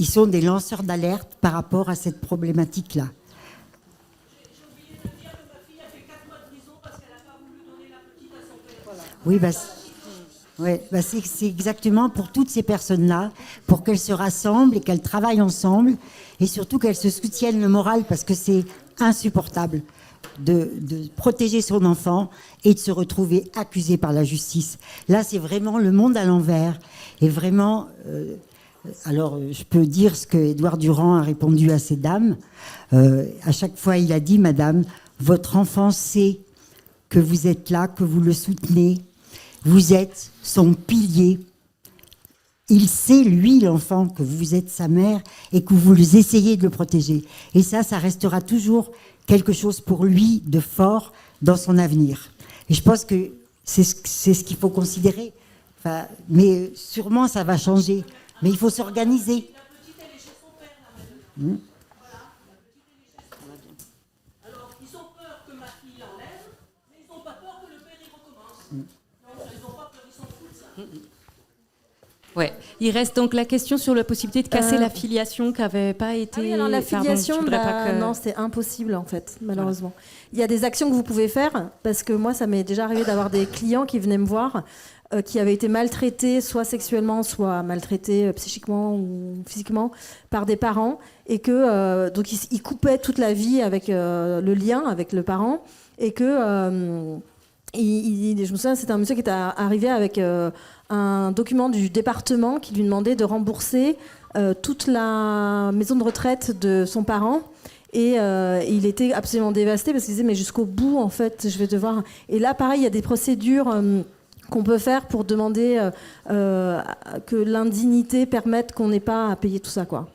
sont des lanceurs d'alerte par rapport à cette problématique-là. Oui, c'est exactement pour toutes ces personnes-là, pour qu'elles se rassemblent et qu'elles travaillent ensemble et surtout qu'elles se soutiennent le moral, parce que c'est insupportable de protéger son enfant et de se retrouver accusé par la justice. Là, c'est vraiment le monde à l'envers. Et vraiment, alors je peux dire ce que Édouard Durand a répondu à ces dames. À chaque fois, il a dit, madame, votre enfant sait que vous êtes là, que vous le soutenez. Vous êtes son pilier. Il sait, lui, l'enfant, que vous êtes sa mère et que vous essayez de le protéger. Et ça restera toujours quelque chose pour lui de fort dans son avenir. Et je pense que c'est ce qu'il faut considérer. Enfin, mais sûrement, ça va changer. Mais il faut s'organiser. Alors, ils ont peur que ma fille l'enlève, mais ils n'ont pas peur que le père y recommence. Non, ils n'ont pas peur, ils s'en foutent de ça. Ouais. Il reste donc la question sur la possibilité de casser la filiation qui n'avait pas été... Ah oui, alors la filiation, pas que... non, c'est impossible en fait, malheureusement. Voilà. Il y a des actions que vous pouvez faire, parce que moi, ça m'est déjà arrivé d'avoir des clients qui venaient me voir, qui avaient été maltraités, soit sexuellement, soit maltraités psychiquement ou physiquement, par des parents, et que donc ils coupaient toute la vie avec le lien avec le parent, et que je me souviens, c'était un monsieur qui était arrivé avec un document du département qui lui demandait de rembourser toute la maison de retraite de son parent. Et il était absolument dévasté parce qu'il disait mais jusqu'au bout en fait je vais devoir... Et là pareil il y a des procédures qu'on peut faire pour demander que l'indignité permette qu'on n'ait pas à payer tout ça quoi.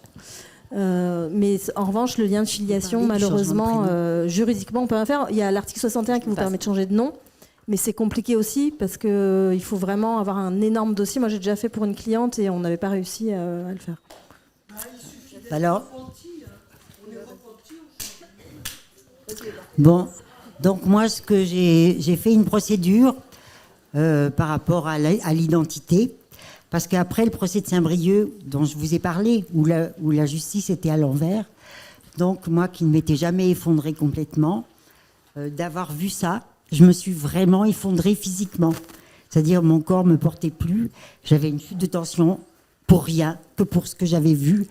Mais en revanche le lien de filiation malheureusement juridiquement on peut rien faire. Il y a l'article 61 qui vous permet de changer de nom. Mais c'est compliqué aussi parce qu'il faut vraiment avoir un énorme dossier. Moi, j'ai déjà fait pour une cliente et on n'avait pas réussi à le faire. Alors, bon, donc moi, ce que j'ai fait une procédure par rapport à l'identité, parce qu'après le procès de Saint-Brieuc, dont je vous ai parlé, où la justice était à l'envers, donc moi qui ne m'étais jamais effondrée complètement, d'avoir vu ça, je me suis vraiment effondrée physiquement. C'est-à-dire mon corps ne me portait plus. J'avais une chute de tension pour rien, que pour ce que j'avais vu.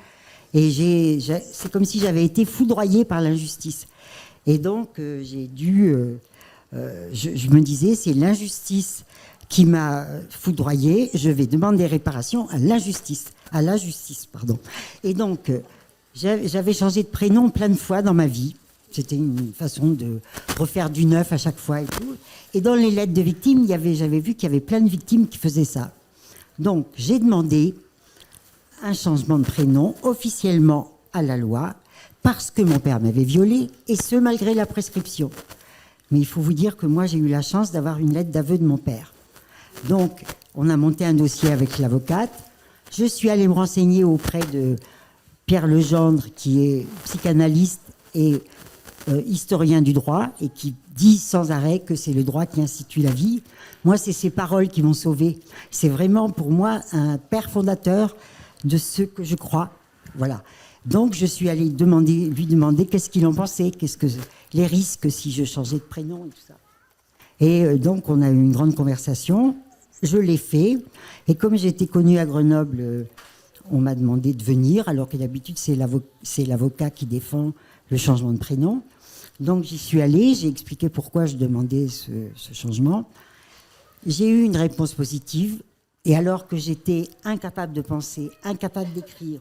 Et c'est comme si j'avais été foudroyée par l'injustice. Et donc, j'ai dû... je me disais, c'est l'injustice qui m'a foudroyée. Je vais demander réparation à la justice. Pardon. Et donc, j'avais changé de prénom plein de fois dans ma vie. C'était une façon de refaire du neuf à chaque fois et tout. Et dans les lettres de victimes, j'avais vu qu'il y avait plein de victimes qui faisaient ça. Donc, j'ai demandé un changement de prénom officiellement à la loi parce que mon père m'avait violée, et ce, malgré la prescription. Mais il faut vous dire que moi, j'ai eu la chance d'avoir une lettre d'aveu de mon père. Donc, on a monté un dossier avec l'avocate. Je suis allée me renseigner auprès de Pierre Legendre, qui est psychanalyste et historien du droit et qui dit sans arrêt que c'est le droit qui institue la vie. Moi, c'est ces paroles qui m'ont sauvée. C'est vraiment pour moi un père fondateur de ce que je crois. Voilà. Donc, je suis allée lui demander qu'est-ce qu'il en pensait, les risques si je changeais de prénom et tout ça. Et donc, on a eu une grande conversation. Je l'ai fait. Et comme j'étais connue à Grenoble, on m'a demandé de venir, alors que d'habitude, c'est l'avocat qui défend le changement de prénom. Donc j'y suis allée, j'ai expliqué pourquoi je demandais ce changement. J'ai eu une réponse positive, et alors que j'étais incapable de penser, incapable d'écrire,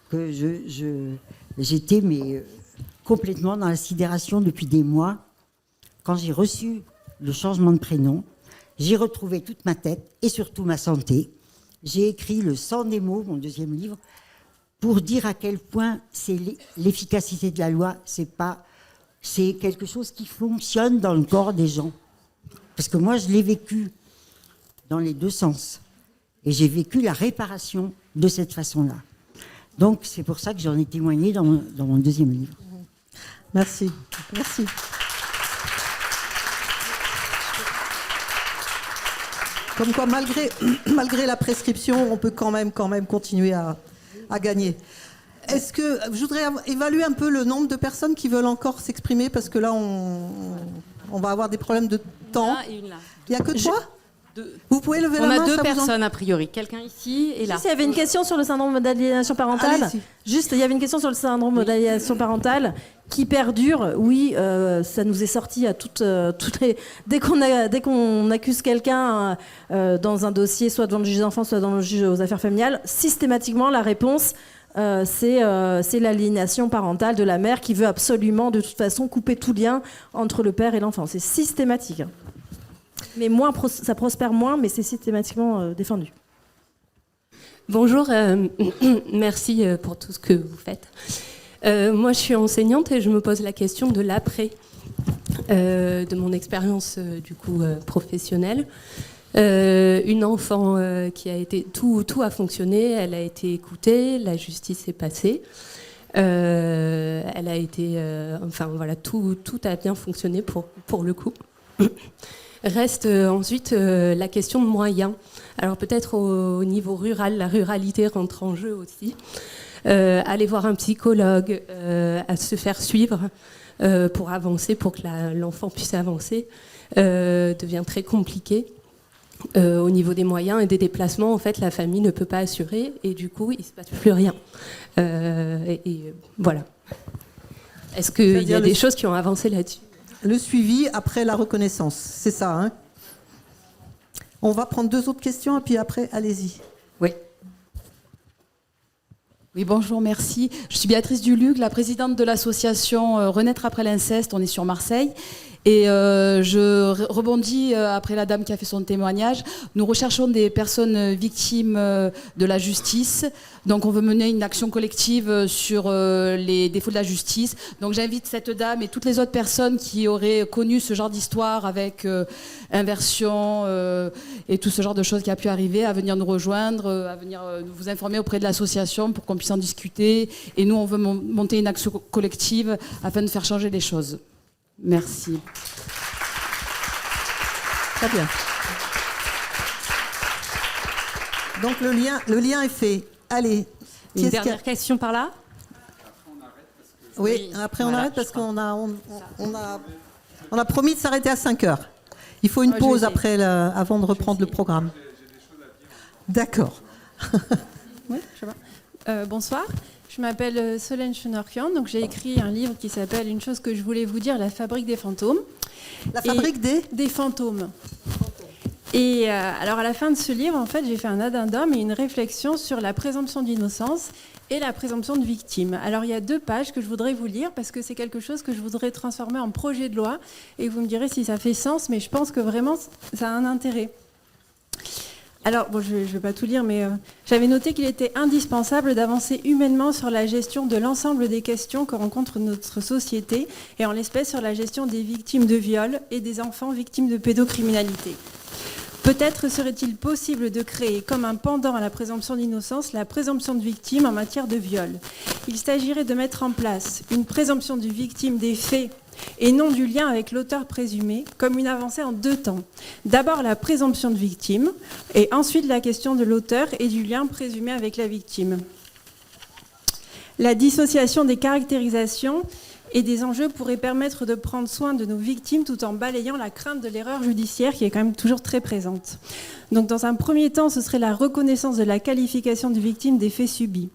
que j'étais complètement dans la sidération depuis des mois, quand j'ai reçu le changement de prénom, j'ai retrouvé toute ma tête et surtout ma santé. J'ai écrit le 100 des mots, mon deuxième livre, pour dire à quel point c'est l'efficacité de la loi, c'est quelque chose qui fonctionne dans le corps des gens. Parce que moi, je l'ai vécu dans les deux sens. Et j'ai vécu la réparation de cette façon-là. Donc, c'est pour ça que j'en ai témoigné dans mon deuxième livre. Merci. Merci. Comme quoi, malgré la prescription, on peut quand même continuer à gagner. Est-ce que je voudrais évaluer un peu le nombre de personnes qui veulent encore s'exprimer, parce que là, on va avoir des problèmes de temps. Là et une là. Il n'y a que toi ? Vous pouvez lever la main. On a deux personnes a priori. Quelqu'un ici et là. Juste, il y avait une question sur le syndrome d'aliénation parentale. Allez-y. Juste, il y avait une question sur le syndrome d'aliénation parentale qui perdure. Oui, ça nous est sorti à toutes les... Dès qu'on accuse quelqu'un dans un dossier, soit devant le juge des enfants, soit devant le juge aux affaires familiales, systématiquement, la réponse... c'est l'aliénation parentale de la mère qui veut absolument, de toute façon, couper tout lien entre le père et l'enfant. C'est systématique. Mais ça prospère moins, mais c'est systématiquement défendu. Bonjour, merci pour tout ce que vous faites. Moi, je suis enseignante et je me pose la question de l'après, de mon expérience professionnelle. Une enfant qui a été... Tout a fonctionné, elle a été écoutée, la justice est passée. Elle a été... tout a bien fonctionné pour le coup. Reste ensuite la question de moyens. Alors peut-être au niveau rural, la ruralité rentre en jeu aussi. Aller voir un psychologue, à se faire suivre pour avancer, pour que l'enfant puisse avancer, devient très compliqué. Au niveau des moyens et des déplacements, en fait, la famille ne peut pas assurer et du coup, il ne se passe plus rien. Voilà. Est-ce qu'il y a des choses qui ont avancé là-dessus ? Le suivi après la reconnaissance, c'est ça, hein ? On va prendre 2 autres questions et puis après, allez-y. Oui. Oui, bonjour, merci. Je suis Béatrice Duluc, la présidente de l'association Renaître après l'inceste. On est sur Marseille. Et je rebondis après la dame qui a fait son témoignage. Nous recherchons des personnes victimes de la justice. Donc on veut mener une action collective sur les défauts de la justice. Donc j'invite cette dame et toutes les autres personnes qui auraient connu ce genre d'histoire avec inversion et tout ce genre de choses qui a pu arriver à venir nous rejoindre, à venir vous informer auprès de l'association pour qu'on puisse en discuter. Et nous, on veut monter une action collective afin de faire changer les choses. Merci. Très bien. Donc le lien est fait. Allez. Une dernière question par là. Oui, après on arrête parce qu'on a promis de s'arrêter à 5h. Il faut une pause après avant de reprendre le programme. D'accord. Oui, je vois. Bonsoir. Je m'appelle Solène Chenorkian, donc j'ai écrit un livre qui s'appelle Une chose que je voulais vous dire, La fabrique des fantômes. La fabrique des fantômes. Et alors à la fin de ce livre, en fait, j'ai fait un addendum et une réflexion sur la présomption d'innocence et la présomption de victime. Alors il y a 2 pages que je voudrais vous lire parce que c'est quelque chose que je voudrais transformer en projet de loi et vous me direz si ça fait sens, mais je pense que vraiment ça a un intérêt. Alors, bon, je ne vais pas tout lire, mais j'avais noté qu'il était indispensable d'avancer humainement sur la gestion de l'ensemble des questions que rencontre notre société, et en l'espèce sur la gestion des victimes de viol et des enfants victimes de pédocriminalité. Peut-être serait-il possible de créer, comme un pendant à la présomption d'innocence, la présomption de victime en matière de viol. Il s'agirait de mettre en place une présomption de victime des faits et non du lien avec l'auteur présumé, comme une avancée en 2 temps. D'abord la présomption de victime, et ensuite la question de l'auteur et du lien présumé avec la victime. La dissociation des caractérisations et des enjeux pourrait permettre de prendre soin de nos victimes tout en balayant la crainte de l'erreur judiciaire qui est quand même toujours très présente. Donc dans un premier temps, ce serait la reconnaissance de la qualification de victime des faits subis.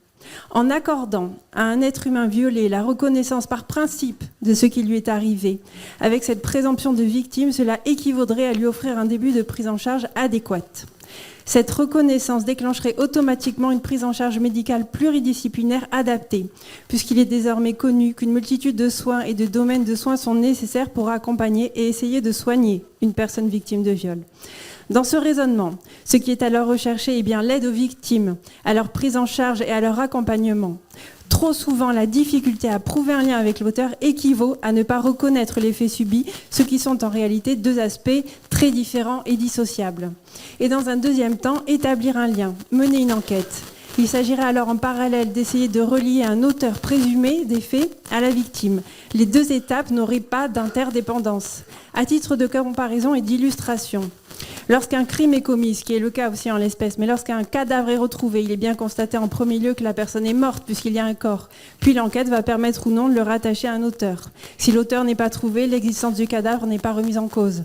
En accordant à un être humain violé la reconnaissance par principe de ce qui lui est arrivé, avec cette présomption de victime, cela équivaudrait à lui offrir un début de prise en charge adéquate. Cette reconnaissance déclencherait automatiquement une prise en charge médicale pluridisciplinaire adaptée, puisqu'il est désormais connu qu'une multitude de soins et de domaines de soins sont nécessaires pour accompagner et essayer de soigner une personne victime de viol. Dans ce raisonnement, ce qui est alors recherché est bien l'aide aux victimes, à leur prise en charge et à leur accompagnement. Trop souvent, la difficulté à prouver un lien avec l'auteur équivaut à ne pas reconnaître les faits subis, ce qui sont en réalité 2 aspects très différents et dissociables. Et dans un deuxième temps, établir un lien, mener une enquête. Il s'agirait alors en parallèle d'essayer de relier un auteur présumé des faits à la victime. Les 2 étapes n'auraient pas d'interdépendance. À titre de comparaison et d'illustration, lorsqu'un crime est commis, ce qui est le cas aussi en l'espèce, mais lorsqu'un cadavre est retrouvé, il est bien constaté en premier lieu que la personne est morte puisqu'il y a un corps. Puis l'enquête va permettre ou non de le rattacher à un auteur. Si l'auteur n'est pas trouvé, l'existence du cadavre n'est pas remise en cause.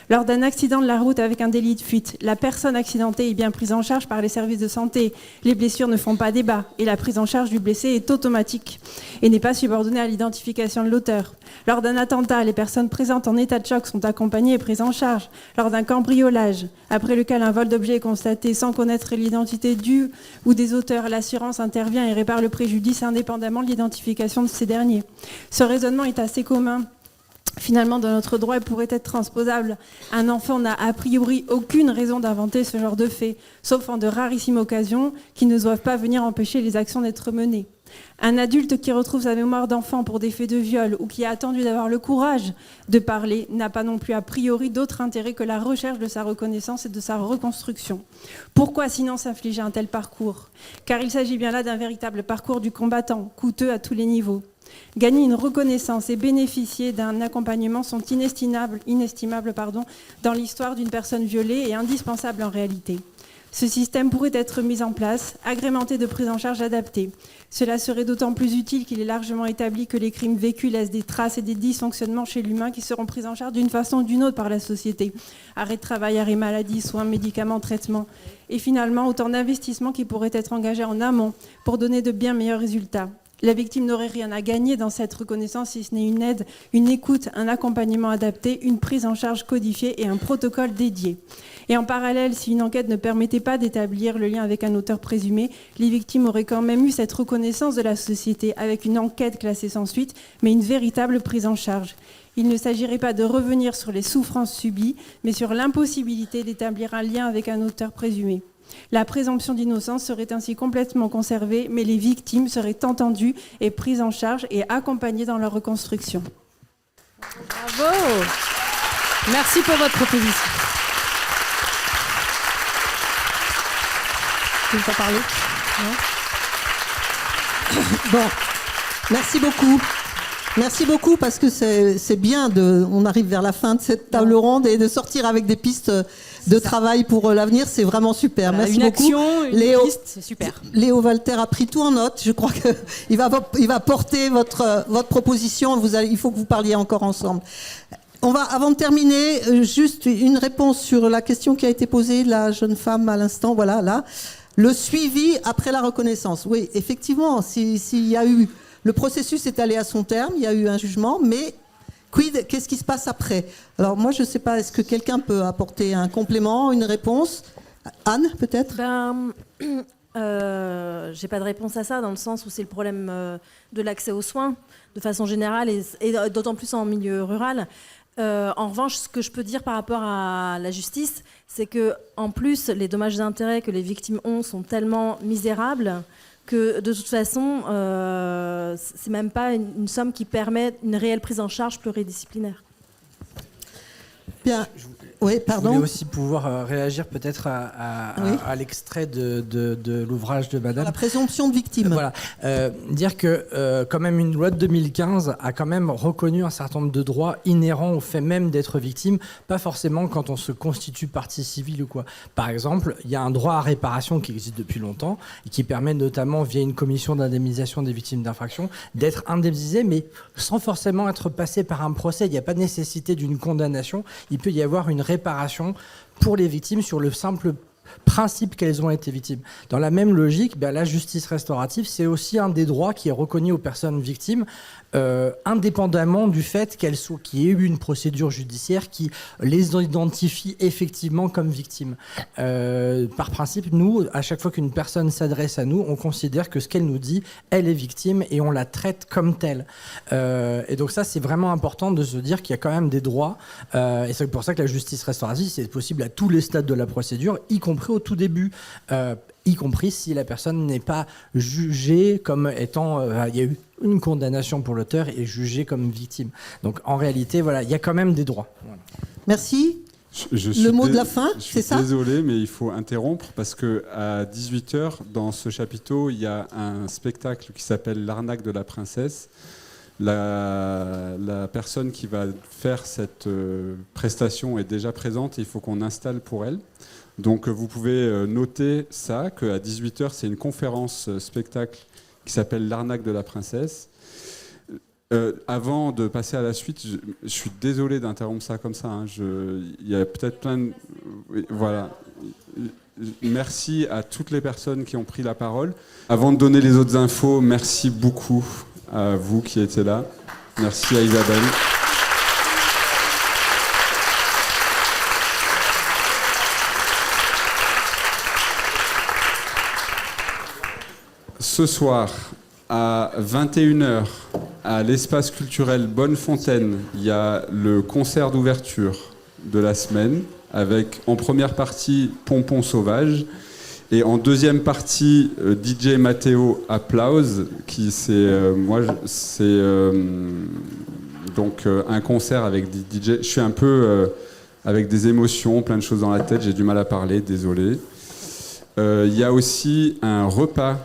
Lors d'un accident de la route avec un délit de fuite, la personne accidentée est bien prise en charge par les services de santé. Les blessures ne font pas débat et la prise en charge du blessé est automatique et n'est pas subordonnée à l'identification de l'auteur. Lors d'un attentat, les personnes présentes en état de choc sont accompagnées et prises en charge. Lors d'un cambriolage, après lequel un vol d'objet est constaté sans connaître l'identité du ou des auteurs, l'assurance intervient et répare le préjudice indépendamment de l'identification de ces derniers. Ce raisonnement est assez commun finalement, dans notre droit, elle pourrait être transposable. Un enfant n'a a priori aucune raison d'inventer ce genre de faits, sauf en de rarissimes occasions qui ne doivent pas venir empêcher les actions d'être menées. Un adulte qui retrouve sa mémoire d'enfant pour des faits de viol ou qui a attendu d'avoir le courage de parler n'a pas non plus a priori d'autre intérêt que la recherche de sa reconnaissance et de sa reconstruction. Pourquoi sinon s'infliger un tel parcours ? Car il s'agit bien là d'un véritable parcours du combattant, coûteux à tous les niveaux. Gagner une reconnaissance et bénéficier d'un accompagnement sont inestimables dans l'histoire d'une personne violée et indispensables en réalité. Ce système pourrait être mis en place, agrémenté de prises en charge adaptées. Cela serait d'autant plus utile qu'il est largement établi que les crimes vécus laissent des traces et des dysfonctionnements chez l'humain qui seront pris en charge d'une façon ou d'une autre par la société. Arrêt de travail, arrêt maladie, soins, médicaments, traitements. Et finalement, autant d'investissements qui pourraient être engagés en amont pour donner de bien meilleurs résultats. La victime n'aurait rien à gagner dans cette reconnaissance si ce n'est une aide, une écoute, un accompagnement adapté, une prise en charge codifiée et un protocole dédié. Et en parallèle, si une enquête ne permettait pas d'établir le lien avec un auteur présumé, les victimes auraient quand même eu cette reconnaissance de la société avec une enquête classée sans suite, mais une véritable prise en charge. Il ne s'agirait pas de revenir sur les souffrances subies, mais sur l'impossibilité d'établir un lien avec un auteur présumé. La présomption d'innocence serait ainsi complètement conservée, mais les victimes seraient entendues et prises en charge et accompagnées dans leur reconstruction. Bravo! Merci pour votre proposition. Tu veux pas parler ? Non ? Bon, merci beaucoup. Merci beaucoup parce que c'est bien on arrive vers la fin de cette table ronde et de sortir avec des pistes de travail pour l'avenir, c'est vraiment super. Voilà, merci une beaucoup. action, une Léo, piste, c'est super. Léo Walter a pris tout en note. Je crois qu'il va porter votre proposition. Il faut que vous parliez encore ensemble. Avant de terminer, juste une réponse sur la question qui a été posée de la jeune femme à l'instant. Voilà, là. Le suivi après la reconnaissance. Oui, effectivement, s'il y a eu... Le processus est allé à son terme, il y a eu un jugement, mais qu'est-ce qui se passe après ? Alors moi, je ne sais pas, est-ce que quelqu'un peut apporter un complément, une réponse ? Anne, peut-être ? J'ai pas de réponse à ça, dans le sens où c'est le problème de l'accès aux soins, de façon générale, et d'autant plus en milieu rural. En revanche, ce que je peux dire par rapport à la justice, c'est que en plus, les dommages d'intérêt que les victimes ont sont tellement misérables que de toute façon, c'est même pas une somme qui permet une réelle prise en charge pluridisciplinaire. Bien. Oui, pardon. Je voulais aussi pouvoir réagir peut-être à l'extrait de l'ouvrage de Madame. La présomption de victime. Voilà. Dire que quand même une loi de 2015 a quand même reconnu un certain nombre de droits inhérents au fait même d'être victime, pas forcément quand on se constitue partie civile ou quoi. Par exemple, il y a un droit à réparation qui existe depuis longtemps et qui permet notamment via une commission d'indemnisation des victimes d'infractions d'être indemnisé, mais sans forcément être passé par un procès. Il n'y a pas de nécessité d'une condamnation. Il peut y avoir une réparation pour les victimes sur le simple principe qu'elles ont été victimes. Dans la même logique, la justice restaurative, c'est aussi un des droits qui est reconnu aux personnes victimes, indépendamment du fait qu'il y ait eu une procédure judiciaire qui les identifie effectivement comme victimes. Par principe, nous, à chaque fois qu'une personne s'adresse à nous, on considère que ce qu'elle nous dit, elle est victime et on la traite comme telle. Et donc ça, c'est vraiment important de se dire qu'il y a quand même des droits. Et c'est pour ça que la justice restaurative, c'est possible à tous les stades de la procédure, y compris au tout début. Y compris si la personne n'est pas jugée comme étant... il y a eu une condamnation pour l'auteur et jugée comme victime. Donc en réalité, voilà, il y a quand même des droits. Voilà. Merci. Le mot de la fin, c'est ça ? Je suis désolé, mais il faut interrompre parce qu'à 18h, dans ce chapiteau, il y a un spectacle qui s'appelle L'arnaque de la princesse. La personne qui va faire cette prestation est déjà présente et il faut qu'on installe pour elle. Donc vous pouvez noter ça, qu'à 18h, c'est une conférence spectacle qui s'appelle L'arnaque de la princesse. Avant de passer à la suite, je suis désolé d'interrompre ça comme ça. Il y a peut-être plein de... Voilà. Merci à toutes les personnes qui ont pris la parole. Avant de donner les autres infos, merci beaucoup à vous qui étiez là. Merci à Isabelle. Ce soir, à 21h, à l'espace culturel Bonnefontaine, il y a le concert d'ouverture de la semaine, avec en première partie Pompon Sauvage, et en deuxième partie DJ Matteo Applause, qui c'est donc un concert avec des DJ. Je suis un peu avec des émotions, plein de choses dans la tête, j'ai du mal à parler, désolé. Il y a aussi un repas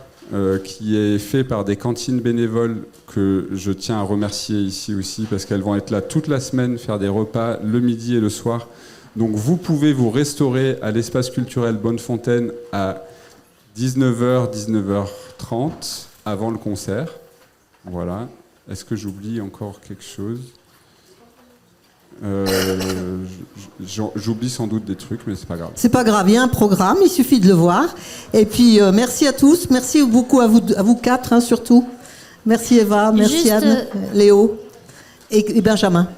qui est fait par des cantines bénévoles que je tiens à remercier ici aussi, parce qu'elles vont être là toute la semaine, faire des repas le midi et le soir. Donc vous pouvez vous restaurer à l'espace culturel Bonnefontaine à 19h, 19h30, avant le concert. Voilà. Est-ce que j'oublie encore quelque chose ? J'oublie sans doute des trucs, mais c'est pas grave. C'est pas grave, il y a un programme, il suffit de le voir. Et puis merci à tous, merci beaucoup à vous quatre surtout. Merci Eva, merci Anne, Léo et Benjamin.